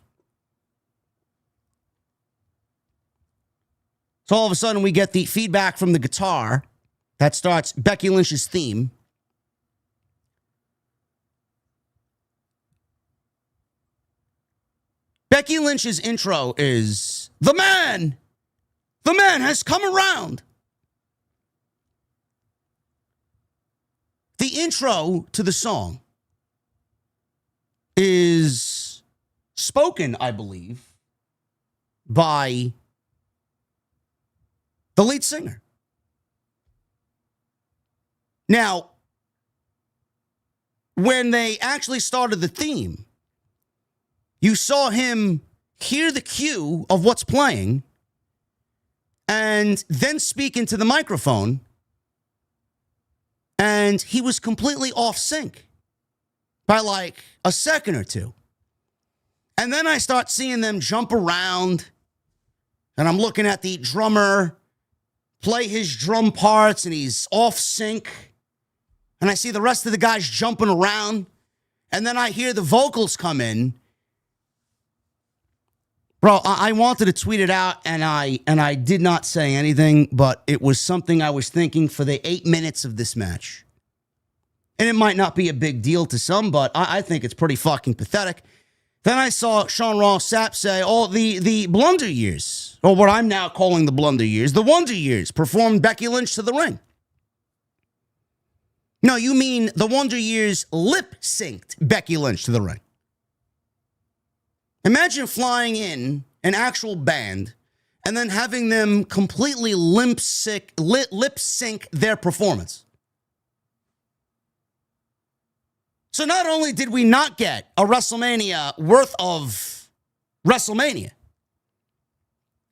So all of a sudden we get the feedback from the guitar that starts Becky Lynch's theme. Becky Lynch's intro is, the man has come around. The intro to the song is spoken, I believe, by the lead singer. Now, when they actually started the theme, you saw him hear the cue of what's playing and then speak into the microphone, and he was completely off sync by like a second or two. And then I start seeing them jump around, and I'm looking at the drummer play his drum parts, and he's off sync. And I see the rest of the guys jumping around, and then I hear the vocals come in. Bro, I wanted to tweet it out, and I did not say anything, but it was something I was thinking for the 8 minutes of this match. And it might not be a big deal to some, but I think it's pretty fucking pathetic. Then I saw Sean Ross Sapp say, the Blunder Years, or what I'm now calling the Blunder Years, the Wonder Years, performed Becky Lynch to the ring. No, you mean the Wonder Years lip-synced Becky Lynch to the ring. Imagine flying in an actual band and then having them completely lip-sync their performance. So not only did we not get a WrestleMania worth of WrestleMania,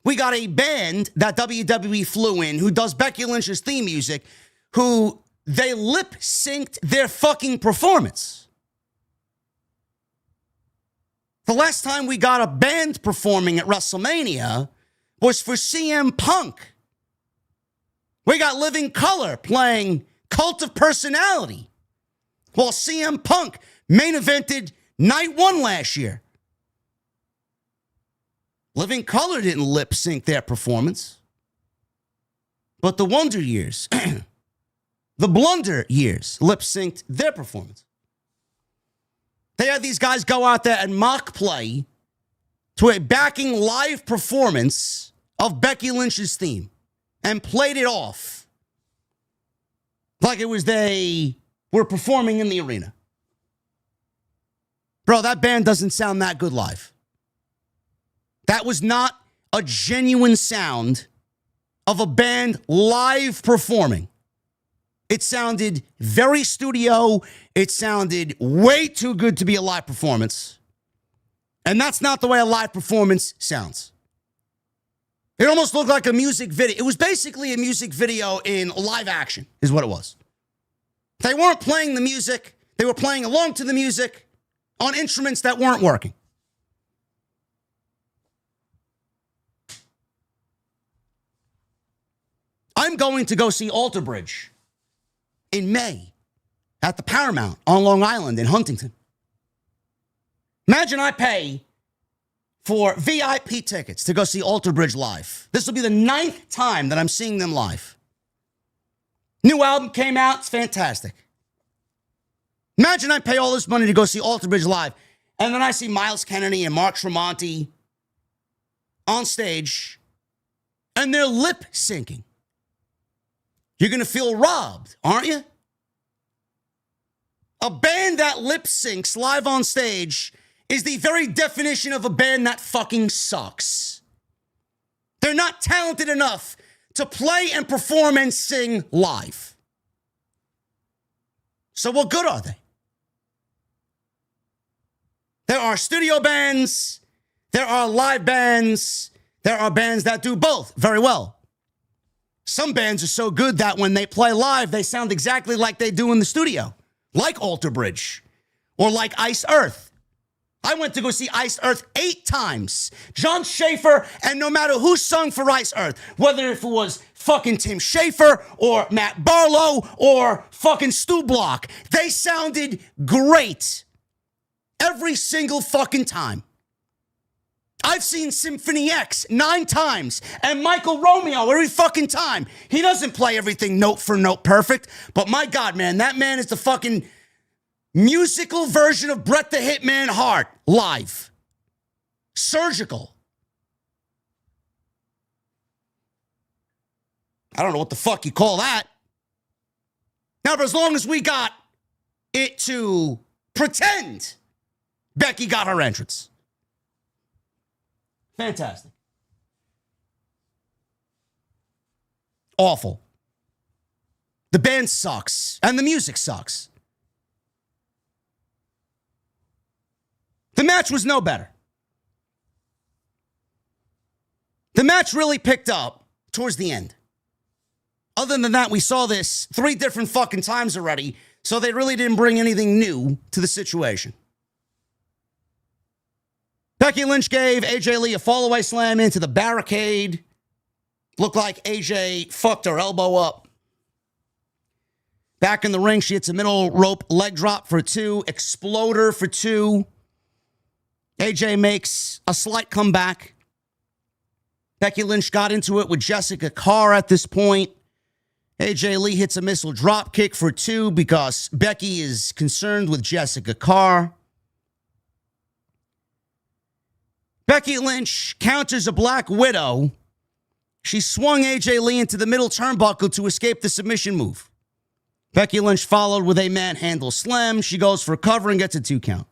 we got a band that WWE flew in who does Becky Lynch's theme music, who they lip-synced their fucking performance. The last time we got a band performing at WrestleMania was for CM Punk. We got Living Color playing Cult of Personality, while CM Punk main evented night one last year. Living Color didn't lip sync their performance, but the Wonder Years, the Blunder Years, lip synced their performance. They had these guys go out there and mock play to a backing live performance of Becky Lynch's theme and played it off like it was they were performing in the arena. Bro, that band doesn't sound that good live. That was not a genuine sound of a band live performing. It sounded very studio. It sounded way too good to be a live performance. And that's not the way a live performance sounds. It almost looked like a music video. It was basically a music video in live action, is what it was. They weren't playing the music. They were playing along to the music on instruments that weren't working. I'm going to go see Alter Bridge in May at the Paramount on Long Island in Huntington. Imagine I pay for VIP tickets to go see Alter Bridge live. This will be the 9th time that I'm seeing them live. New album came out. It's fantastic. Imagine I pay all this money to go see Alter Bridge live, and then I see Miles Kennedy and Mark Tremonti on stage, and they're lip syncing. You're going to feel robbed, aren't you? A band that lip syncs live on stage is the very definition of a band that fucking sucks. They're not talented enough to play and perform and sing live. So what good are they? There are studio bands, there are live bands, there are bands that do both very well. Some bands are so good that when they play live, they sound exactly like they do in the studio, like Alter Bridge or like Ice Earth. I went to go see Ice Earth 8 times. John Schaefer, and no matter who sung for Ice Earth, whether if it was fucking Tim Schaefer or Matt Barlow or fucking Stu Block, they sounded great every single fucking time. I've seen Symphony X 9 times and Michael Romeo every fucking time. He doesn't play everything note for note perfect, but my God, man, that man is the fucking musical version of Bret the Hitman Hart live. Surgical. I don't know what the fuck you call that. Now, but as long as we got it to pretend Becky got her entrance. Fantastic. Awful. The band sucks, and the music sucks. The match was no better. The match really picked up towards the end. Other than that, we saw this 3 different fucking times already, so they really didn't bring anything new to the situation. Becky Lynch gave AJ Lee a fallaway slam into the barricade. Looked like AJ fucked her elbow up. Back in the ring, she hits a middle rope leg drop for 2, exploder for 2. AJ makes a slight comeback. Becky Lynch got into it with Jessica Carr at this point. AJ Lee hits a missile drop kick for 2 because Becky is concerned with Jessica Carr. Becky Lynch counters a Black Widow. She swung AJ Lee into the middle turnbuckle to escape the submission move. Becky Lynch followed with a manhandle slam. She goes for a cover and gets a 2 count.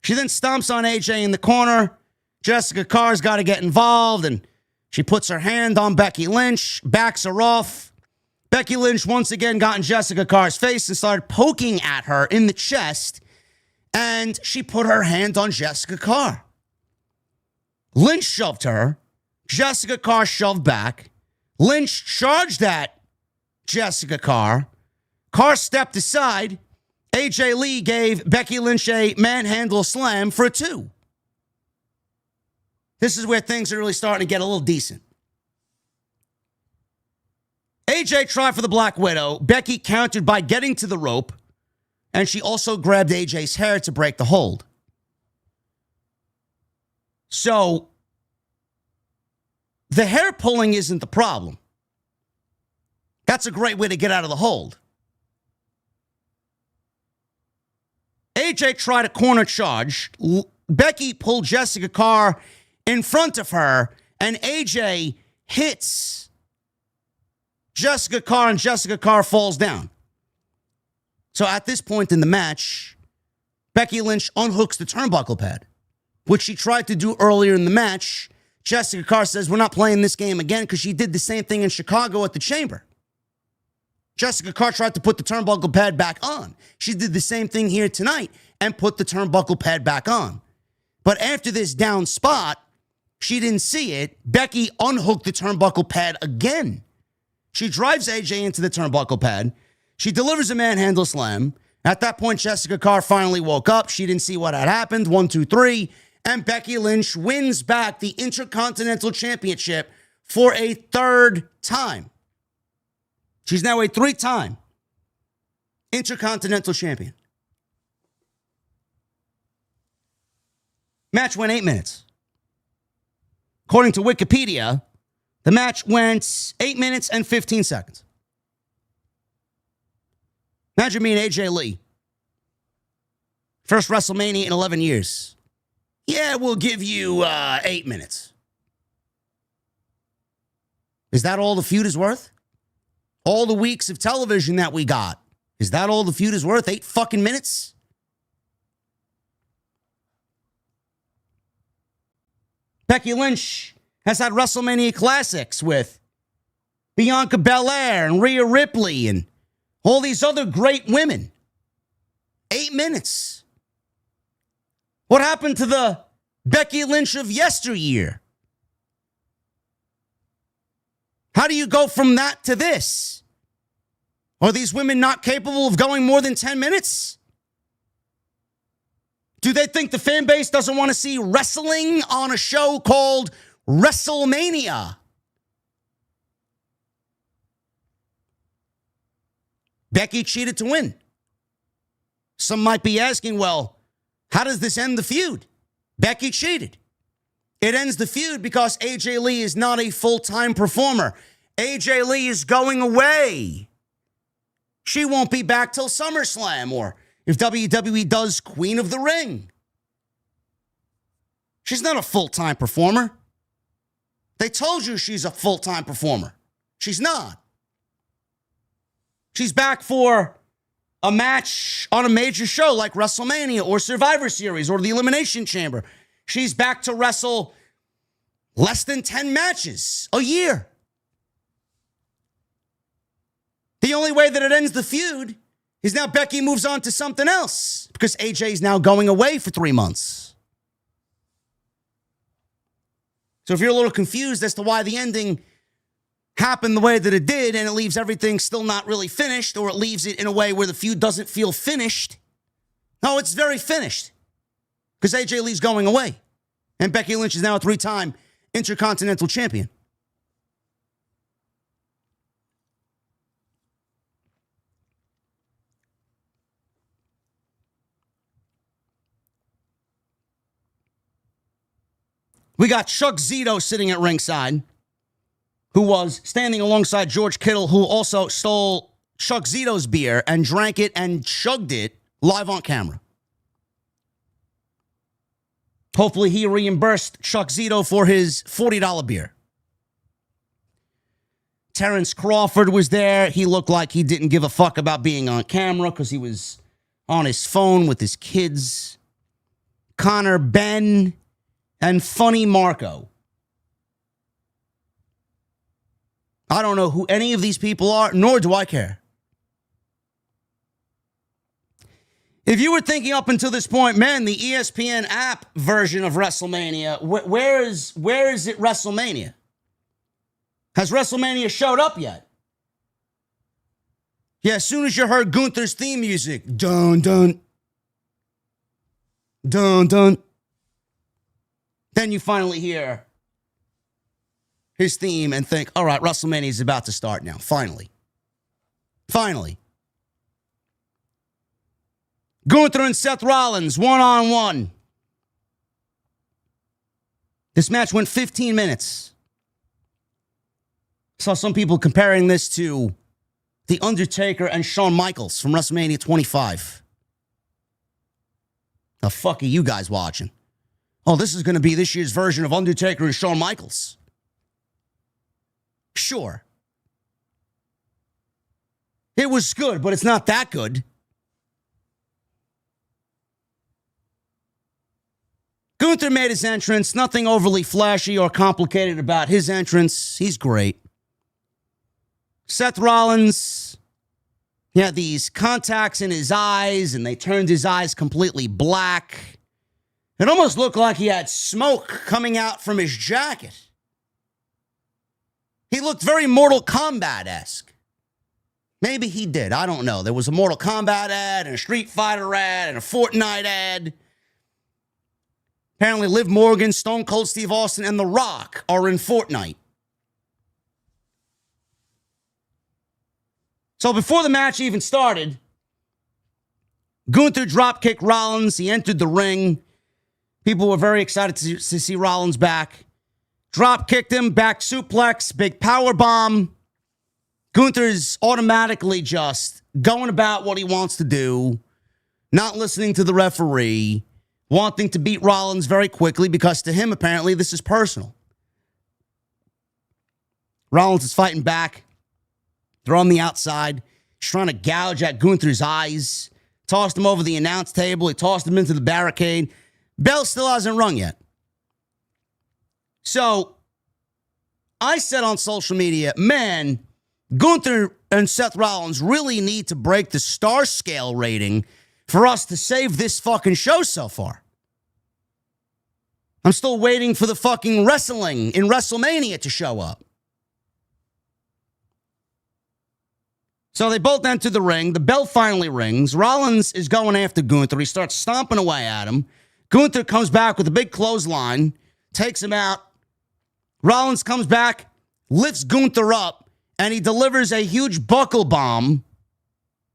She then stomps on AJ in the corner. Jessica Carr's got to get involved, and she puts her hand on Becky Lynch, backs her off. Becky Lynch once again got in Jessica Carr's face and started poking at her in the chest, and she put her hand on Jessica Carr. Lynch shoved her. Jessica Carr shoved back. Lynch charged at Jessica Carr. Carr stepped aside. AJ Lee gave Becky Lynch a manhandle slam for a 2. This is where things are really starting to get a little decent. AJ tried for the Black Widow. Becky countered by getting to the rope, and she also grabbed AJ's hair to break the hold. So, the hair pulling isn't the problem. That's a great way to get out of the hold. AJ tried a corner charge. Becky pulled Jessica Carr in front of her, and AJ hits Jessica Carr, and Jessica Carr falls down. So at this point in the match, Becky Lynch unhooks the turnbuckle pad, which she tried to do earlier in the match. Jessica Carr says, we're not playing this game again, because she did the same thing in Chicago at the Chamber. Jessica Carr tried to put the turnbuckle pad back on. She did the same thing here tonight and put the turnbuckle pad back on. But after this down spot, she didn't see it. Becky unhooked the turnbuckle pad again. She drives AJ into the turnbuckle pad. She delivers a manhandle slam. At that point, Jessica Carr finally woke up. She didn't see what had happened. 1, 2, 3. And Becky Lynch wins back the Intercontinental Championship for a 3rd time. She's now a 3-time Intercontinental Champion. Match went 8 minutes. According to Wikipedia, the match went 8 minutes and 15 seconds. Imagine me and AJ Lee. First WrestleMania in 11 years. Yeah, we'll give you 8 minutes. Is that all the feud is worth? All the weeks of television that we got. Is that all the feud is worth? 8 fucking minutes? Becky Lynch has had WrestleMania classics with Bianca Belair and Rhea Ripley and all these other great women. 8 minutes. What happened to the Becky Lynch of yesteryear? How do you go from that to this? Are these women not capable of going more than 10 minutes? Do they think the fan base doesn't want to see wrestling on a show called WrestleMania? Becky cheated to win. Some might be asking, well, how does this end the feud? Becky cheated. It ends the feud because AJ Lee is not a full-time performer. AJ Lee is going away. She won't be back till SummerSlam, or if WWE does Queen of the Ring. She's not a full-time performer. They told you she's a full-time performer. She's not. She's back for a match on a major show like WrestleMania or Survivor Series or the Elimination Chamber. She's back to wrestle less than 10 matches a year. The only way that it ends the feud is now Becky moves on to something else because AJ is now going away for 3 months. So if you're a little confused as to why the ending happened the way that it did and it leaves everything still not really finished, or it leaves it in a way where the feud doesn't feel finished, no, it's very finished because AJ Lee's going away and Becky Lynch is now a 3-time Intercontinental Champion. We got Chuck Zito sitting at ringside, who was standing alongside George Kittle, who also stole Chuck Zito's beer and drank it and chugged it live on camera. Hopefully he reimbursed Chuck Zito for his $40 beer. Terrence Crawford was there. He looked like he didn't give a fuck about being on camera because he was on his phone with his kids. Connor Ben and Funny Marco. I don't know who any of these people are, nor do I care. If you were thinking up until this point, man, the ESPN app version of WrestleMania, where is it WrestleMania? Has WrestleMania showed up yet? Yeah, as soon as you heard Gunther's theme music, dun, dun, dun, dun, then you finally hear his theme and think, all right, WrestleMania is about to start now. Finally. Finally. Gunther and Seth Rollins, one-on-one. This match went 15 minutes. Saw some people comparing this to The Undertaker and Shawn Michaels from WrestleMania 25. The fuck are you guys watching? Oh, this is going to be this year's version of Undertaker and Shawn Michaels. Sure. It was good, but it's not that good. Gunther made his entrance. Nothing overly flashy or complicated about his entrance. He's great. Seth Rollins, he had these contacts in his eyes, and they turned his eyes completely black. It almost looked like he had smoke coming out from his jacket. He looked very Mortal Kombat-esque. Maybe he did. I don't know. There was a Mortal Kombat ad and a Street Fighter ad and a Fortnite ad. Apparently, Liv Morgan, Stone Cold Steve Austin, and The Rock are in Fortnite. So before the match even started, Gunther dropkicked Rollins. He entered the ring. People were very excited to see Rollins back. Drop kicked him, back suplex, big power bomb. Gunther's automatically just going about what he wants to do, not listening to the referee, wanting to beat Rollins very quickly because to him, apparently, this is personal. Rollins is fighting back. They're on the outside. He's trying to gouge at Gunther's eyes. Tossed him over the announce table. He tossed him into the barricade. Bell still hasn't rung yet. So, I said on social media, man, Gunther and Seth Rollins really need to break the star scale rating for us to save this fucking show so far. I'm still waiting for the fucking wrestling in WrestleMania to show up. So they both enter the ring. The bell finally rings. Rollins is going after Gunther. He starts stomping away at him. Gunther comes back with a big clothesline, takes him out. Rollins comes back, lifts Gunther up, and he delivers a huge buckle bomb.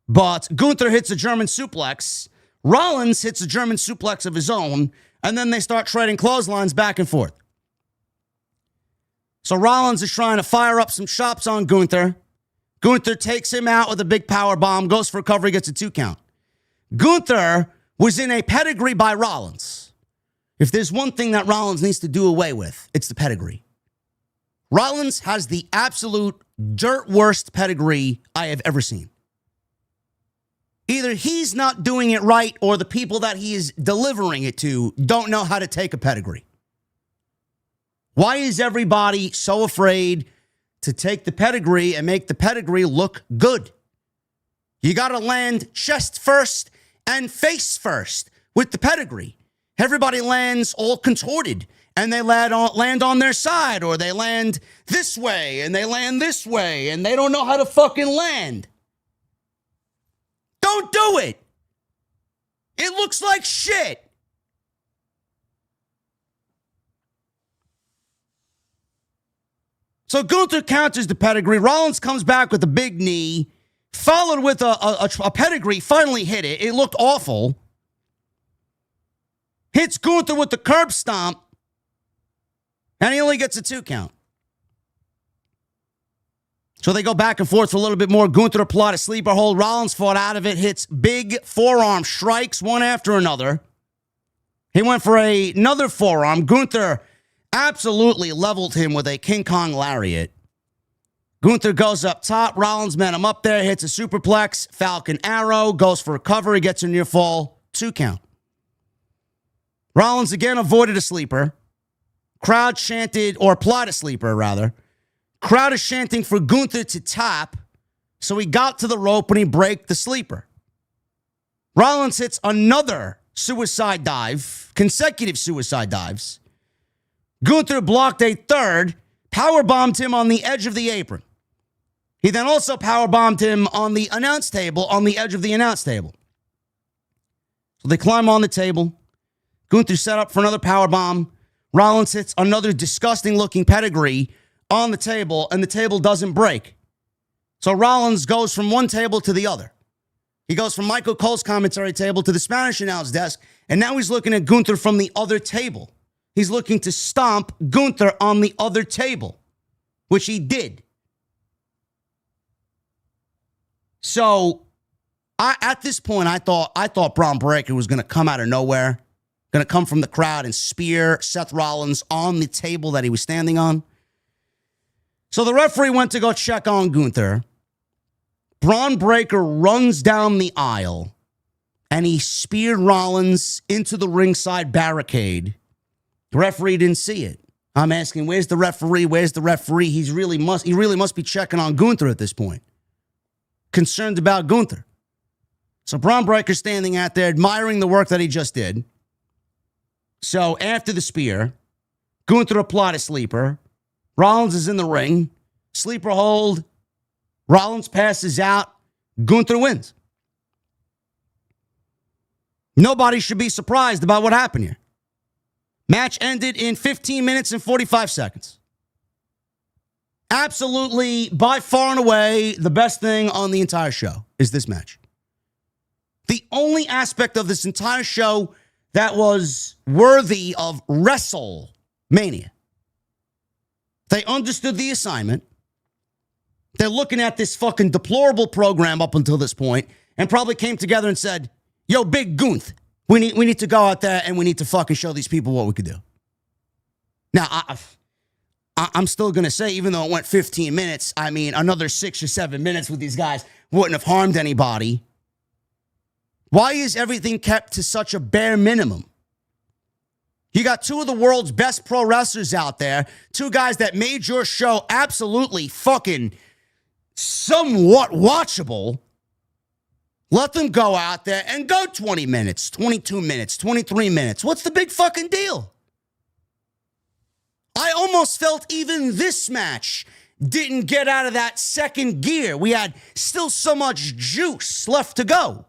But Gunther hits a German suplex. Rollins hits a German suplex of his own, and then they start trading clotheslines back and forth. So Rollins is trying to fire up some shots on Gunther. Gunther takes him out with a big power bomb, goes for a cover, he gets a 2 count. Gunther was in a pedigree by Rollins. If there's one thing that Rollins needs to do away with, it's the pedigree. Rollins has the absolute dirt worst pedigree I have ever seen. Either he's not doing it right or the people that he is delivering it to don't know how to take a pedigree. Why is everybody so afraid to take the pedigree and make the pedigree look good? You got to land chest first and face first with the pedigree. Everybody lands all contorted, and they land on their side, or they land this way, and they land this way, and they don't know how to fucking land. Don't do it. It looks like shit. So Gunther counters the pedigree. Rollins comes back with a big knee, followed with a pedigree, finally hit it. It looked awful. Hits Gunther with the curb stomp, and he only gets a 2 count. So they go back and forth for a little bit more. Gunther applied a sleeper hold. Rollins fought out of it, hits big forearm strikes one after another. He went for another forearm. Gunther absolutely leveled him with a King Kong lariat. Gunther goes up top. Rollins met him up there, hits a superplex. Falcon Arrow, goes for a cover. He gets a near fall. 2 count. Rollins again avoided a sleeper. Crowd chanted, or applied a sleeper, rather. Crowd is chanting for Gunther to tap, so he got to the rope and he broke the sleeper. Rollins hits another suicide dive, consecutive suicide dives. Gunther blocked a third, powerbombed him on the edge of the apron. He then also powerbombed him on the announce table, on the edge of the announce table. So they climb on the table. Gunther set up for another powerbomb. Rollins hits another disgusting-looking pedigree on the table, and the table doesn't break. So Rollins goes from one table to the other. He goes from Michael Cole's commentary table to the Spanish announce desk, and now he's looking at Gunther from the other table. He's looking to stomp Gunther on the other table, which he did. So, at this point, I thought Bron Breaker was going to come out of nowhere, going to come from the crowd and spear Seth Rollins on the table that he was standing on. So the referee went to go check on Gunther. Bron Breaker runs down the aisle, and he speared Rollins into the ringside barricade. The referee didn't see it. I'm asking, where's the referee? Where's the referee? He really must be checking on Gunther at this point. Concerned about Gunther. So Bron Breaker standing out there admiring the work that he just did. So after the spear, Gunther applied a sleeper. Rollins is in the ring. Sleeper hold. Rollins passes out. Gunther wins. Nobody should be surprised about what happened here. Match ended in 15 minutes and 45 seconds. Absolutely, by far and away, the best thing on the entire show is this match. The only aspect of this entire show that was worthy of WrestleMania. They understood the assignment. They're looking at this fucking deplorable program up until this point and probably came together and said, yo, Big Gunther, we need to go out there and we need to fucking show these people what we could do. Now, I'm still going to say, even though it went 15 minutes, I mean, another 6 or 7 minutes with these guys wouldn't have harmed anybody. Why is everything kept to such a bare minimum? You got two of the world's best pro wrestlers out there, two guys that made your show absolutely fucking somewhat watchable. Let them go out there and go 20 minutes, 22 minutes, 23 minutes. What's the big fucking deal? I almost felt even this match didn't get out of that second gear. We had still so much juice left to go.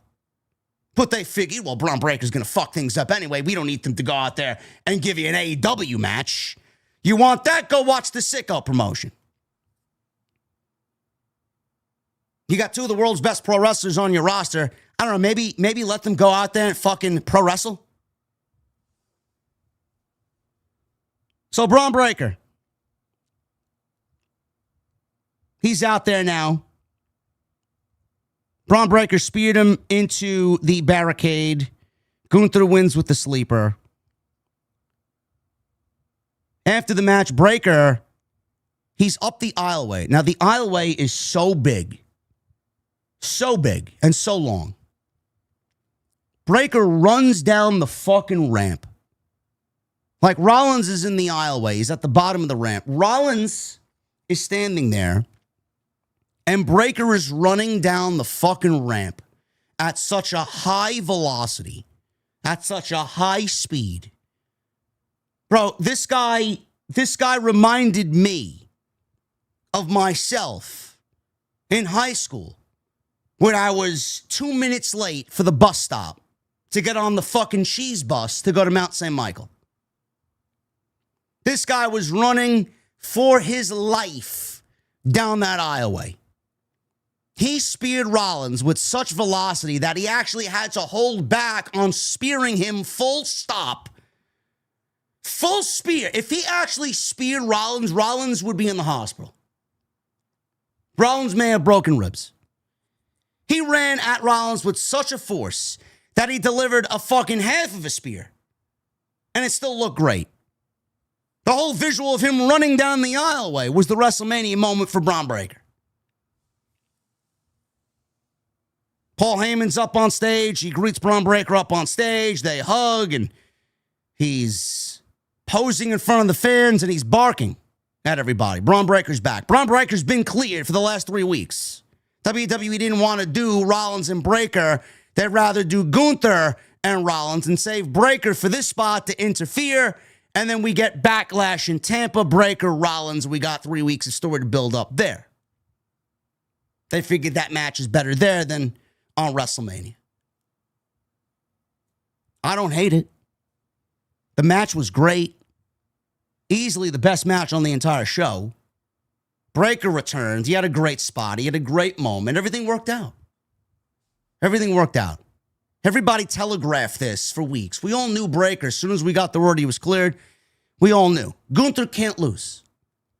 But they figured, well, Bron Breaker's going to fuck things up anyway. We don't need them to go out there and give you an AEW match. You want that? Go watch the Sicko promotion. You got two of the world's best pro wrestlers on your roster. I don't know, maybe let them go out there and fucking pro wrestle. So Bron Breakker, he's out there now. Bron Breakker speared him into the barricade. Gunther wins with the sleeper. After the match, Breakker, he's up the aisleway. Now, the aisleway is so big and so long. Breakker runs down the fucking ramp. Like Rollins is in the aisleway. He's at the bottom of the ramp. Rollins is standing there. And Breakker is running down the fucking ramp at such a high velocity, at such a high speed. Bro, this guy reminded me of myself in high school when I was 2 minutes late for the bus stop to get on the fucking cheese bus to go to Mount St. Michael. This guy was running for his life down that aisleway. He speared Rollins with such velocity that he actually had to hold back on spearing him full stop. Full spear. If he actually speared Rollins, Rollins would be in the hospital. Rollins may have broken ribs. He ran at Rollins with such a force that he delivered a fucking half of a spear. And it still looked great. The whole visual of him running down the aisleway was the WrestleMania moment for Bron Breakker. Paul Heyman's up on stage. He greets Bron Breakker up on stage. They hug, and he's posing in front of the fans, and he's barking at everybody. Bron Breakker's back. Bron Breakker's been cleared for the last 3 weeks. WWE didn't want to do Rollins and Breakker. They'd rather do Gunther and Rollins and save Breakker for this spot to interfere, and then we get Backlash in Tampa, Breakker, Rollins. We got 3 weeks of story to build up there. They figured that match is better there than on WrestleMania. I don't hate it. The match was great. Easily the best match on the entire show. Breakker returns. He had a great spot. He had a great moment. Everything worked out. Everything worked out. Everybody telegraphed this for weeks. We all knew Breakker. As soon as we got the word he was cleared, we all knew. Gunther can't lose.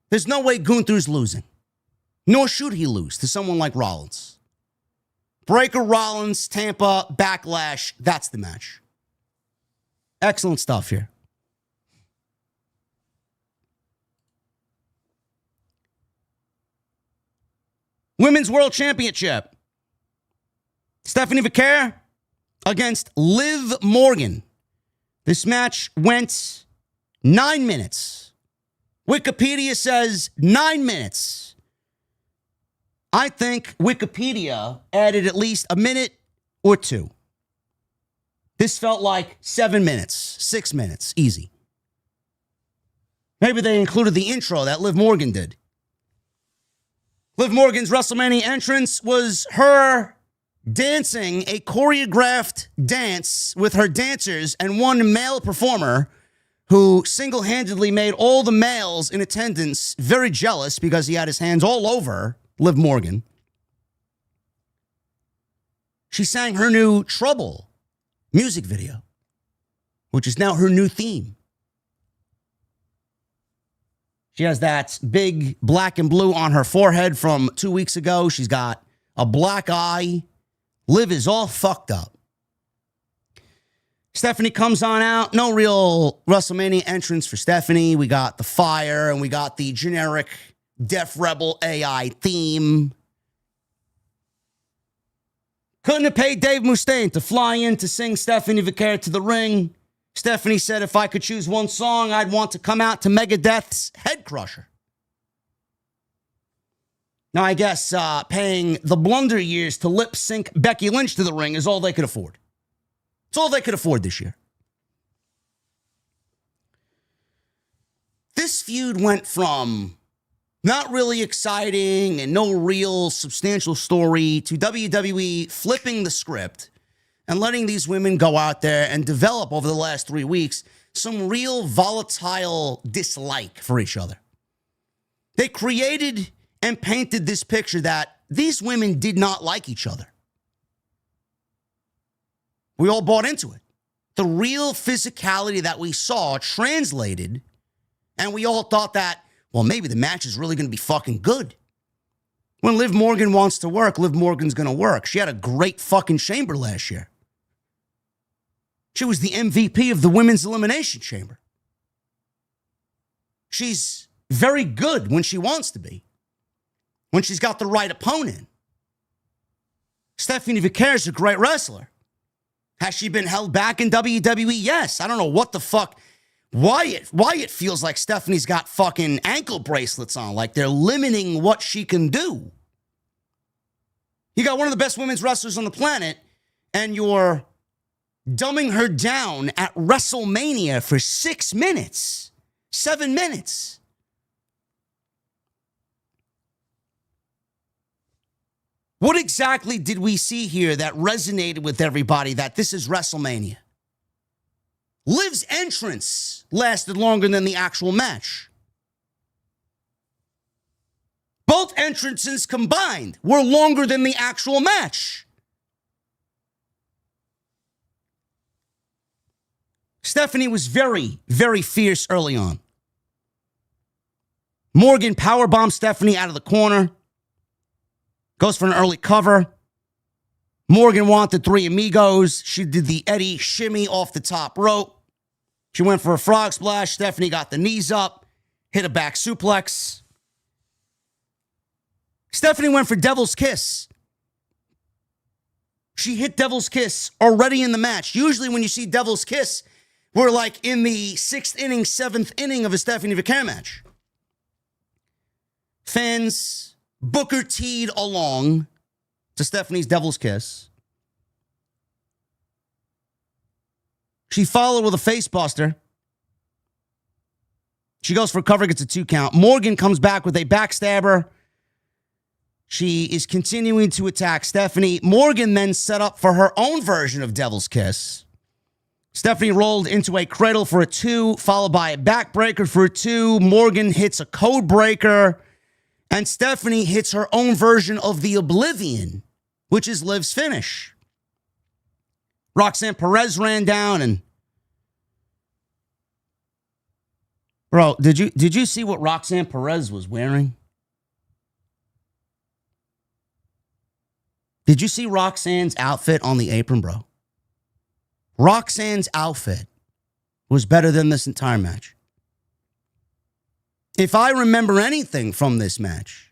There's no way Gunther's losing. Nor should he lose to someone like Rollins. Breakker, Rollins, Tampa, Backlash. That's the match. Excellent stuff here. Women's World Championship. Stephanie Vaquer against Liv Morgan. This match went 9 minutes. Wikipedia says 9 minutes. I think Wikipedia added at least a minute or two. This felt like 7 minutes, 6 minutes, easy. Maybe they included the intro that Liv Morgan did. Liv Morgan's WrestleMania entrance was her dancing a choreographed dance with her dancers and one male performer who single-handedly made all the males in attendance very jealous because he had his hands all over Liv Morgan. She sang her new Trouble music video. which is now her new theme. She has that big black and blue on her forehead from 2 weeks ago. She's got a black eye. Liv is all fucked up. Stephanie comes on out. No real WrestleMania entrance for Stephanie. We got the fire and we got the generic Def Rebel AI theme. Couldn't have paid Dave Mustaine to fly in to sing Stephanie Vaquer to the ring. Stephanie said if I could choose one song, I'd want to come out to Megadeth's Head Crusher. Now, I guess paying the Blunder Years to lip sync Becky Lynch to the ring is all they could afford. It's all they could afford this year. This feud went from not really exciting and no real substantial story to WWE flipping the script and letting these women go out there and develop over the last 3 weeks some real volatile dislike for each other. They created and painted this picture that these women did not like each other. We all bought into it. The real physicality that we saw translated, and we all thought that, well, maybe the match is really going to be fucking good. When Liv Morgan wants to work, Liv Morgan's going to work. She had a great fucking chamber last year. She was the MVP of the Women's Elimination Chamber. She's very good when she wants to be, when she's got the right opponent. Stephanie Vaquer is a great wrestler. Has she been held back in WWE? Yes. I don't know what the fuck, why it feels like Stephanie's got fucking ankle bracelets on, like they're limiting what she can do. You got one of the best women's wrestlers on the planet, and you're dumbing her down at WrestleMania for 6 minutes, 7 minutes. What exactly did we see here that resonated with everybody that this is WrestleMania? Liv's entrance lasted longer than the actual match. Both entrances combined were longer than the actual match. Stephanie was very, very fierce early on. Morgan powerbombed Stephanie out of the corner. Goes for an early cover. Morgan wanted three amigos. She did the Eddie shimmy off the top rope. She went for a frog splash. Stephanie got the knees up. Hit a back suplex. Stephanie went for Devil's Kiss. She hit Devil's Kiss already in the match. Usually when you see Devil's Kiss, we're like in the 6th inning, 7th inning of a Stephanie Vaquer match. Fans Booker T'd along to Stephanie's Devil's Kiss. She followed with a face buster. She goes for cover, gets a 2 count. Morgan comes back with a backstabber. She is continuing to attack Stephanie. Morgan then set up for her own version of Devil's Kiss. Stephanie rolled into a cradle for a 2, followed by a backbreaker for a 2. Morgan hits a code breaker. And Stephanie hits her own version of the Oblivion, which is Liv's finish. Roxanne Perez ran down and... Bro, did you see what Roxanne Perez was wearing? Did you see Roxanne's outfit on the apron, bro? Roxanne's outfit was better than this entire match. If I remember anything from this match,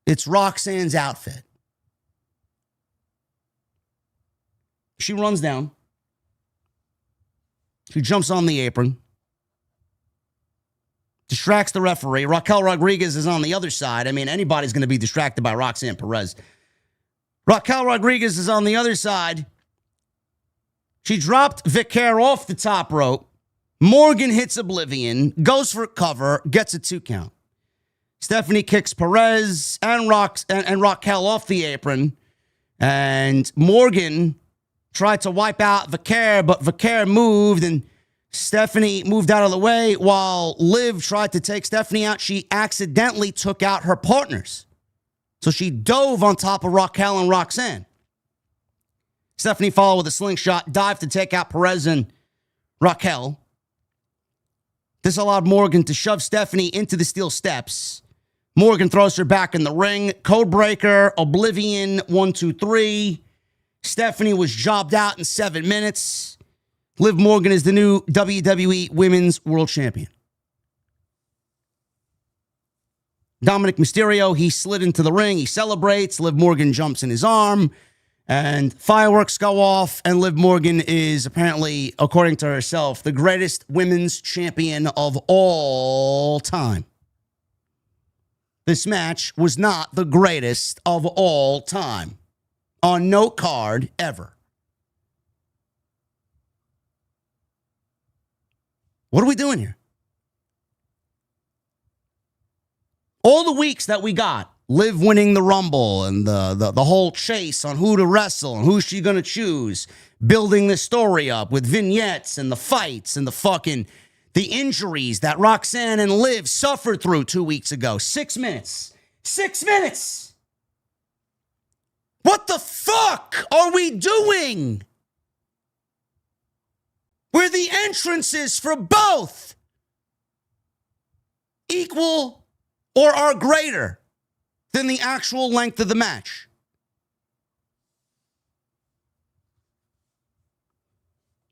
it's Roxanne's outfit. She runs down. She jumps on the apron. Distracts the referee. Raquel Rodriguez is on the other side. I mean, anybody's going to be distracted by Roxanne Perez. Raquel Rodriguez is on the other side. She dropped Vaquer off the top rope. Morgan hits Oblivion, goes for cover, gets a 2 count. Stephanie kicks Perez and Raquel off the apron. And Morgan tried to wipe out Vaquer, but Vaquer moved and Stephanie moved out of the way while Liv tried to take Stephanie out. She accidentally took out her partners. So she dove on top of Raquel and Roxanne. Stephanie followed with a slingshot, dived to take out Perez and Raquel. This allowed Morgan to shove Stephanie into the steel steps. Morgan throws her back in the ring. Code breaker, Oblivion, 1, 2, 3. Stephanie was jobbed out in 7 minutes. Liv Morgan is the new WWE Women's World Champion. Dominic Mysterio, he slid into the ring. He celebrates. Liv Morgan jumps in his arm. And fireworks go off. And Liv Morgan is apparently, according to herself, the greatest women's champion of all time. This match was not the greatest of all time on no card ever. What are we doing here? All the weeks that we got, Liv winning the Rumble and the whole chase on who to wrestle and who's she going to choose, building the story up with vignettes and the fights and the injuries that Roxanne and Liv suffered through 2 weeks ago. 6 minutes. 6 minutes. What the fuck are we doing? Where the entrances for both equal or are greater than the actual length of the match.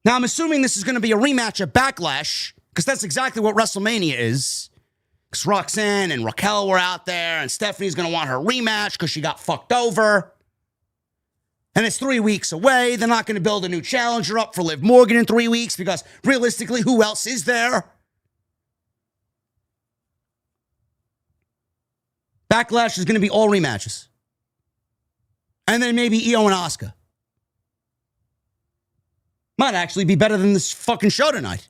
Now, I'm assuming this is going to be a rematch at Backlash, because that's exactly what WrestleMania is. Because Roxanne and Raquel were out there, and Stephanie's going to want her rematch because she got fucked over. And it's 3 weeks away. They're not going to build a new challenger up for Liv Morgan in 3 weeks, because realistically, who else is there? Backlash is going to be all rematches. And then maybe Io and Asuka. Might actually be better than this fucking show tonight.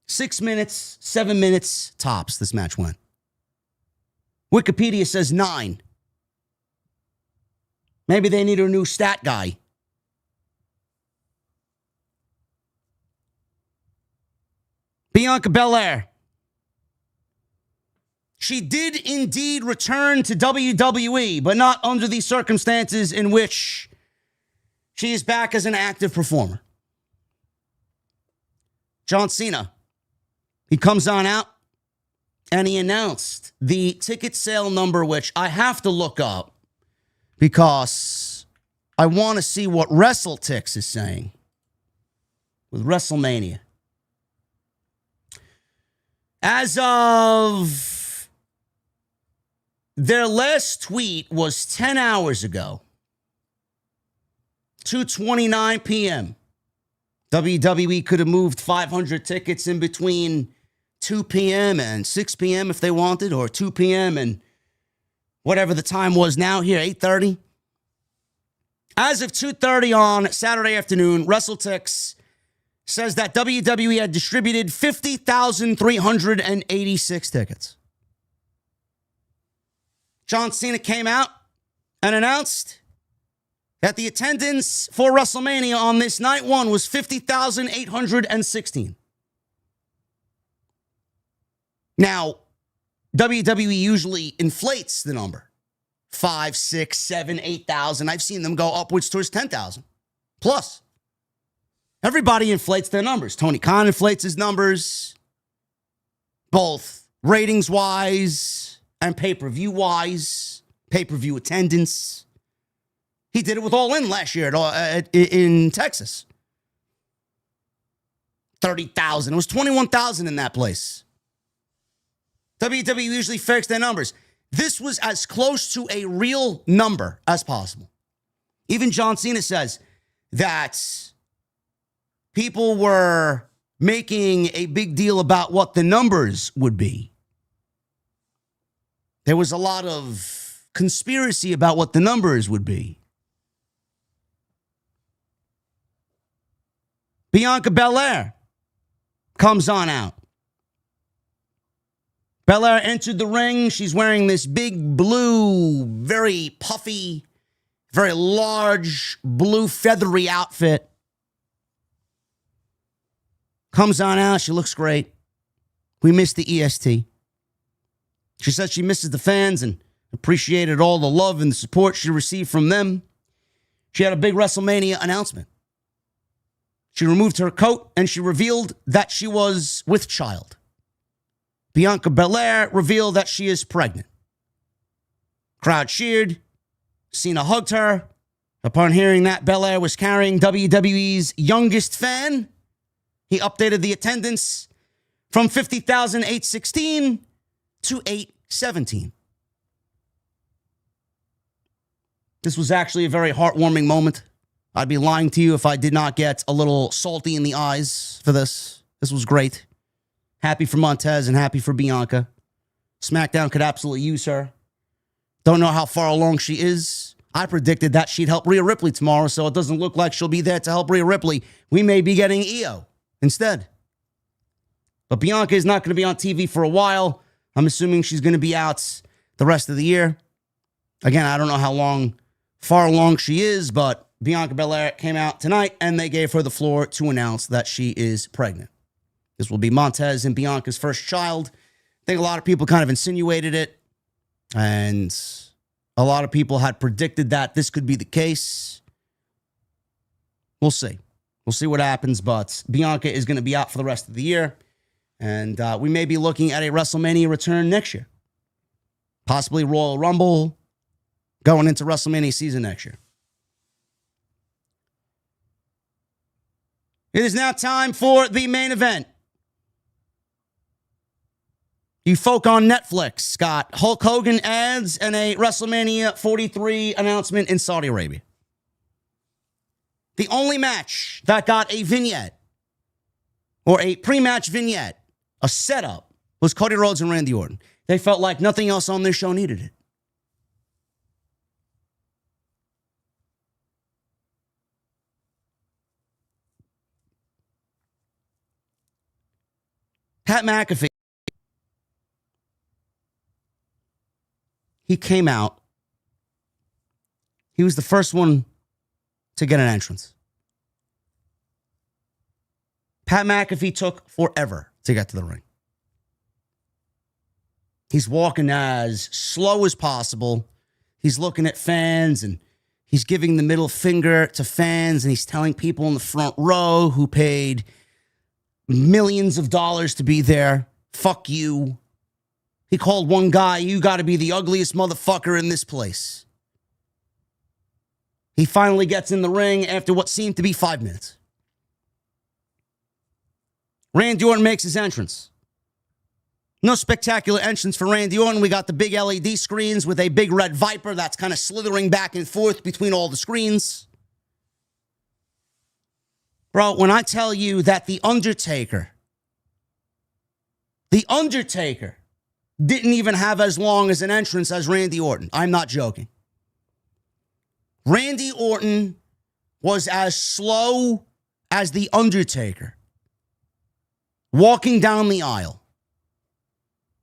6 minutes, 7 minutes tops this match went. Wikipedia says 9. Maybe they need a new stat guy. Bianca Belair. She did indeed return to WWE, but not under the circumstances in which she is back as an active performer. John Cena, he comes on out and he announced the ticket sale number, which I have to look up because I want to see what WrestleTix is saying with WrestleMania. As of their last tweet was 10 hours ago, 2:29 p.m. WWE could have moved 500 tickets in between 2 p.m. and 6 p.m. if they wanted, or 2 p.m. and whatever the time was now here, 8:30. As of 2:30 on Saturday afternoon, WrestleTix says that WWE had distributed 50,386 tickets. John Cena came out and announced that the attendance for WrestleMania on this night one was 50,816. Now, WWE usually inflates the number. 5, 6, 7, 8,000. I've seen them go upwards towards 10,000 plus. Everybody inflates their numbers. Tony Khan inflates his numbers, both ratings-wise and pay-per-view-wise, pay-per-view attendance. He did it with All In last year in Texas. 30,000. It was 21,000 in that place. WWE usually fakes their numbers. This was as close to a real number as possible. Even John Cena says that people were making a big deal about what the numbers would be. There was a lot of conspiracy about what the numbers would be. Bianca Belair comes on out. Belair entered the ring. She's wearing this big blue, very puffy, very large, blue feathery outfit. Comes on out. She looks great. We missed the EST. She said she misses the fans and appreciated all the love and the support she received from them. She had a big WrestleMania announcement. She removed her coat and she revealed that she was with child. Bianca Belair revealed that she is pregnant. Crowd cheered. Cena hugged her. Upon hearing that Belair was carrying WWE's youngest fan, he updated the attendance from 50,816 to 817. This was actually a very heartwarming moment. I'd be lying to you if I did not get a little salty in the eyes for this. This was great. Happy for Montez and happy for Bianca. SmackDown could absolutely use her. Don't know how far along she is. I predicted that she'd help Rhea Ripley tomorrow, so it doesn't look like she'll be there to help Rhea Ripley. We may be getting Io instead. But Bianca is not going to be on TV for a while. I'm assuming she's going to be out the rest of the year. Again, I don't know far along she is, but Bianca Belair came out tonight and they gave her the floor to announce that she is pregnant. This will be Montez and Bianca's first child. I think a lot of people kind of insinuated it, and a lot of people had predicted that this could be the case. We'll see. We'll see what happens, but Bianca is going to be out for the rest of the year, and we may be looking at a WrestleMania return next year. Possibly Royal Rumble going into WrestleMania season next year. It is now time for the main event. You folk on Netflix got Hulk Hogan ads and a WrestleMania 43 announcement in Saudi Arabia. The only match that got a vignette or a pre-match vignette, a setup, was Cody Rhodes and Randy Orton. They felt like nothing else on this show needed it. Pat McAfee. He came out. He was the first one to get an entrance. Pat McAfee took forever to get to the ring. He's walking as slow as possible. He's looking at fans and he's giving the middle finger to fans, and he's telling people in the front row who paid millions of dollars to be there, fuck you. He called one guy, you got to be the ugliest motherfucker in this place. He finally gets in the ring after what seemed to be 5 minutes. Randy Orton makes his entrance. No spectacular entrance for Randy Orton. We got the big LED screens with a big red Viper that's kind of slithering back and forth between all the screens. Bro, when I tell you that The Undertaker didn't even have as long as an entrance as Randy Orton, I'm not joking. Randy Orton was as slow as The Undertaker walking down the aisle.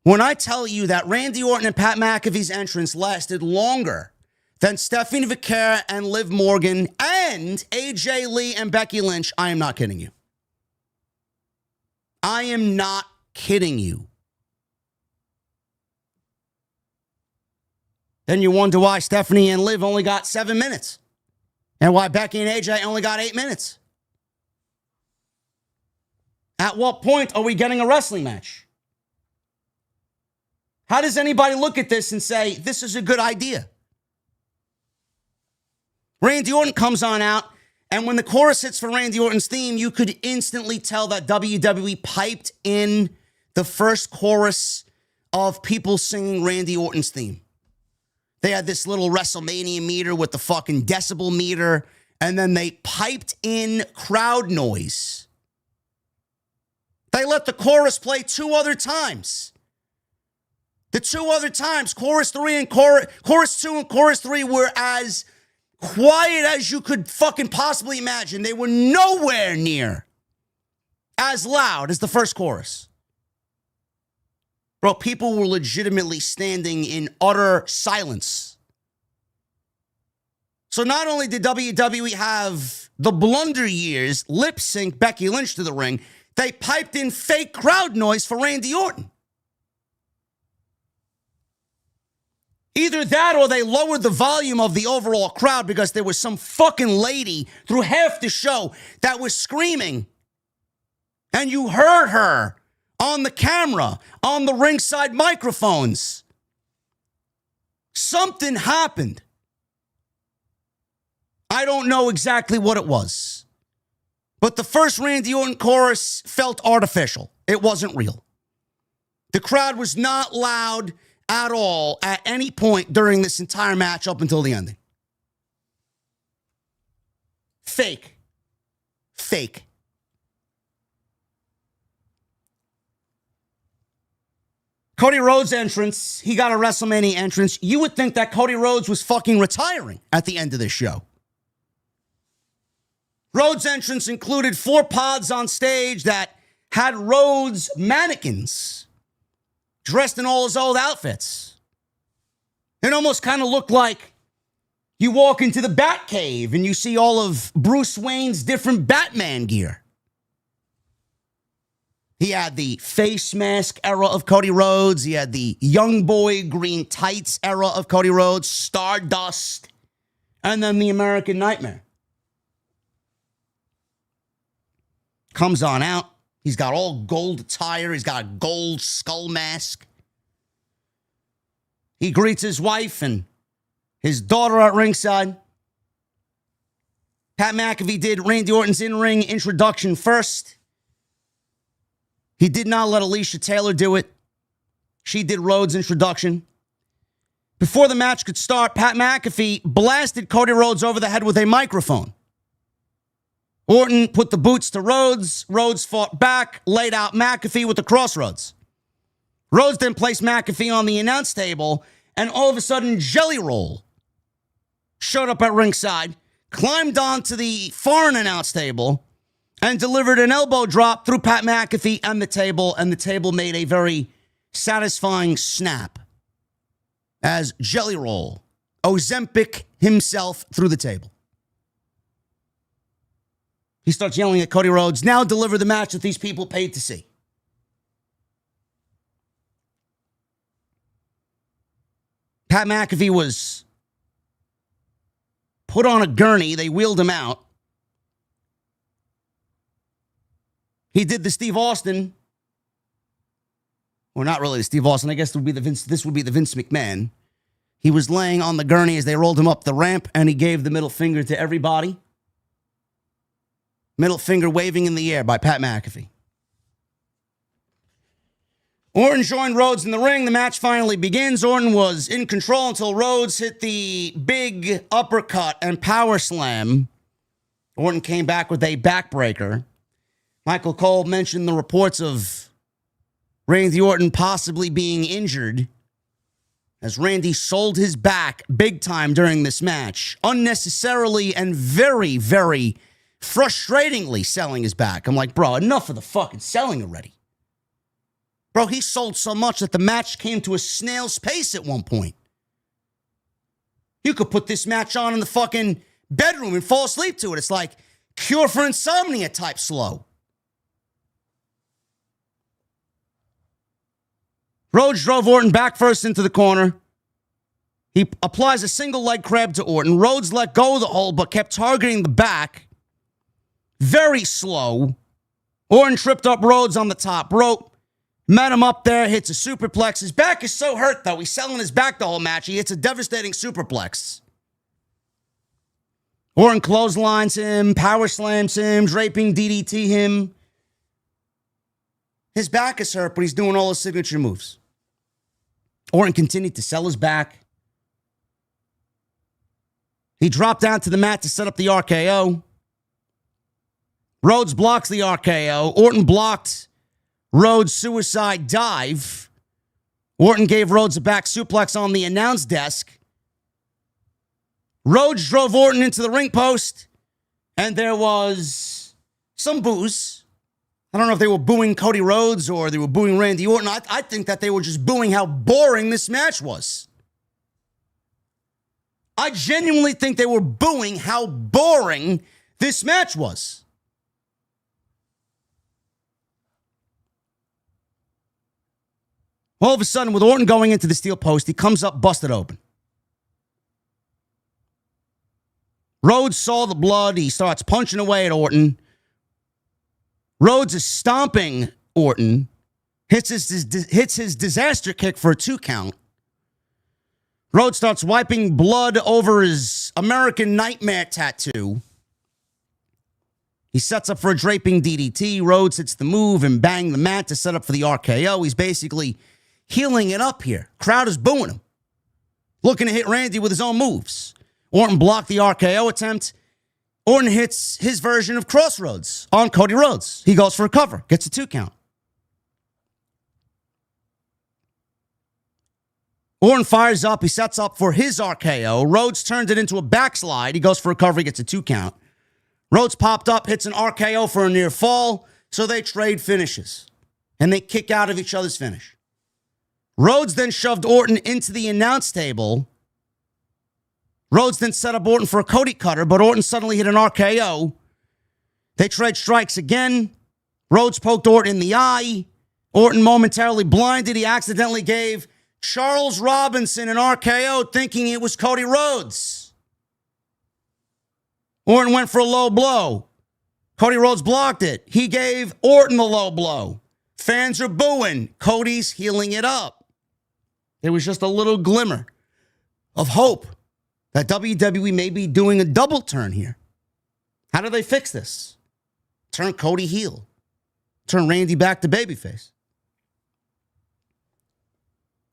When I tell you that Randy Orton and Pat McAfee's entrance lasted longer than Stephanie Vaquer and Liv Morgan and AJ Lee and Becky Lynch, I am not kidding you. I am not kidding you. Then you wonder why Stephanie and Liv only got 7 minutes and why Becky and AJ only got 8 minutes. At what point are we getting a wrestling match? How does anybody look at this and say, this is a good idea? Randy Orton comes on out, and when the chorus hits for Randy Orton's theme, you could instantly tell that WWE piped in the first chorus of people singing Randy Orton's theme. They had this little WrestleMania meter with the fucking decibel meter, and then they piped in crowd noise. They let the chorus play 2 other times. The 2 other times, chorus 3 and chorus 2 and chorus 3 were as quiet as you could fucking possibly imagine. They were nowhere near as loud as the first chorus. Bro, people were legitimately standing in utter silence. So not only did WWE have the blunder years lip sync Becky Lynch to the ring, they piped in fake crowd noise for Randy Orton. Either that or they lowered the volume of the overall crowd because there was some fucking lady through half the show that was screaming. And you heard her on the camera, on the ringside microphones. Something happened. I don't know exactly what it was. But the first Randy Orton chorus felt artificial. It wasn't real. The crowd was not loud at all at any point during this entire match up until the ending. Fake. Fake. Cody Rhodes' entrance, he got a WrestleMania entrance. You would think that Cody Rhodes was fucking retiring at the end of this show. Rhodes' entrance included 4 pods on stage that had Rhodes mannequins dressed in all his old outfits. It almost kind of looked like you walk into the Batcave and you see all of Bruce Wayne's different Batman gear. He had the face mask era of Cody Rhodes. He had the young boy green tights era of Cody Rhodes, Stardust, and then the American Nightmare. Comes on out. He's got all gold attire. He's got a gold skull mask. He greets his wife and his daughter at ringside. Pat McAfee did Randy Orton's in-ring introduction first. He did not let Alicia Taylor do it. She did Rhodes' introduction. Before the match could start, Pat McAfee blasted Cody Rhodes over the head with a microphone. Orton put the boots to Rhodes. Rhodes fought back, laid out McAfee with the crossroads. Rhodes then placed McAfee on the announce table, and all of a sudden, Jelly Roll showed up at ringside, climbed onto the foreign announce table, and delivered an elbow drop through Pat McAfee and the table made a very satisfying snap as Jelly Roll Ozempic himself through the table. He starts yelling at Cody Rhodes, now deliver the match that these people paid to see. Pat McAfee was put on a gurney. They wheeled him out. He did the Steve Austin. Well, not really the Steve Austin. I guess this would be the Vince McMahon. He was laying on the gurney as they rolled him up the ramp, and he gave the middle finger to everybody. Middle finger waving in the air by Pat McAfee. Orton joined Rhodes in the ring. The match finally begins. Orton was in control until Rhodes hit the big uppercut and power slam. Orton came back with a backbreaker. Michael Cole mentioned the reports of Randy Orton possibly being injured as Randy sold his back big time during this match. Unnecessarily and very, very frustratingly selling his back. I'm like, bro, enough of the fucking selling already. Bro, he sold so much that the match came to a snail's pace at one point. You could put this match on in the fucking bedroom and fall asleep to it. It's like Cure for Insomnia type slow. Rhodes drove Orton back first into the corner. He applies a single leg crab to Orton. Rhodes let go of the hold but kept targeting the back. Very slow. Orton tripped up Rhodes on the top rope. Met him up there, hits a superplex. His back is so hurt, though. He's selling his back the whole match. He hits a devastating superplex. Orton clotheslines him, power slams him, draping DDT him. His back is hurt, but he's doing all his signature moves. Orton continued to sell his back. He dropped down to the mat to set up the RKO. Rhodes blocks the RKO. Orton blocked Rhodes' suicide dive. Orton gave Rhodes a back suplex on the announce desk. Rhodes drove Orton into the ring post, and there was some boos. I don't know if they were booing Cody Rhodes or they were booing Randy Orton. I think that they were just booing how boring this match was. I genuinely think they were booing how boring this match was. All of a sudden, with Orton going into the steel post, he comes up busted open. Rhodes saw the blood. He starts punching away at Orton. Rhodes is stomping Orton. Hits his disaster kick for a 2 count. Rhodes starts wiping blood over his American Nightmare tattoo. He sets up for a draping DDT. Rhodes hits the move and bang the mat to set up for the RKO. He's basically healing it up here. Crowd is booing him. Looking to hit Randy with his own moves. Orton blocked the RKO attempt. Orton hits his version of Crossroads on Cody Rhodes. He goes for a cover. Gets a 2 count. Orton fires up. He sets up for his RKO. Rhodes turns it into a backslide. He goes for a cover. He gets a 2 count. Rhodes popped up, hits an RKO for a near fall. So they trade finishes. And they kick out of each other's finish. Rhodes then shoved Orton into the announce table. Rhodes then set up Orton for a Cody cutter, but Orton suddenly hit an RKO. They trade strikes again. Rhodes poked Orton in the eye. Orton momentarily blinded. He accidentally gave Charles Robinson an RKO thinking it was Cody Rhodes. Orton went for a low blow. Cody Rhodes blocked it. He gave Orton the low blow. Fans are booing. Cody's healing it up. There was just a little glimmer of hope that WWE may be doing a double turn here. How do they fix this? Turn Cody heel. Turn Randy back to babyface.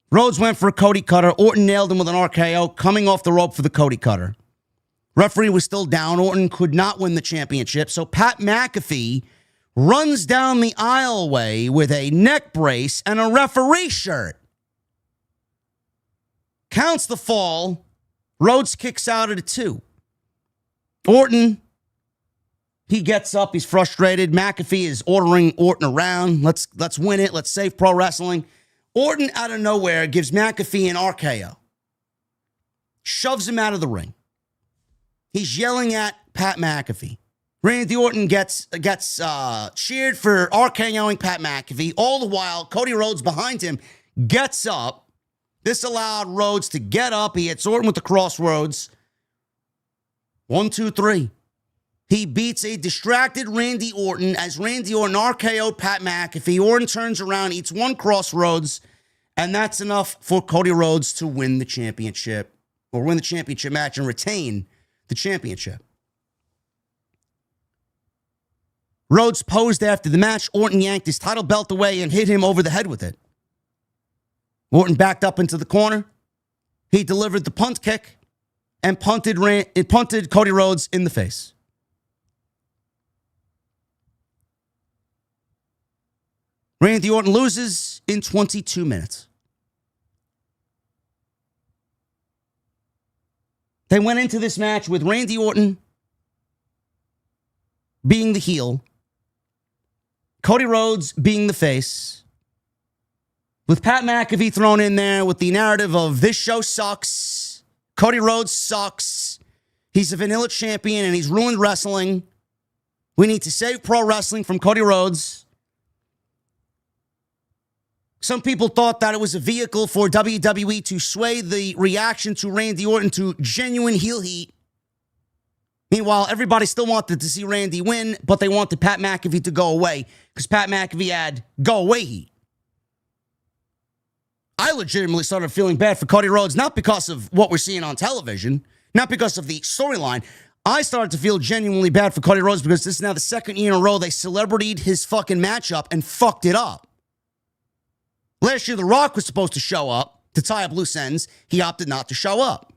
Rhodes went for a Cody cutter. Orton nailed him with an RKO, coming off the rope for the Cody cutter. Referee was still down. Orton could not win the championship, so Pat McAfee runs down the aisleway with a neck brace and a referee shirt. Counts the fall. Rhodes kicks out at a 2. Orton, he gets up. He's frustrated. McAfee is ordering Orton around. Let's win it. Let's save pro wrestling. Orton, out of nowhere, gives McAfee an RKO. Shoves him out of the ring. He's yelling at Pat McAfee. Randy Orton gets cheered for RKOing Pat McAfee. All the while, Cody Rhodes behind him gets up. This allowed Rhodes to get up. He hits Orton with the crossroads. 1, 2, 3. He beats a distracted Randy Orton as Randy Orton RKO'd Pat McAfee. Orton turns around, eats 1 crossroads, and that's enough for Cody Rhodes to win the championship, or win the championship match and retain the championship. Rhodes posed after the match. Orton yanked his title belt away and hit him over the head with it. Orton backed up into the corner. He delivered the punt kick and punted Cody Rhodes in the face. Randy Orton loses in 22 minutes. They went into this match with Randy Orton being the heel, Cody Rhodes being the face, with Pat McAfee thrown in there with the narrative of this show sucks, Cody Rhodes sucks, he's a vanilla champion and he's ruined wrestling. We need to save pro wrestling from Cody Rhodes. Some people thought that it was a vehicle for WWE to sway the reaction to Randy Orton to genuine heel heat. Meanwhile, everybody still wanted to see Randy win, but they wanted Pat McAfee to go away because Pat McAfee had go away heat. I legitimately started feeling bad for Cody Rhodes, not because of what we're seeing on television, not because of the storyline. I started to feel genuinely bad for Cody Rhodes because this is now the second year in a row they celebrity'd his fucking matchup and fucked it up. Last year, The Rock was supposed to show up to tie up loose ends. He opted not to show up.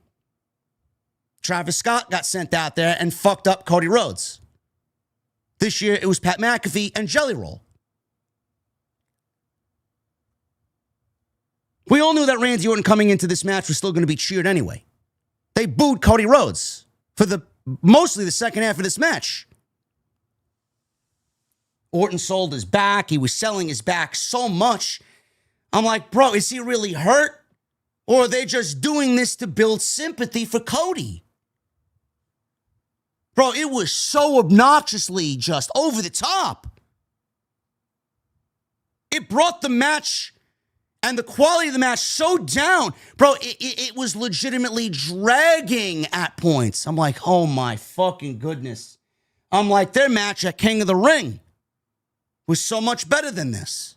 Travis Scott got sent out there and fucked up Cody Rhodes. This year, it was Pat McAfee and Jelly Roll. We all knew that Randy Orton coming into this match was still going to be cheered anyway. They booed Cody Rhodes for mostly the second half of this match. Orton sold his back. He was selling his back so much. I'm like, bro, is he really hurt? Or are they just doing this to build sympathy for Cody? Bro, it was so obnoxiously just over the top. It brought the match And the quality of the match so down. Bro, it was legitimately dragging at points. I'm like, oh my fucking goodness. I'm like, their match at King of the Ring was so much better than this.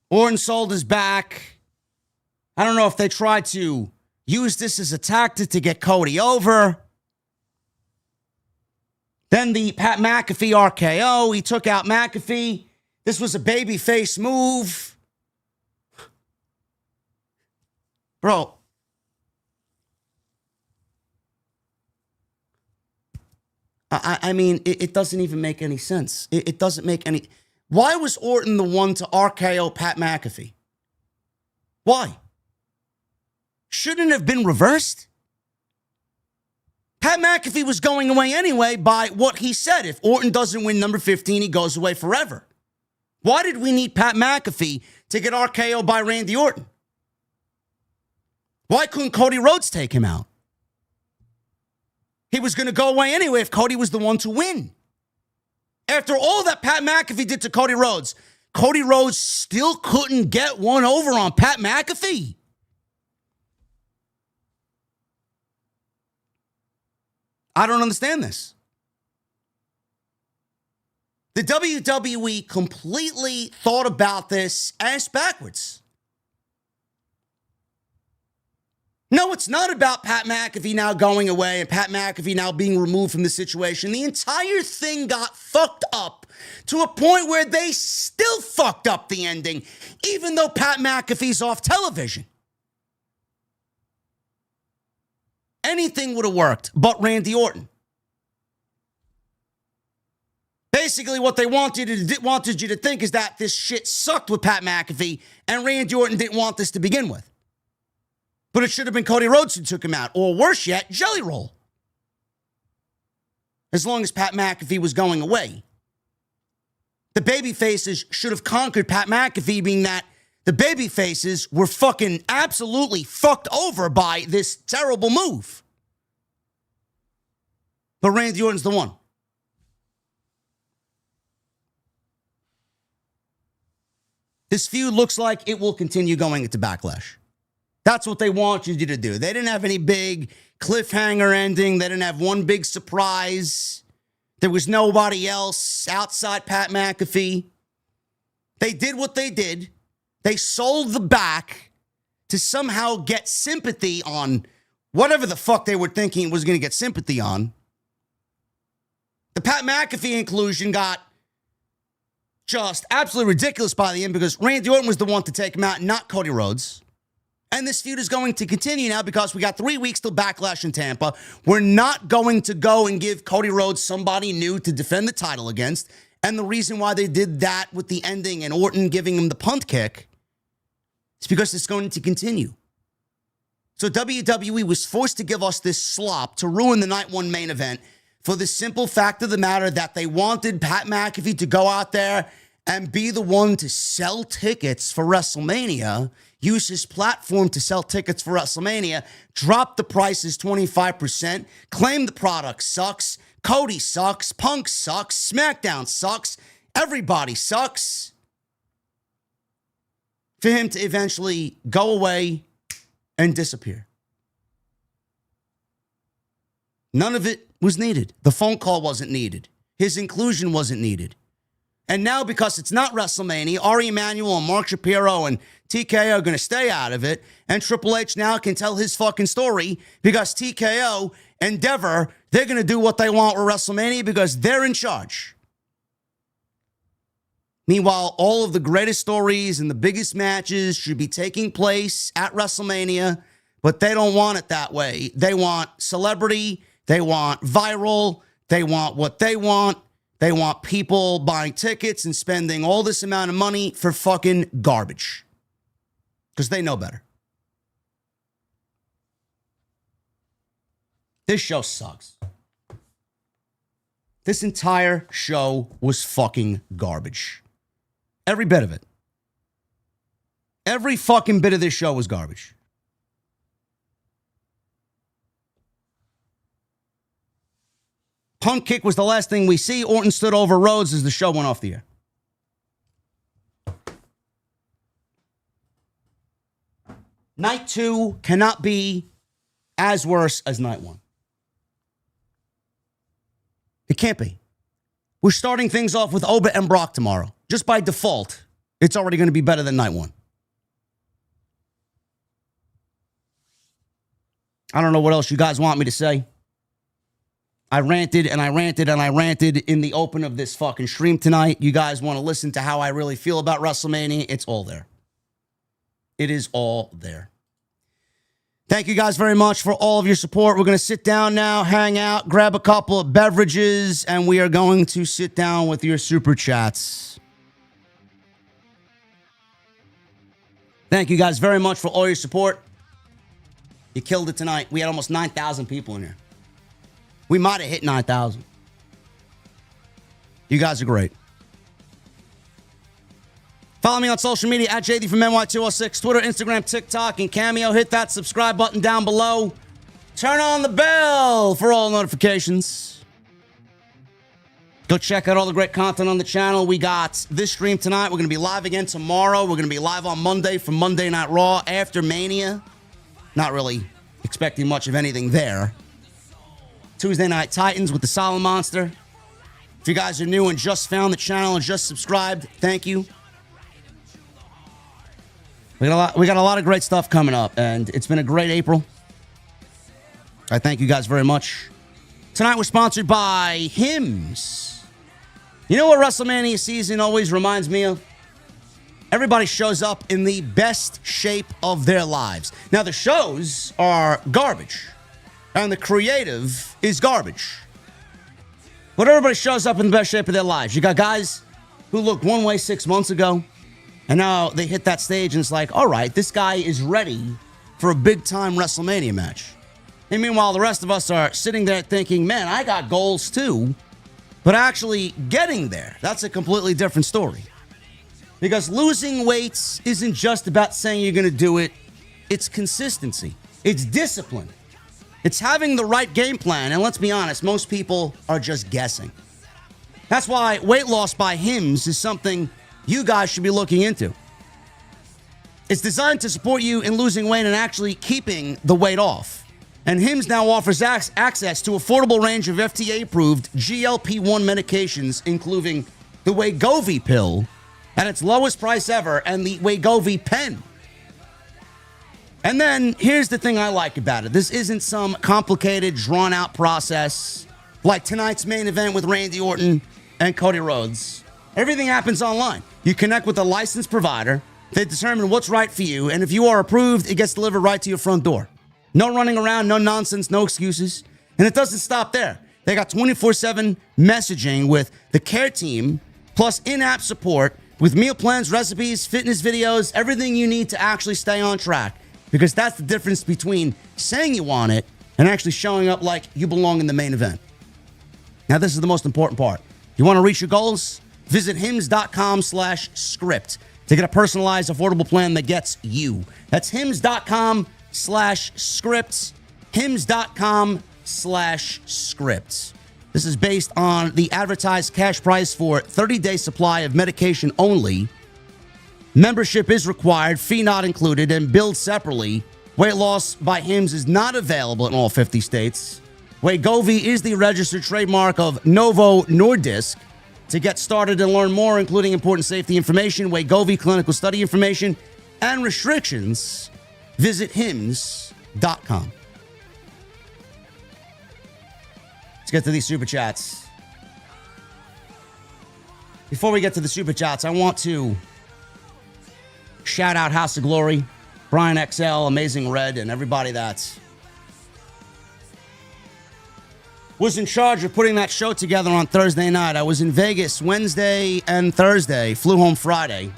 Orton sold his back. I don't know if they tried to use this as a tactic to get Cody over. Then the Pat McAfee RKO. He took out McAfee. This was a babyface move. Bro. I mean, it doesn't even make any sense. It doesn't make any... Why was Orton the one to RKO Pat McAfee? Why? Shouldn't it have been reversed? Pat McAfee was going away anyway by what he said. If Orton doesn't win number 15, he goes away forever. Why did we need Pat McAfee to get RKO by Randy Orton? Why couldn't Cody Rhodes take him out? He was going to go away anyway if Cody was the one to win. After all that Pat McAfee did to Cody Rhodes still couldn't get one over on Pat McAfee. I don't understand this. The WWE completely thought about this ass backwards. No, it's not about Pat McAfee now going away and Pat McAfee now being removed from the situation. The entire thing got fucked up to a point where they still fucked up the ending, even though Pat McAfee's off television. Anything would have worked but Randy Orton. Basically, what they wanted you to think is that this shit sucked with Pat McAfee and Randy Orton didn't want this to begin with. But it should have been Cody Rhodes who took him out. Or worse yet, Jelly Roll. As long as Pat McAfee was going away. The babyfaces should have conquered Pat McAfee, being that the babyfaces were fucking absolutely fucked over by this terrible move. But Randy Orton's the one. This feud looks like it will continue going into Backlash. That's what they wanted you to do. They didn't have any big cliffhanger ending. They didn't have one big surprise. There was nobody else outside Pat McAfee. They did what they did. They sold the back to somehow get sympathy on whatever the fuck they were thinking it was going to get sympathy on. The Pat McAfee inclusion got just absolutely ridiculous by the end because Randy Orton was the one to take him out, not Cody Rhodes. And this feud is going to continue now because we got 3 weeks till Backlash in Tampa. We're not going to go and give Cody Rhodes somebody new to defend the title against. And the reason why they did that with the ending and Orton giving him the punt kick is because it's going to continue. So WWE was forced to give us this slop to ruin the night one main event for the simple fact of the matter that they wanted Pat McAfee to go out there and be the one to sell tickets for WrestleMania, use his platform to sell tickets for WrestleMania, drop the prices 25%, claim the product sucks, Cody sucks, Punk sucks, SmackDown sucks, everybody sucks. For him to eventually go away and disappear. None of it was needed. The phone call wasn't needed. His inclusion wasn't needed. And now, because it's not WrestleMania, Ari Emanuel and Mark Shapiro and TKO are going to stay out of it. And Triple H now can tell his fucking story because TKO, Endeavor, they're going to do what they want with WrestleMania because they're in charge. Meanwhile, all of the greatest stories and the biggest matches should be taking place at WrestleMania, but they don't want it that way. They want celebrity. They want viral. They want what they want. They want people buying tickets and spending all this amount of money for fucking garbage. Because they know better. This show sucks. This entire show was fucking garbage. Every bit of it. Every fucking bit of this show was garbage. Punk kick was the last thing we see. Orton stood over Rhodes as the show went off the air. Night 2 cannot be as worse as night 1. It can't be. We're starting things off with Oba and Brock tomorrow. Just by default, it's already going to be better than night 1. I don't know what else you guys want me to say. I ranted and I ranted and I ranted in the open of this fucking stream tonight. You guys want to listen to how I really feel about WrestleMania? It's all there. It is all there. Thank you guys very much for all of your support. We're going to sit down now, hang out, grab a couple of beverages, and we are going to sit down with your super chats. Thank you guys very much for all your support. You killed it tonight. We had almost 9,000 people in here. We might have hit 9,000. You guys are great. Follow me on social media at JD from NY206, Twitter, Instagram, TikTok, and Cameo. Hit that subscribe button down below. Turn on the bell for all notifications. Go check out all the great content on the channel. We got this stream tonight. We're going to be live again tomorrow. We're going to be live on Monday for Monday Night Raw after Mania. Not really expecting much of anything there. Tuesday Night Titans with the Solid Monster. If you guys are new and just found the channel and just subscribed, thank you. We got a lot of great stuff coming up, and it's been a great April. I thank you guys very much. Tonight we're sponsored by Hims. You know what WrestleMania season always reminds me of? Everybody shows up in the best shape of their lives. Now, the shows are garbage, and the creative is garbage. But everybody shows up in the best shape of their lives. You got guys who looked one way 6 months ago, and now they hit that stage, and it's like, all right, this guy is ready for a big-time WrestleMania match. And meanwhile, the rest of us are sitting there thinking, man, I got goals too. But actually getting there, that's a completely different story. Because losing weight isn't just about saying you're going to do it. It's consistency. It's discipline. It's having the right game plan. And let's be honest, most people are just guessing. That's why weight loss by Hims is something you guys should be looking into. It's designed to support you in losing weight and actually keeping the weight off. And Hims now offers access to affordable range of FDA-approved GLP-1 medications, including the Wegovy pill at its lowest price ever and the Wegovy pen. And then here's the thing I like about it. This isn't some complicated, drawn-out process like tonight's main event with Randy Orton and Cody Rhodes. Everything happens online. You connect with a licensed provider. They determine what's right for you, and if you are approved, it gets delivered right to your front door. No running around, no nonsense, no excuses. And it doesn't stop there. They got 24/7 messaging with the care team, plus in-app support with meal plans, recipes, fitness videos, everything you need to actually stay on track. Because that's the difference between saying you want it and actually showing up like you belong in the main event. Now, this is the most important part. You want to reach your goals? Visit hims.com/script to get a personalized, affordable plan that gets you. That's hims.com/script. hims.com/script. This is based on the advertised cash price for 30-day supply of medication only. Membership is required, fee not included, and billed separately. Weight loss by Hims is not available in all 50 states. Wegovy is the registered trademark of Novo Nordisk. To get started and learn more, including important safety information, Wegovy clinical study information, and restrictions, visit hims.com. Let's get to these super chats. Before we get to the super chats, I want to shout out House of Glory, Brian XL, Amazing Red, and everybody that was in charge of putting that show together on Thursday night. I was in Vegas Wednesday and Thursday, flew home Friday.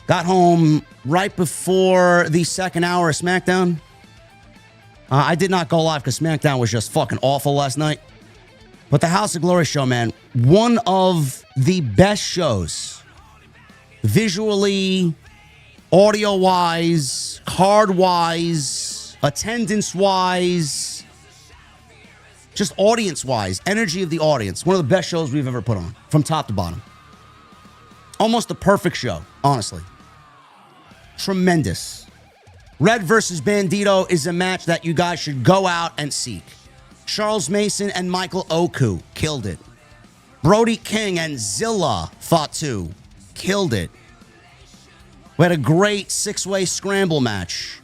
Got home right before the second hour of SmackDown. I did not go live because SmackDown was just fucking awful last night. But the House of Glory show, man, one of the best shows. Visually, audio-wise, card-wise, attendance-wise, just audience-wise, energy of the audience. One of the best shows we've ever put on, from top to bottom. Almost a perfect show, honestly. tremendous. Red versus Bandito is a match that you guys should go out and seek. Charles Mason and Michael Oku killed it. Brody King and Zilla Fatu killed it. We had a great six-way scramble match.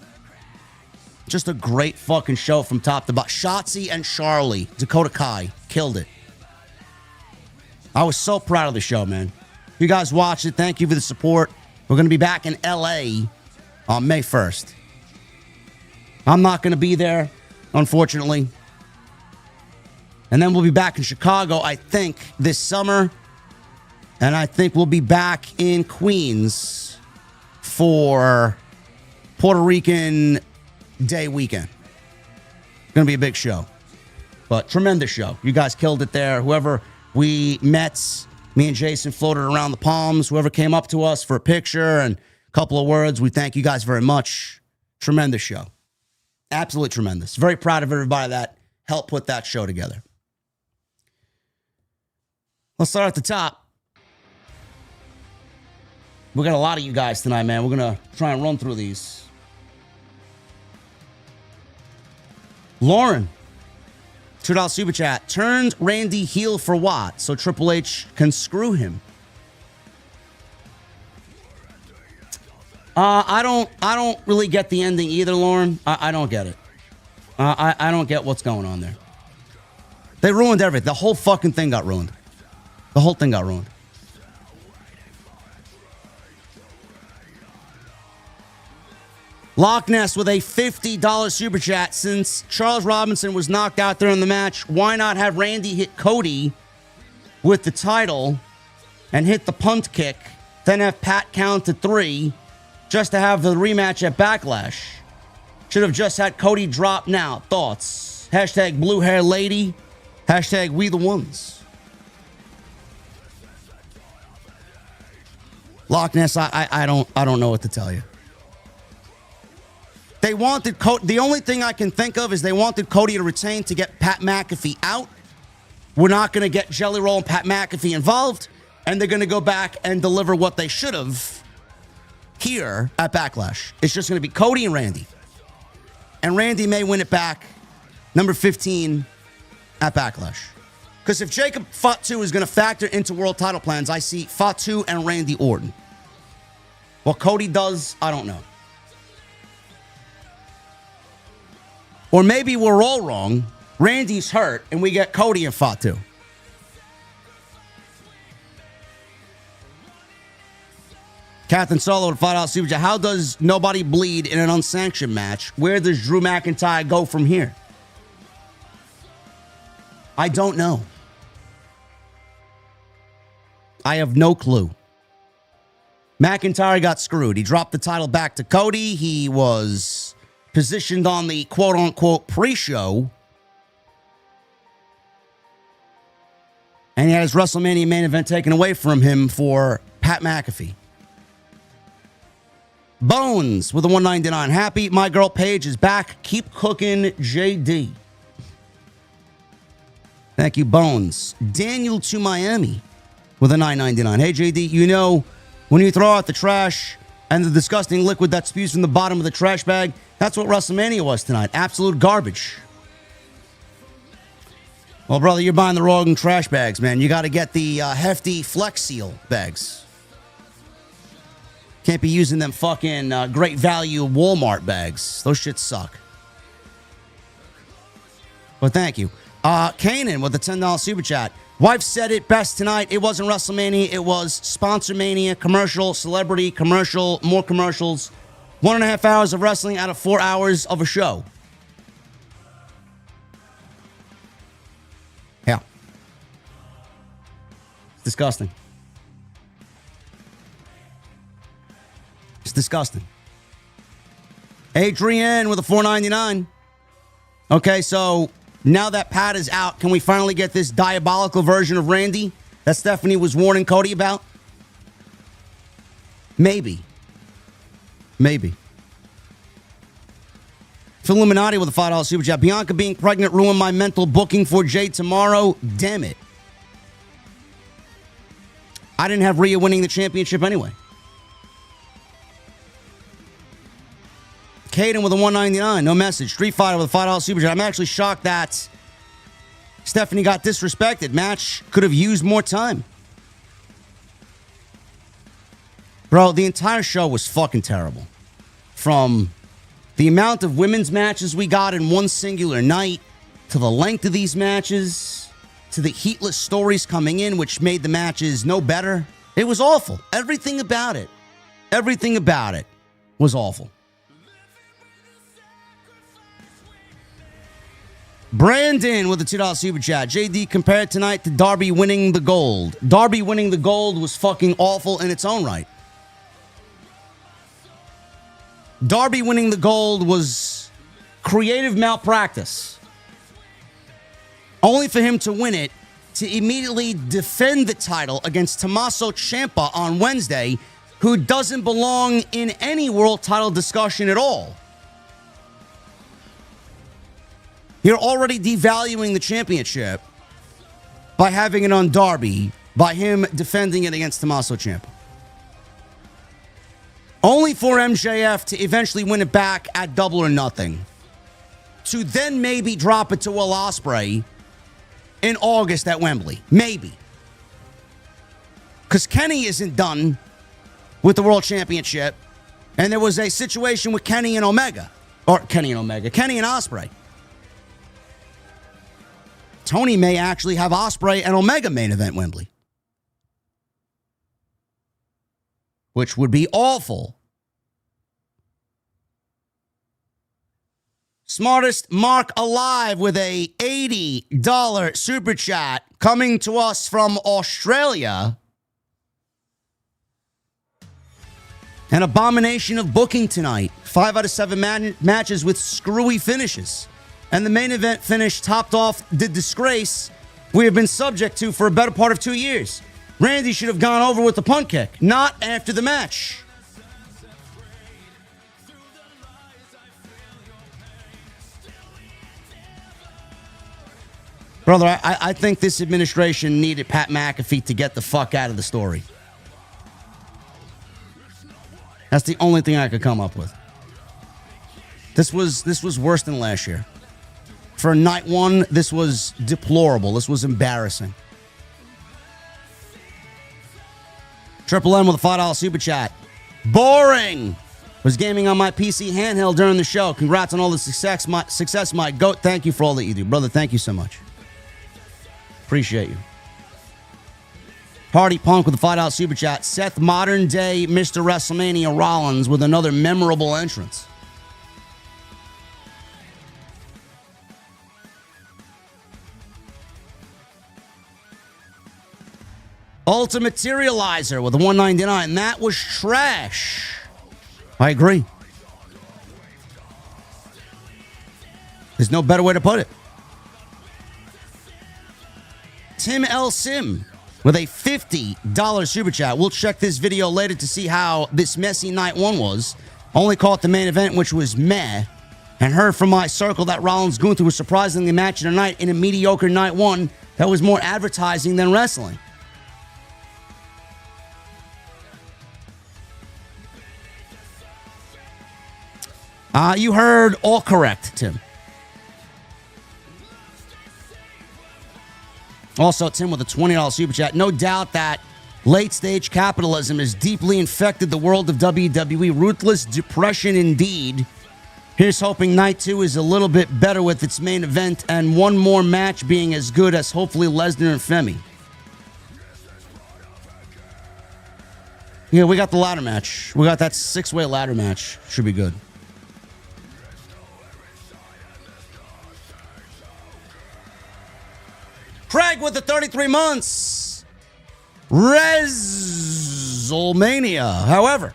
Just a great fucking show from top to bottom. Shotzi and Charlie, Dakota Kai, killed it. I was so proud of the show, man. You guys watched it. Thank you for the support. We're going to be back in LA on May 1st. I'm not going to be there, unfortunately. And then we'll be back in Chicago, I think, this summer. And I think we'll be back in Queens for Puerto Rican Day weekend. Going to be a big show. But tremendous show. You guys killed it there. Whoever we met, me and Jason floated around the Palms. Whoever came up to us for a picture and a couple of words, we thank you guys very much. Tremendous show. Absolutely tremendous. Very proud of everybody that helped put that show together. Let's start at the top. We got a lot of you guys tonight, man. We're going to try and run through these. Lauren, $2 super chat. Turned Randy heel for what? So Triple H can screw him. I don't really get the ending either, Lauren. I don't get it. I don't get what's going on there. They ruined everything. The whole fucking thing got ruined. The whole thing got ruined. Loch Ness with a $50 super chat. Since Charles Robinson was knocked out there in the match, why not have Randy hit Cody with the title and hit the punt kick, then have Pat count to 3 just to have the rematch at Backlash? Should have just had Cody drop now. Thoughts? Hashtag blue hair lady. Hashtag we the ones. Loch Ness, I don't know what to tell you. They wanted Cody. The only thing I can think of is they wanted Cody to retain to get Pat McAfee out. We're not going to get Jelly Roll and Pat McAfee involved, and they're going to go back and deliver what they should have here at Backlash. It's just going to be Cody and Randy. And Randy may win it back, number 15, at Backlash. Because if Jacob Fatu is going to factor into world title plans, I see Fatu and Randy Orton. What Cody does, I don't know. Or maybe we're all wrong. Randy's hurt, and we get Cody and Fatu. Catherine Solo with $5 super chat. How does nobody bleed in an unsanctioned match? Where does Drew McIntyre go from here? I don't know. I have no clue. McIntyre got screwed. He dropped the title back to Cody. He was positioned on the quote-unquote pre-show. And he had his WrestleMania main event taken away from him for Pat McAfee. Bones with a $1.99. Happy my girl Paige is back. Keep cooking, JD. Thank you, Bones. Daniel to Miami with a $9.99. Hey, JD, you know when you throw out the trash and the disgusting liquid that spews from the bottom of the trash bag, that's what WrestleMania was tonight. Absolute garbage. Well, brother, you're buying the wrong trash bags, man. You got to get the hefty Flex Seal bags. Can't be using them fucking great value Walmart bags. Those shits suck. But thank you. Kanan with the $10 super chat. Wife said it best tonight. It wasn't WrestleMania. It was Sponsor Mania, commercial, celebrity, commercial, more commercials. 1.5 hours of wrestling out of 4 hours of a show. Yeah. It's disgusting. It's disgusting. Adrienne with a $4.99. Okay, so now that Pat is out, can we finally get this diabolical version of Randy that Stephanie was warning Cody about? Maybe. Maybe. Illuminati with a $5 super chat. Bianca being pregnant ruined my mental booking for Jade tomorrow. Damn it. I didn't have Rhea winning the championship anyway. Caden with a 199. No message. Street Fighter with a $5 super chat. I'm actually shocked that Stephanie got disrespected. Match could have used more time. Bro, the entire show was fucking terrible. From the amount of women's matches we got in one singular night, to the length of these matches, to the heatless stories coming in, which made the matches no better. It was awful. Everything about it was awful. Brandon with a $2 super chat. JD compared tonight to Darby winning the gold. Darby winning the gold was fucking awful in its own right. Darby winning the gold was creative malpractice. Only for him to win it, to immediately defend the title against Tommaso Ciampa on Wednesday, who doesn't belong in any world title discussion at all. You're already devaluing the championship by having it on Darby, by him defending it against Tommaso Ciampa. Only for MJF to eventually win it back at Double or Nothing. To then maybe drop it to Will Ospreay in August at Wembley. Maybe. Because Kenny isn't done with the World Championship. And there was a situation with Kenny and Omega. Kenny and Ospreay. Tony may actually have Ospreay and Omega main event Wembley. Which would be awful. Smartest Mark alive with a $80 super chat coming to us from Australia. An abomination of booking tonight. 5 out of 7 matches with screwy finishes. And the main event finish topped off the disgrace we have been subject to for a better part of 2 years. Randy should have gone over with the punt kick, not after the match. Brother, I think this administration needed Pat McAfee to get the fuck out of the story. That's the only thing I could come up with. This was worse than last year. For night one, this was deplorable. This was embarrassing. Triple M with a $5 super chat. Boring. Was gaming on my PC handheld during the show. Congrats on all the success, my goat. Thank you for all that you do. Brother, thank you so much. Appreciate you. Party Punk with a $5 super chat. Seth modern day Mr. WrestleMania Rollins with another memorable entrance. Ultimate Materializer with a $1.99. That was trash. I agree. There's no better way to put it. Tim L. Sim with a $50 super chat. We'll check this video later to see how this messy night one was. Only caught the main event, which was meh. And heard from my circle that Rollins Gunther was surprisingly matching tonight in a mediocre night one that was more advertising than wrestling. You heard all correct, Tim. Also, Tim with a $20 super chat. No doubt that late-stage capitalism has deeply infected the world of WWE. Ruthless depression indeed. Here's hoping Night 2 is a little bit better with its main event and one more match being as good as hopefully Lesnar and Femi. Yeah, we got the ladder match. We got that 6-way ladder match. Should be good. Craig with the 33 months. WrestleMania. However,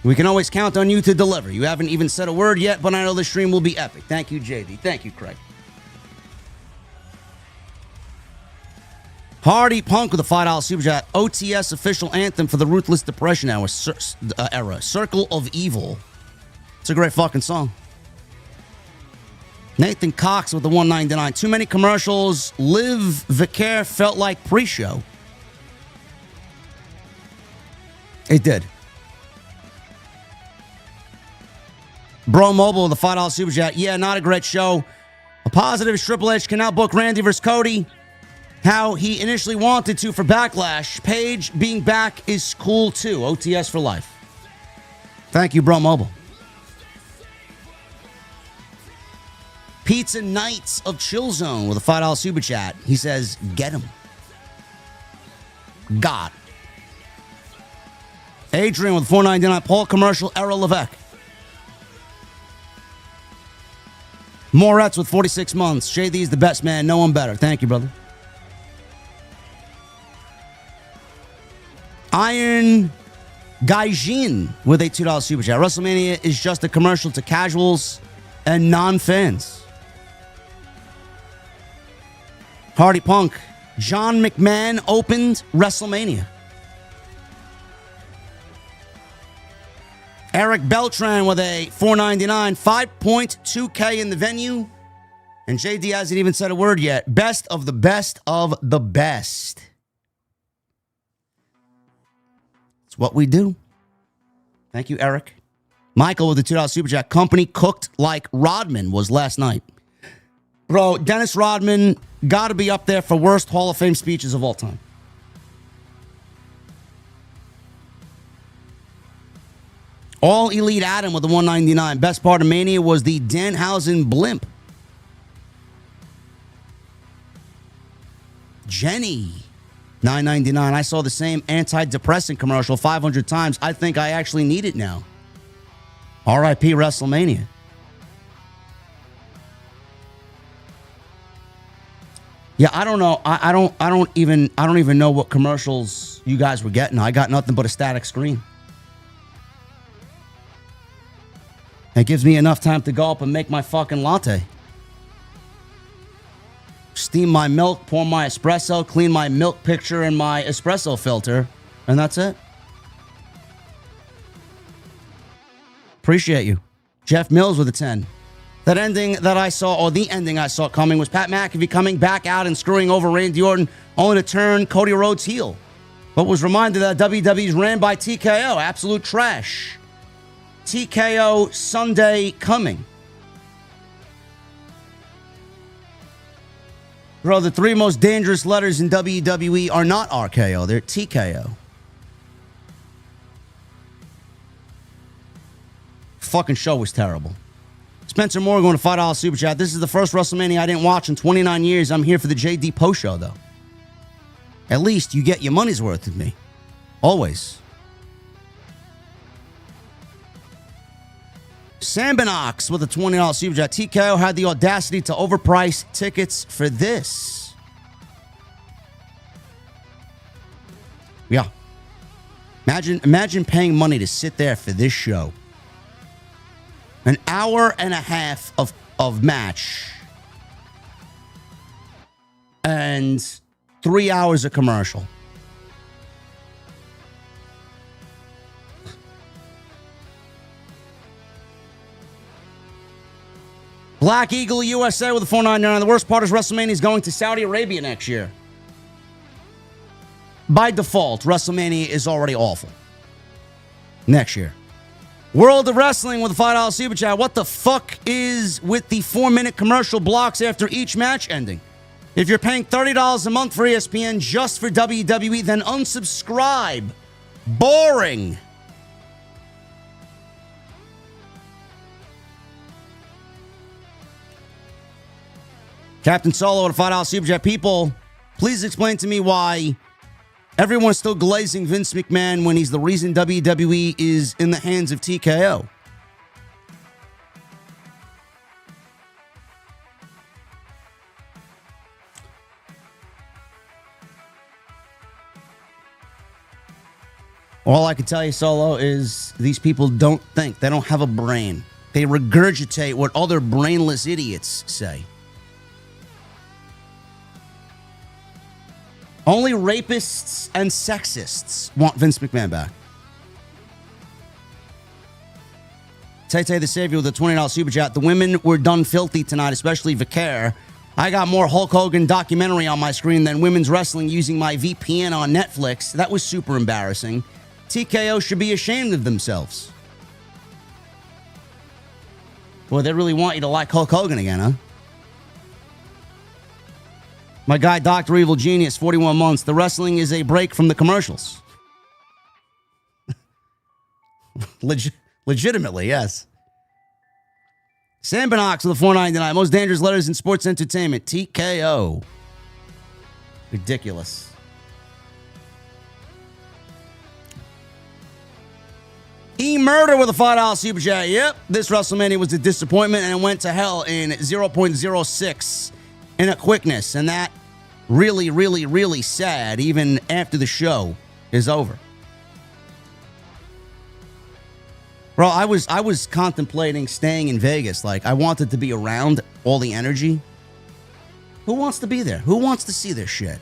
we can always count on you to deliver. You haven't even said a word yet, but I know the stream will be epic. Thank you, JD. Thank you, Craig. Hardy Punk with a $5 super chat. OTS official anthem for the Ruthless Depression era. Circle of Evil. It's a great fucking song. Nathan Cox with the $1.99. Too many commercials. Liv Vaquer felt like pre-show. It did. Bro Mobile with the $5 super chat. Yeah, not a great show. A positive is Triple H can now book Randy versus Cody how he initially wanted to for Backlash. Paige being back is cool too. OTS for life. Thank you, Bro Mobile. Pizza Knights of Chill Zone with a $5 super chat. He says, get him. God. Adrian with $4.99. Paul Commercial, Errol Levesque. Moretz with 46 months. JD's the best man. No one better. Thank you, brother. Iron Gaijin with a $2 super chat. WrestleMania is just a commercial to casuals and non-fans. Hardy Punk. John McMahon opened WrestleMania. Eric Beltran with a $4.99, 5.2K in the venue. And JD hasn't even said a word yet. Best of the best of the best. It's what we do. Thank you, Eric. Michael with the $2 super chat. Company cooked like Rodman was last night. Bro, Dennis Rodman got to be up there for worst Hall of Fame speeches of all time. All Elite Adam with the $1.99. Best part of Mania was the Danhausen blimp. Jenny, $9.99. I saw the same antidepressant commercial 500 times. I think I actually need it now. R.I.P. WrestleMania. Yeah, I don't know. I don't even know what commercials you guys were getting. I got nothing but a static screen. It gives me enough time to go up and make my fucking latte. Steam my milk, pour my espresso, clean my milk pitcher and my espresso filter, and that's it. Appreciate you. Jeff Mills with a 10. That ending that I saw, or the ending I saw coming, was Pat McAfee coming back out and screwing over Randy Orton, only to turn Cody Rhodes heel. But was reminded that WWE's ran by TKO. Absolute trash. TKO Sunday coming. Bro, the three most dangerous letters in WWE are not RKO. They're TKO. Fucking show was terrible. Spencer Moore going to $5 super chat. This is the first WrestleMania I didn't watch in 29 years. I'm here for the JD post show, though. At least you get your money's worth of me. Always. Sambinox with a $20 super chat. TKO had the audacity to overprice tickets for this. Yeah. Imagine paying money to sit there for this show. An hour and a half of match. And 3 hours of commercial. Black Eagle USA with a $4.99. The worst part is WrestleMania is going to Saudi Arabia next year. By default, WrestleMania is already awful. Next year. World of Wrestling with a $5 super chat. What the fuck is with the 4-minute commercial blocks after each match ending? If you're paying $30 a month for ESPN just for WWE, then unsubscribe. Boring. Captain Solo with a $5 super chat. People, please explain to me why everyone's still glazing Vince McMahon when he's the reason WWE is in the hands of TKO. All I can tell you, Solo, is these people don't think. They don't have a brain. They regurgitate what other brainless idiots say. Only rapists and sexists want Vince McMahon back. Tay the Savior with a $20 super chat. The women were done filthy tonight, especially Vaquer. I got more Hulk Hogan documentary on my screen than women's wrestling using my VPN on Netflix. That was super embarrassing. TKO should be ashamed of themselves. Boy, they really want you to like Hulk Hogan again, huh? My guy, Dr. Evil Genius, 41 months. The wrestling is a break from the commercials. Legitimately, yes. Sam Binox with the 499. Most dangerous letters in sports entertainment. TKO. Ridiculous. E-Murder with a $5 super chat. Yep, this WrestleMania was a disappointment and it went to hell in 0.06 in a quickness. And that really, really, really sad even after the show is over. Bro, I was contemplating staying in Vegas. Like, I wanted to be around all the energy. Who wants to be there? Who wants to see this shit?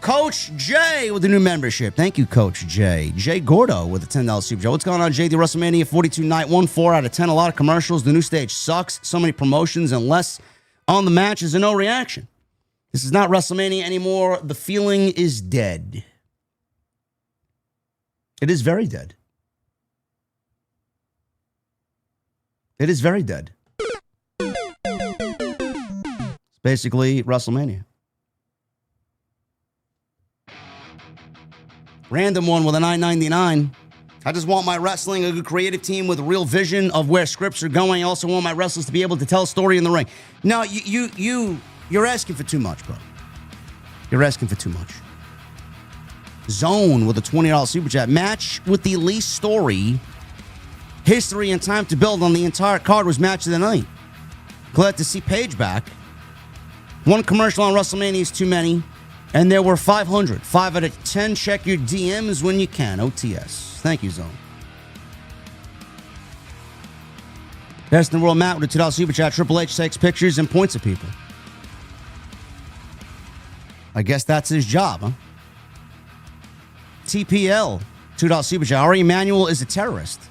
Coach J with the new membership. Thank you, Coach J. Jay Gordo with the $10 super chat. What's going on, Jay? The WrestleMania 42 night, 1 4 out of 10. A lot of commercials. The new stage sucks. So many promotions and less on the matches and no reaction. This is not WrestleMania anymore. The feeling is dead. It is very dead. It is very dead. It's basically WrestleMania. Random one with a $9.99. I just want my wrestling a good creative team with a real vision of where scripts are going. I also want my wrestlers to be able to tell a story in the ring. No, you're asking for too much, bro. You're asking for too much. Zone with a $20 super chat. Match with the least story, history, and time to build on the entire card was match of the night. Glad to see Paige back. One commercial on WrestleMania is too many. And there were 500. 5 out of 10. Check your DMs when you can. OTS. Thank you, Zone. Best in the world, Matt with a $2 super chat. Triple H takes pictures and points at people. I guess that's his job, huh? TPL, $2 super chat. Ari Emanuel is a terrorist.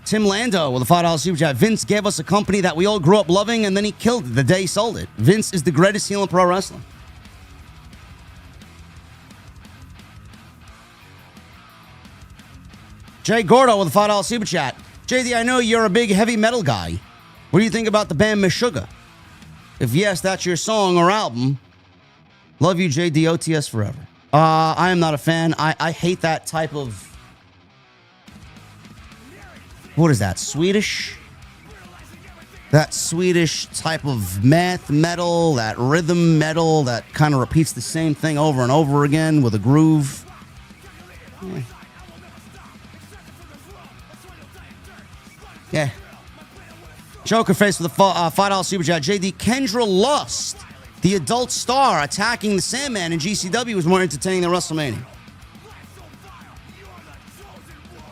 Tim Lando with a $5 super chat. Vince gave us a company that we all grew up loving, and then he killed it the day he sold it. Vince is the greatest heel in pro wrestling. Jay Gordo with a $5 super chat. JD, I know you're a big heavy metal guy. What do you think about the band Meshuggah? If yes, that's your song or album. Love you, JD. OTS forever. I am not a fan. I hate that type of... What is that? Swedish? That Swedish type of math metal, that rhythm metal that kind of repeats the same thing over and over again with a groove. Yeah. Joker face with a $5 super chat. JD, Kendra Lust, the adult star attacking the Sandman in GCW, was more entertaining than WrestleMania.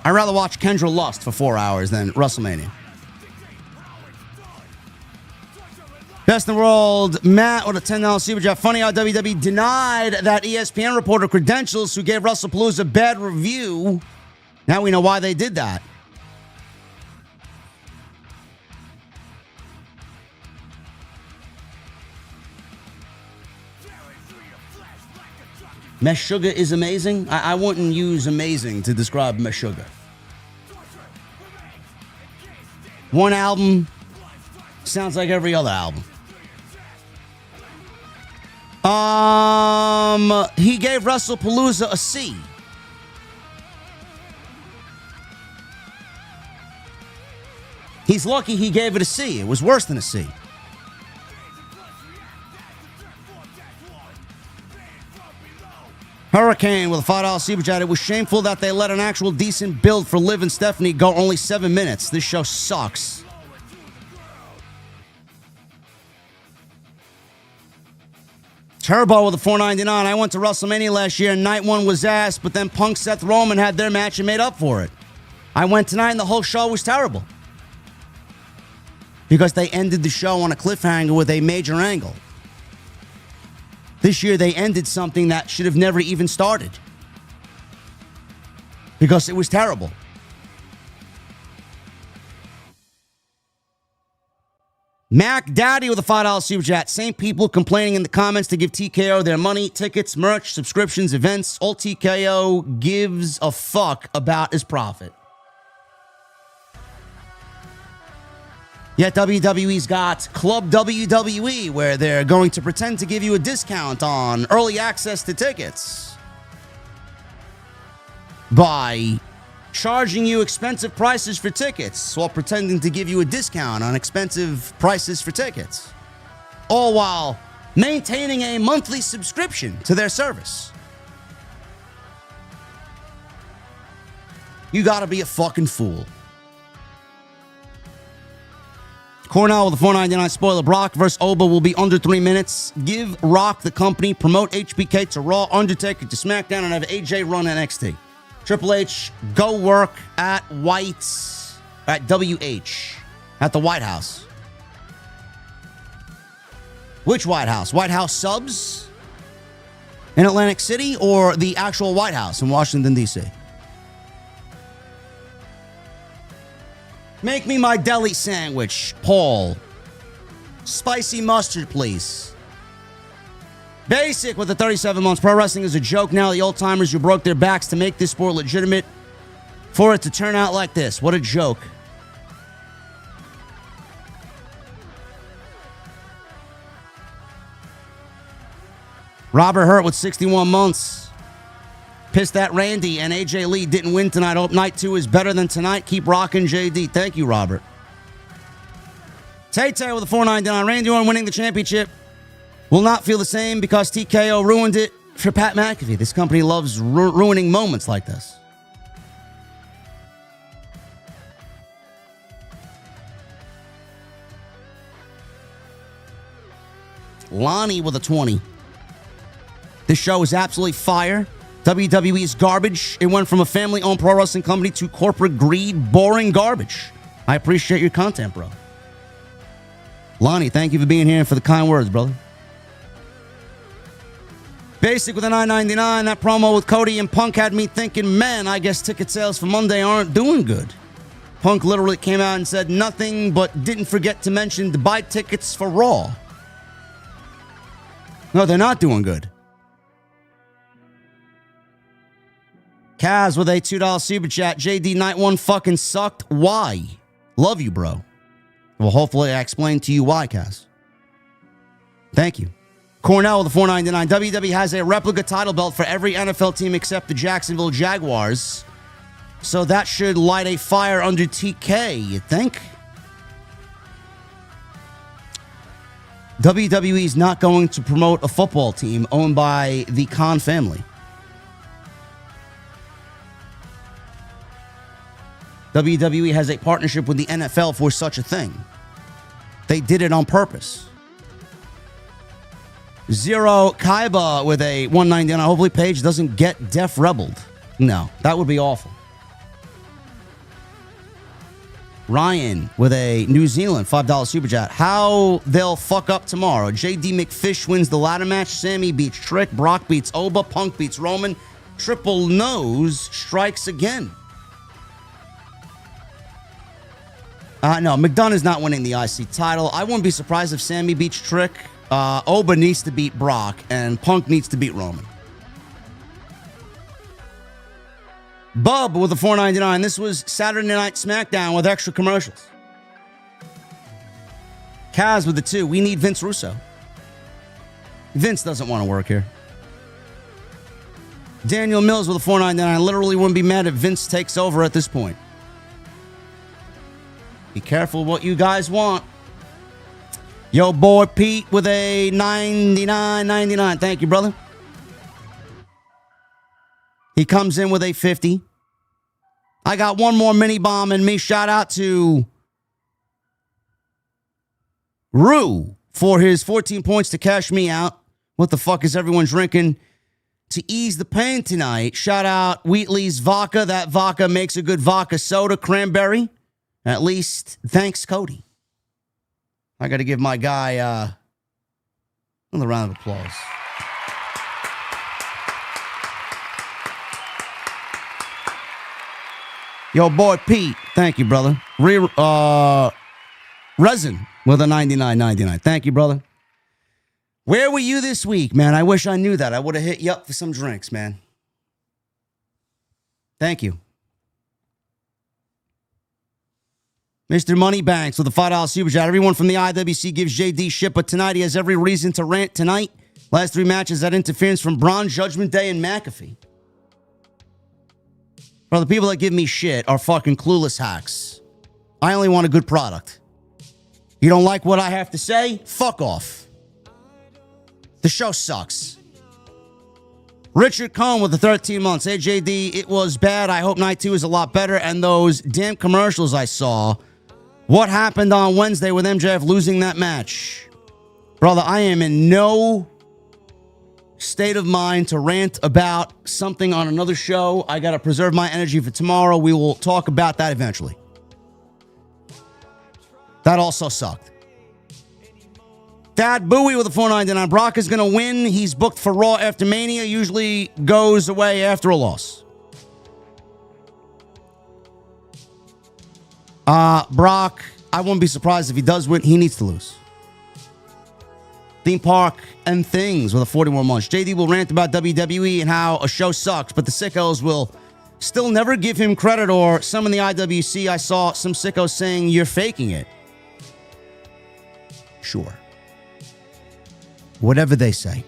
I'd rather watch Kendra Lust for 4 hours than WrestleMania. Best in the world, Matt with a $10 super chat. Funny how WWE denied that ESPN reporter credentials who gave WrestlePalooza a bad review. Now we know why they did that. Meshuggah is amazing. I wouldn't use amazing to describe Meshuggah. One album sounds like every other album. He gave WrestlePalooza a C. He's lucky he gave it a C. It was worse than a C. Hurricane with a $5 super chat. It was shameful that they let an actual decent build for Liv and Stephanie go only 7 minutes. This show sucks. Turbo with a $4.99. I went to WrestleMania last year and night one was ass, but then Punk Seth Rollins had their match and made up for it. I went tonight and the whole show was terrible. Because they ended the show on a cliffhanger with a major angle. This year, they ended something that should have never even started. Because it was terrible. Mac Daddy with a $5 super chat. Same people complaining in the comments to give TKO their money, tickets, merch, subscriptions, events. All TKO gives a fuck about is profit. Yet WWE's got Club WWE, where they're going to pretend to give you a discount on early access to tickets by charging you expensive prices for tickets while pretending to give you a discount on expensive prices for tickets, all while maintaining a monthly subscription to their service. You gotta be a fucking fool. Cornell with a $4.99 spoiler. Brock versus Oba will be under 3 minutes. Give Rock the company. Promote HBK to Raw. Undertaker to SmackDown. And have AJ run NXT. Triple H, go work at White's, at WH, at the White House. Which White House? White House subs in Atlantic City or the actual White House in Washington, D.C.? Make me my deli sandwich, Paul. Spicy mustard, please. Basic with the 37 months. Pro wrestling is a joke now. The old timers who broke their backs to make this sport legitimate, for it to turn out like this. What a joke. Robert Hurt with 61 months. Pissed that Randy and AJ Lee didn't win tonight. Hope night 2 is better than tonight. Keep rocking, JD. Thank you, Robert. Tay-Tay with a $4.99. Randy Orton winning the championship will not feel the same because TKO ruined it for Pat McAfee. This company loves ruining moments like this. Lonnie with a 20. This show is absolutely fire. WWE is garbage. It went from a family-owned pro wrestling company to corporate greed, boring garbage. I appreciate your content, bro. Lonnie, thank you for being here and for the kind words, brother. Basic with a $9.99. That promo with Cody and Punk had me thinking, man, I guess ticket sales for Monday aren't doing good. Punk literally came out and said nothing, but didn't forget to mention to buy tickets for Raw. No, they're not doing good. Kaz with a $2 super chat. JD, night 1 fucking sucked. Why? Love you, bro. Well, hopefully I explained to you why, Kaz. Thank you. Cornell with a $4.99. WWE has a replica title belt for every NFL team except the Jacksonville Jaguars. So that should light a fire under TK, you think? WWE is not going to promote a football team owned by the Khan family. WWE has a partnership with the NFL for such a thing. They did it on purpose. Zero Kaiba with a $1.99. Hopefully Paige doesn't get Def Rebelled. No, that would be awful. Ryan with a New Zealand $5 super chat. How they'll fuck up tomorrow. JD McFish wins the ladder match. Sammy beats Trick. Brock beats Oba. Punk beats Roman. Triple Nose strikes again. No, McDonough is not winning the IC title. I wouldn't be surprised if Sammy beats Trick. Oba needs to beat Brock, and Punk needs to beat Roman. Bub with a $4.99. This was Saturday Night SmackDown with extra commercials. Kaz with the 2. We need Vince Russo. Vince doesn't want to work here. Daniel Mills with a $4.99. I literally wouldn't be mad if Vince takes over at this point. Be careful what you guys want. Yo, boy Pete with a $99.99. Thank you, brother. He comes in with a 50. I got one more mini bomb in me. Shout out to Rue for his 14 points to cash me out. What the fuck is everyone drinking to ease the pain tonight? Shout out Wheatley's Vodka. That vodka makes a good vodka soda. Cranberry. At least, thanks, Cody. I got to give my guy another round of applause. Yo, boy, Pete. Thank you, brother. Resin with a 99.99. Thank you, brother. Where were you this week, man? I wish I knew that. I would have hit you up for some drinks, man. Thank you. Mr. Moneybanks with a $5 super chat. Everyone from the IWC gives JD shit, but tonight he has every reason to rant tonight. Last 3 matches had interference from Bron, Judgment Day, and McAfee. Bro, the people that give me shit are fucking clueless hacks. I only want a good product. You don't like what I have to say? Fuck off. The show sucks. Richard Cohn with the 13 months. Hey, JD, it was bad. I hope night 2 is a lot better. And those damn commercials I saw. What happened on Wednesday with MJF losing that match? Brother, I am in no state of mind to rant about something on another show. I got to preserve my energy for tomorrow. We will talk about that eventually. That also sucked. Dad Bowie with a $4.99. Brock is going to win. He's booked for Raw after Mania. Usually goes away after a loss. Brock, I wouldn't be surprised if he does win. He needs to lose. Theme Park and Things with a 41 months. JD will rant about WWE and how a show sucks, but the sickos will still never give him credit, or some in the IWC, I saw some sickos saying you're faking it. Sure. Whatever they say.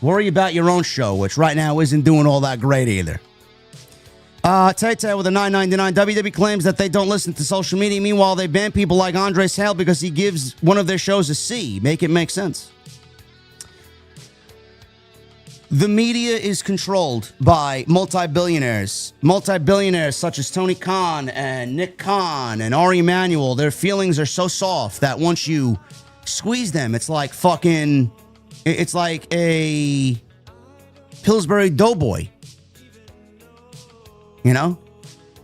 Worry about your own show, which right now isn't doing all that great either. Tay with a $9.99. WWE claims that they don't listen to social media. Meanwhile, they ban people like Andres Hale because he gives one of their shows a C. Make it make sense. The media is controlled by multi-billionaires. Multi-billionaires such as Tony Khan and Nick Khan and Ari Emanuel. Their feelings are so soft that once you squeeze them, it's like fucking... It's like a Pillsbury Doughboy. You know?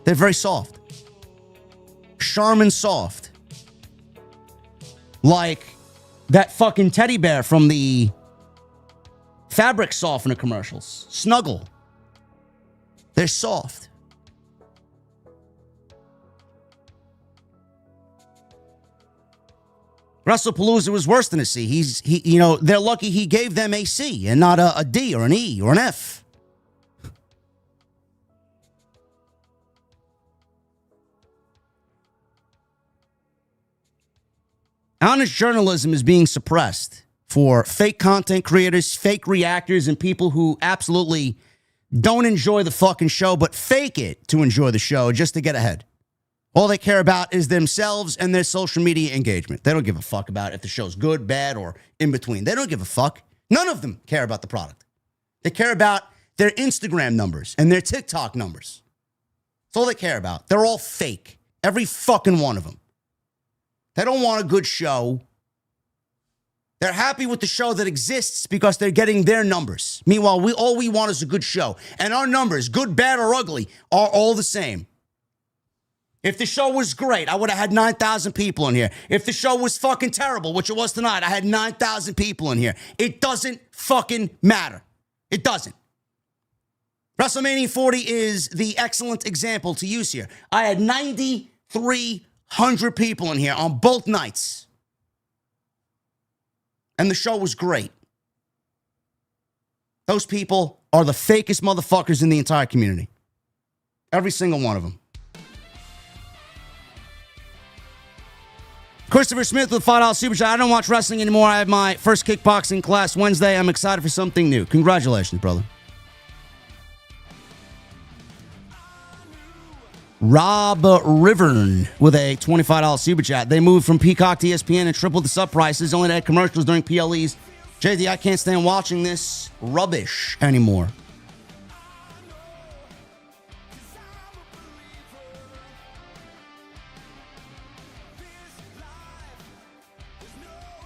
They're very soft. Charmin soft. Like that fucking teddy bear from the fabric softener commercials. Snuggle. They're soft. WrestlePalooza was worse than a C. They're lucky he gave them a C and not a D or an E or an F. Honest journalism is being suppressed for fake content creators, fake reactors, and people who absolutely don't enjoy the fucking show, but fake it to enjoy the show just to get ahead. All they care about is themselves and their social media engagement. They don't give a fuck about if the show's good, bad, or in between. They don't give a fuck. None of them care about the product. They care about their Instagram numbers and their TikTok numbers. That's all they care about. They're all fake. Every fucking one of them. They don't want a good show. They're happy with the show that exists because they're getting their numbers. Meanwhile, all we want is a good show. And our numbers, good, bad, or ugly, are all the same. If the show was great, I would have had 9,000 people in here. If the show was fucking terrible, which it was tonight, I had 9,000 people in here. It doesn't fucking matter. It doesn't. WrestleMania 40 is the excellent example to use here. I had 9,300 people in here on both nights. And the show was great. Those people are the fakest motherfuckers in the entire community. Every single one of them. Christopher Smith with $5 super chat. I don't watch wrestling anymore. I have my first kickboxing class Wednesday. I'm excited for something new. Congratulations, brother. Rob Rivern with a $25 super chat. They moved from Peacock to ESPN and tripled the sub prices. Only had commercials during PLEs. JD, I can't stand watching this rubbish anymore.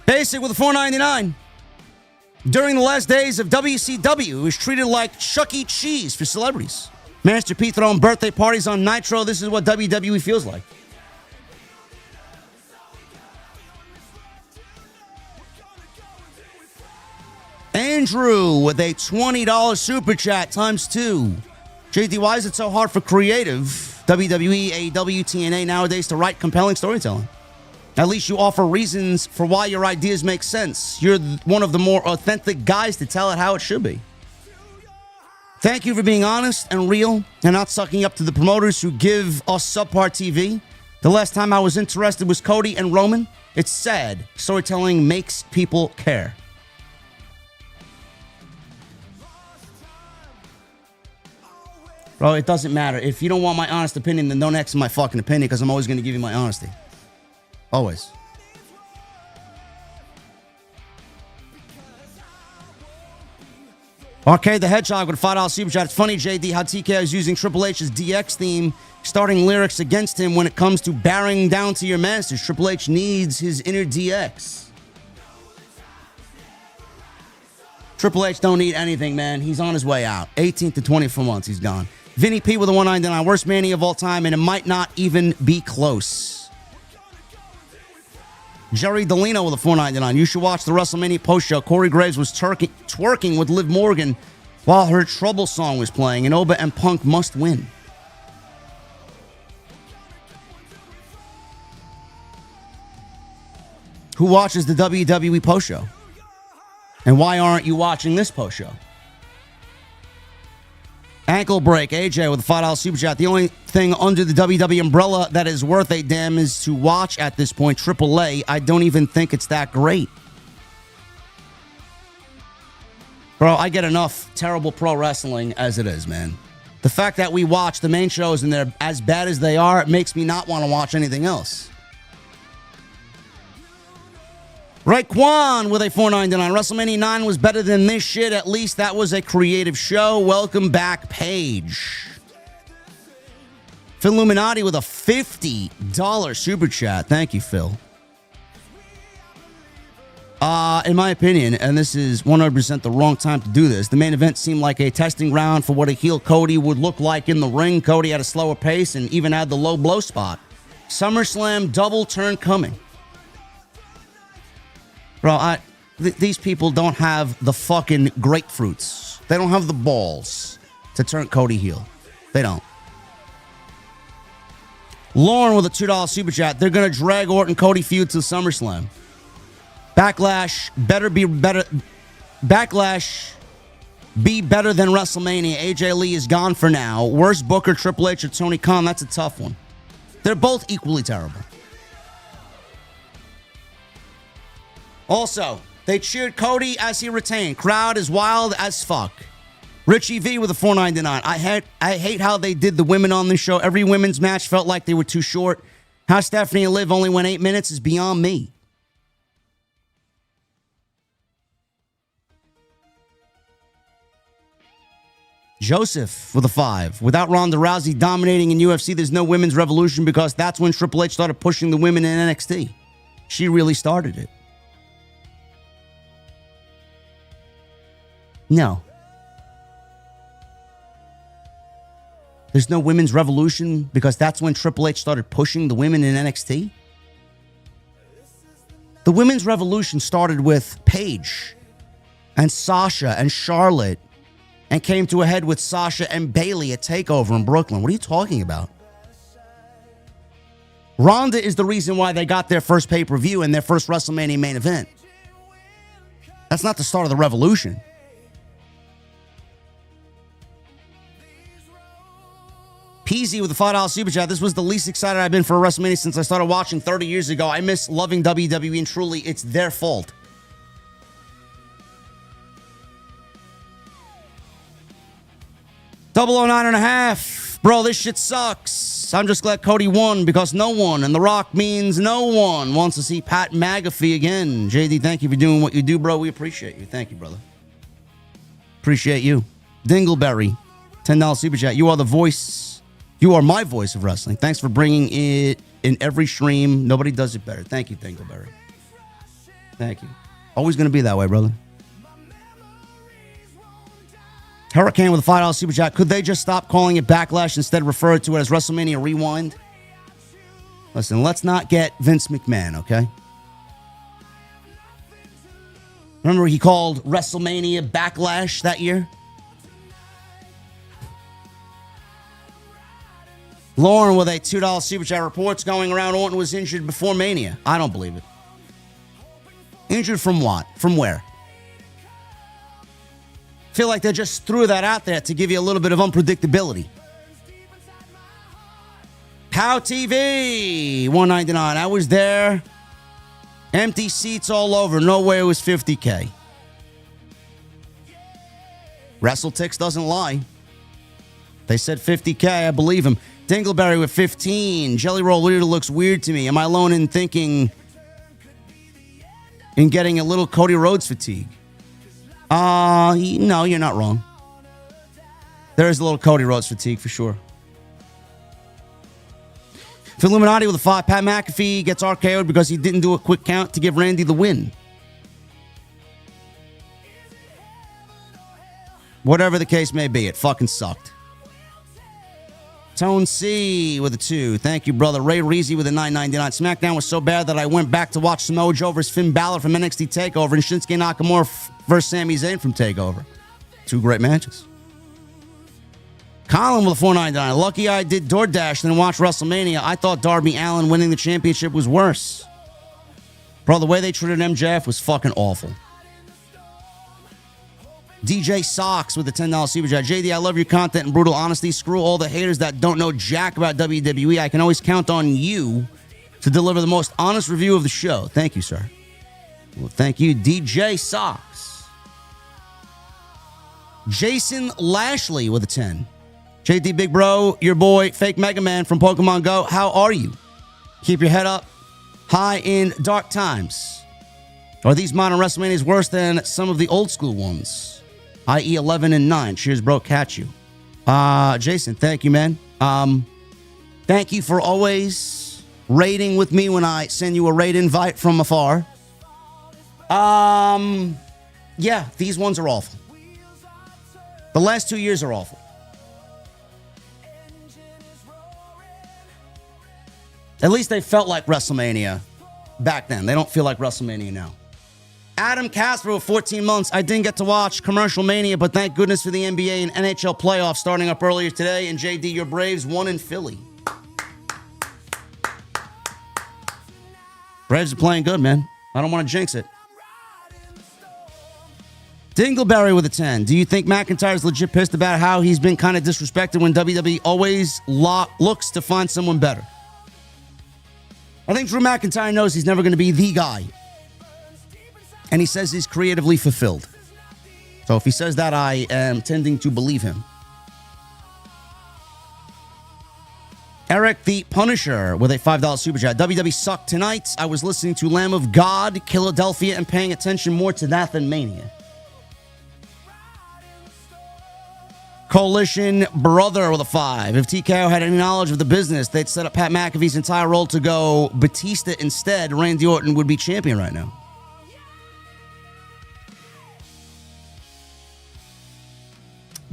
Basic with a $4.99. During the last days of WCW, it was treated like Chuck E. Cheese for celebrities. Master P throwing birthday parties on Nitro. This is what WWE feels like. Andrew with a $20 super chat times 2. JD, why is it so hard for creative WWE, AEW, TNA nowadays to write compelling storytelling? At least you offer reasons for why your ideas make sense. You're one of the more authentic guys to tell it how it should be. Thank you for being honest and real and not sucking up to the promoters who give us subpar TV. The last time I was interested was Cody and Roman. It's sad. Storytelling makes people care. Bro, it doesn't matter. If you don't want my honest opinion, then don't ask my fucking opinion, because I'm always going to give you my honesty. Always. Arcade the Hedgehog with a $5 super chat. It's funny, JD, how TK is using Triple H's DX theme, starting lyrics against him when it comes to bowing down to your masters. Triple H needs his inner DX. Triple H don't need anything, man. He's on his way out. 18 to 24 months, he's gone. Vinny P with a 199. Worst Mania of all time, and it might not even be close. Jerry Delino with a 499. You should watch the WrestleMania post-show. Corey Graves was twerking with Liv Morgan while her Trouble song was playing, and Oba and Punk must win. Who watches the WWE post-show? And why aren't you watching this post-show? Ankle break, AJ with a $5 super chat. The only thing under the WWE umbrella that is worth a damn is to watch at this point. AAA, I don't even think it's that great. Bro, I get enough terrible pro wrestling as it is, man. The fact that we watch the main shows and they're as bad as they are, it makes me not want to watch anything else. Raekwon with a $4.99. WrestleMania 9 was better than this shit. At least that was a creative show. Welcome back, Paige. Phil Illuminati with a $50 super chat. Thank you, Phil. In my opinion, and this is 100% the wrong time to do this, the main event seemed like a testing ground for what a heel Cody would look like in the ring. Cody had a slower pace and even had the low blow spot. SummerSlam double turn coming. Bro, these people don't have the fucking grapefruits. They don't have the balls to turn Cody heel. They don't. Lauren with a $2 super chat. They're going to drag Orton Cody feud to SummerSlam. Backlash better be better. Backlash be better than WrestleMania. AJ Lee is gone for now. Worst Booker, Triple H, or Tony Khan? That's a tough one. They're both equally terrible. Also, they cheered Cody as he retained. Crowd is wild as fuck. Richie V with a $4.99. I hate how they did the women on this show. Every women's match felt like they were too short. How Stephanie and Liv only went 8 minutes is beyond me. Joseph with a 5. Without Ronda Rousey dominating in UFC, there's no women's revolution, because that's when Triple H started pushing the women in NXT. She really started it. No. There's no women's revolution because that's when Triple H started pushing the women in NXT? The women's revolution started with Paige and Sasha and Charlotte and came to a head with Sasha and Bayley at TakeOver in Brooklyn. What are you talking about? Ronda is the reason why they got their first pay-per-view and their first WrestleMania main event. That's not the start of the revolution. Peasy with a $5 super chat. This was the least excited I've been for a WrestleMania since I started watching 30 years ago. I miss loving WWE, and truly, it's their fault. $009.5. Bro, this shit sucks. I'm just glad Cody won, because no one, and The Rock means no one, wants to see Pat McAfee again. JD, thank you for doing what you do, bro. We appreciate you. Thank you, brother. Appreciate you. Dingleberry, $10 super chat. You are the voice. You are my voice of wrestling. Thanks for bringing it in every stream. Nobody does it better. Thank you, Dingleberry. Thank you. Always going to be that way, brother. Hurricane with a $5 super chat. Could they just stop calling it Backlash, instead refer to it as WrestleMania Rewind? Listen, let's not get Vince McMahon, okay? Remember he called WrestleMania Backlash that year? Lauren with a $2 super chat. Reports going around Orton was injured before Mania. I don't believe it. Injured from what? From where? Feel like they just threw that out there to give you a little bit of unpredictability. Pow TV, $1.99. I was there. Empty seats all over. No way it was $50K. WrestleTix doesn't lie. They said $50K. I believe him. Dingleberry with 15. Jelly Roll Leader looks weird to me. Am I alone in thinking in getting a little Cody Rhodes fatigue? No, you're not wrong. There is a little Cody Rhodes fatigue for sure. For Illuminati with a 5, Pat McAfee gets RKO'd because he didn't do a quick count to give Randy the win. Whatever the case may be, it fucking sucked. Tone C with a 2. Thank you, brother. Ray Reezy with a $9.99. SmackDown was so bad that I went back to watch Samoa Joe versus Finn Balor from NXT TakeOver and Shinsuke Nakamura versus Sami Zayn from TakeOver. 2 great matches. Colin with a $4.99. Lucky I did DoorDash and watched WrestleMania. I thought Darby Allin winning the championship was worse. Bro, the way they treated MJF was fucking awful. DJ Socks with a $10 super chat. JD, I love your content and brutal honesty. Screw all the haters that don't know jack about WWE. I can always count on you to deliver the most honest review of the show. Thank you, sir. Well, thank you, DJ Socks. Jason Lashley with a 10. JD Big Bro, your boy, Fake Mega Man from Pokemon Go. How are you? Keep your head up high in dark times. Are these modern WrestleManias worse than some of the old school ones? i.e. 11 and 9. Cheers, bro. Catch you. Jason, thank you, man. Thank you for always raiding with me when I send you a raid invite from afar. Yeah, these ones are awful. The last 2 years are awful. At least they felt like WrestleMania back then. They don't feel like WrestleMania now. Adam Casper with 14 months. I didn't get to watch Commercialmania, but thank goodness for the NBA and NHL playoffs starting up earlier today. And JD, your Braves won in Philly. Braves are playing good, man. I don't want to jinx it. Dingleberry with a 10. Do you think McIntyre's legit pissed about how he's been kind of disrespected when WWE always looks to find someone better? I think Drew McIntyre knows he's never going to be the guy. And he says he's creatively fulfilled. So if he says that, I am tending to believe him. Eric the Punisher with a $5 super chat. WWE sucked tonight. I was listening to Lamb of God, Philadelphia, and paying attention more to that than Mania. Coalition Brother with a 5. If TKO had any knowledge of the business, they'd set up Pat McAfee's entire role to go Batista instead. Randy Orton would be champion right now.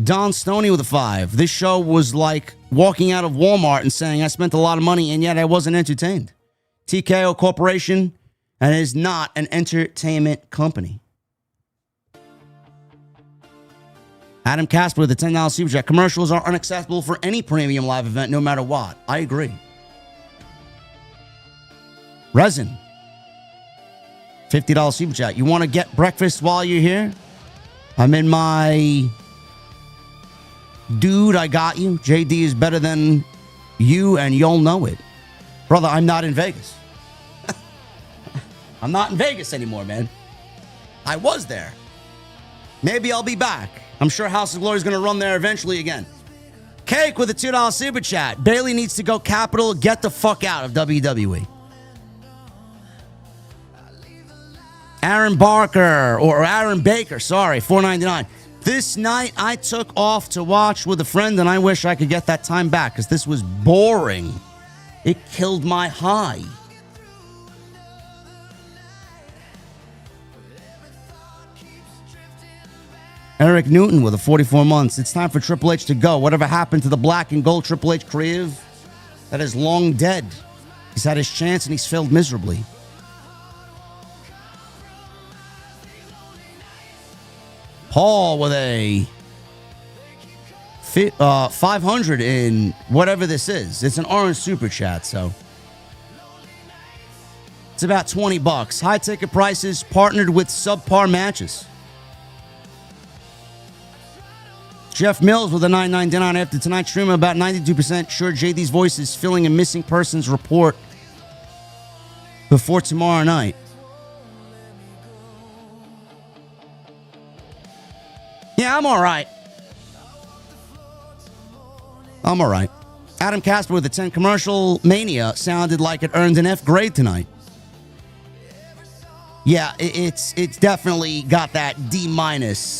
Don Stoney with a 5. This show was like walking out of Walmart and saying, I spent a lot of money and yet I wasn't entertained. TKO Corporation and is not an entertainment company. Adam Casper with a $10 super chat. Commercials are unacceptable for any premium live event, no matter what. I agree. Resin. $50 super chat. You want to get breakfast while you're here? I'm in my... Dude, I got you. JD is better than you, and you'll know it. Brother, I'm not in Vegas. I'm not in Vegas anymore, man. I was there. Maybe I'll be back. I'm sure House of Glory is going to run there eventually again. Cake with a $2 super chat. Bailey needs to go capital. Get the fuck out of WWE. Aaron Barker, or Aaron Baker, sorry, $4.99. This night, I took off to watch with a friend, and I wish I could get that time back, because this was boring. It killed my high. Eric Newton with a 44 months. It's time for Triple H to go. Whatever happened to the black and gold Triple H creative? That is long dead. He's had his chance, and he's failed miserably. Paul with a 500 in whatever this is. It's an orange super chat, so it's about $20. High ticket prices partnered with subpar matches. Jeff Mills with a $9.99 after tonight's stream. About 92% sure JD's voice is filling a missing persons report before tomorrow night. Yeah, I'm all right. I'm all right. Adam Casper with the 10 commercial mania sounded like it earned an F grade tonight. Yeah, it's definitely got that D-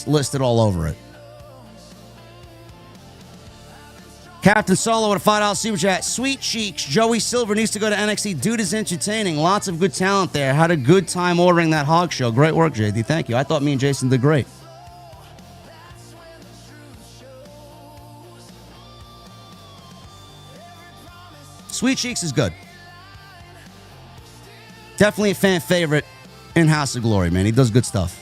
listed all over it. Captain Solo with a $5 super chat. Sweet Cheeks, Joey Silver needs to go to NXT. Dude is entertaining. Lots of good talent there. Had a good time ordering that hog show. Great work, JD. Thank you. I thought me and Jason did great. Sweet Cheeks is good. Definitely a fan favorite in House of Glory, man. He does good stuff.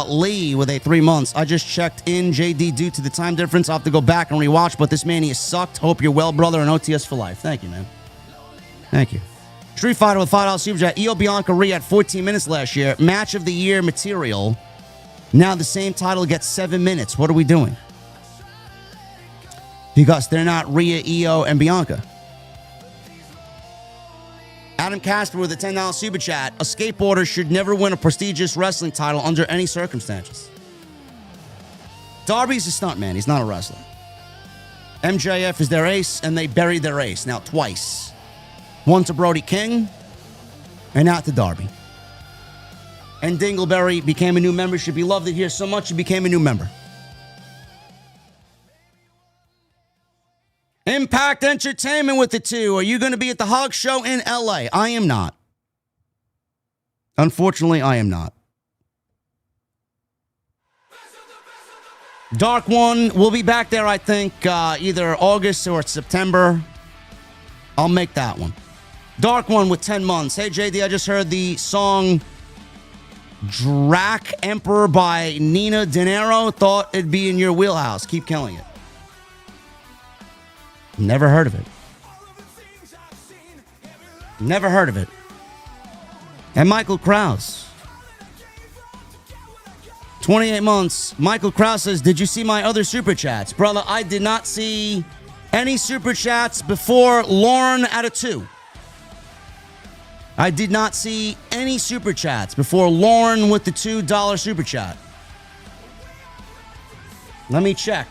Lee with a 3 months. I just checked in, JD, due to the time difference. I'll have to go back and rewatch, but this mania sucked. Hope you're well, brother, and OTS for life. Thank you, man. Thank you. Street Fighter with $5 super chat. Io Bianca Rhea had 14 minutes last year. Match of the year material. Now the same title gets 7 minutes. What are we doing? Because they're not Rhea, Io, and Bianca. Adam Casper with a $10 super chat. A skateboarder should never win a prestigious wrestling title under any circumstances. Darby's a stuntman. He's not a wrestler. MJF is their ace, and they buried their ace. Now twice. One to Brody King, and now to Darby. And Dingleberry became a new membership. He loved it here so much, he became a new member. Impact Entertainment with the 2. Are you going to be at the Hog Show in LA? I am not. Unfortunately, I am not. Dark One will be back there, I think, either August or September. I'll make that one. Dark One with 10 months. Hey, JD, I just heard the song Drac Emperor by Nina Dinero. Thought it'd be in your wheelhouse. Keep killing it. Never heard of it. Never heard of it. And Michael Krause. 28 months. Michael Krause says, did you see my other super chats? Brother, I did not see any super chats before Lauren at a 2. I did not see any super chats before Lauren with the $2 super chat. Let me check.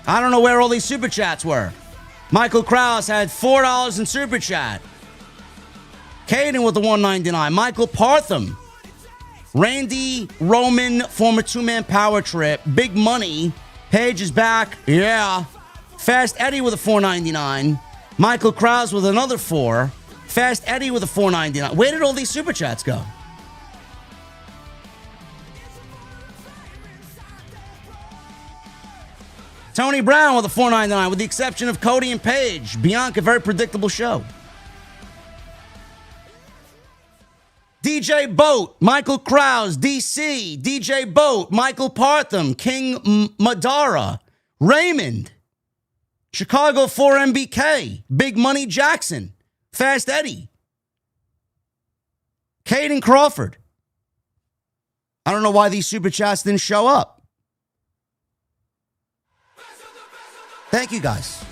I don't know where all these super chats were. Michael Krause had $4 in super chat. Caden with the $1.99. Michael Partham. Randy Roman, former two-man power trip. Big money. Paige is back. Yeah. Fast Eddie with a $4.99. Michael Krause with another 4. Fast Eddie with a $4.99. Where did all these super chats go? Tony Brown with a $4.99, with the exception of Cody and Paige. Bianca, very predictable show. DJ Boat, Michael Krause, DC, DJ Boat, Michael Partham, King Madara, Raymond, Chicago 4MBK, Big Money Jackson, Fast Eddie, Caden Crawford. I don't know why these super chats didn't show up. Thank you, guys.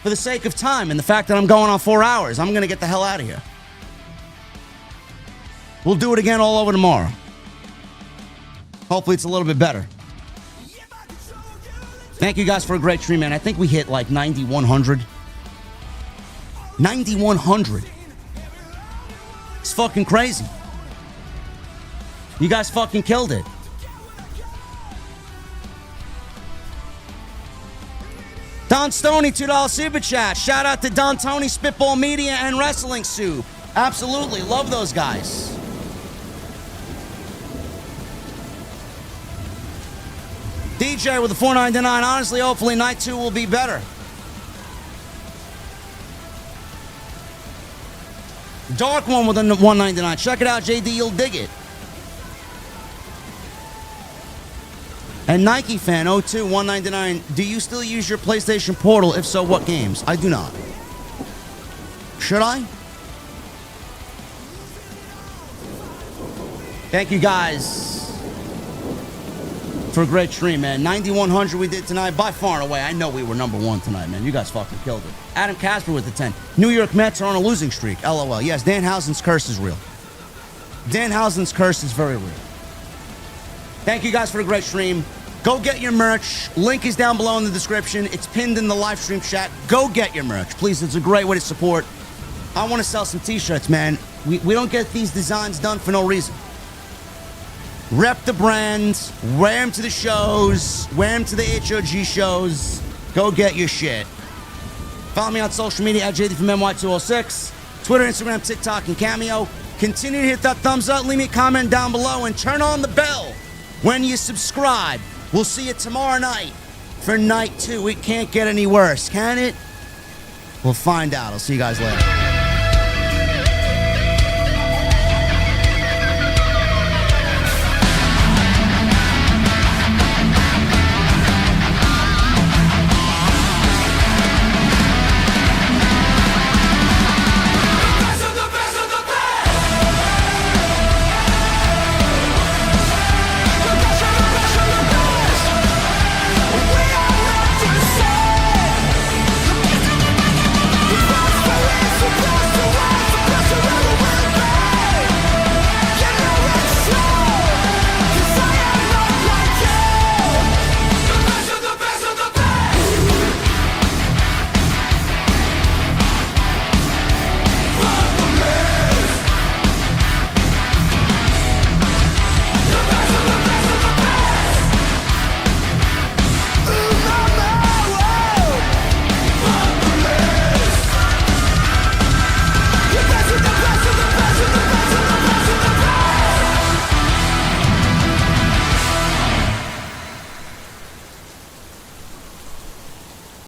For the sake of time and the fact that I'm going on 4 hours, I'm going to get the hell out of here. We'll do it again all over tomorrow. Hopefully it's a little bit better. Thank you guys for a great stream, man. I think we hit like 9,100. 9,100. It's fucking crazy. You guys fucking killed it. Don Stoney, $2 super chat. Shout out to Don Tony, Spitball Media, and Wrestling Soup. Absolutely. Love those guys. DJ with the $4.99. Honestly, hopefully night 2 will be better. Dark one with a $1.99. Check it out, JD. You'll dig it. And Nike fan 02 $1.99. Do you still use your PlayStation Portal? If so, what games? I do not. Should I? Thank you guys for a great stream, man. 9100 we did tonight, by far and away. I know we were number one tonight, man. You guys fucking killed it. Adam Casper with the 10. New York Mets are on a losing streak. LOL. Yes, Danhausen's curse is real. Danhausen's curse is very real. Thank you guys for a great stream. Go get your merch. Link is down below in the description. It's pinned in the live stream chat. Go get your merch, please. It's a great way to support. I want to sell some t-shirts, man. We don't get these designs done for no reason. Rep the brand. Wear them to the shows. Wear them to the HOG shows. Go get your shit. Follow me on social media at JD from NY206. Twitter, Instagram, TikTok, and Cameo. Continue to hit that thumbs up. Leave me a comment down below and turn on the bell when you subscribe. We'll see you tomorrow night for night 2. It can't get any worse, can it? We'll find out. I'll see you guys later.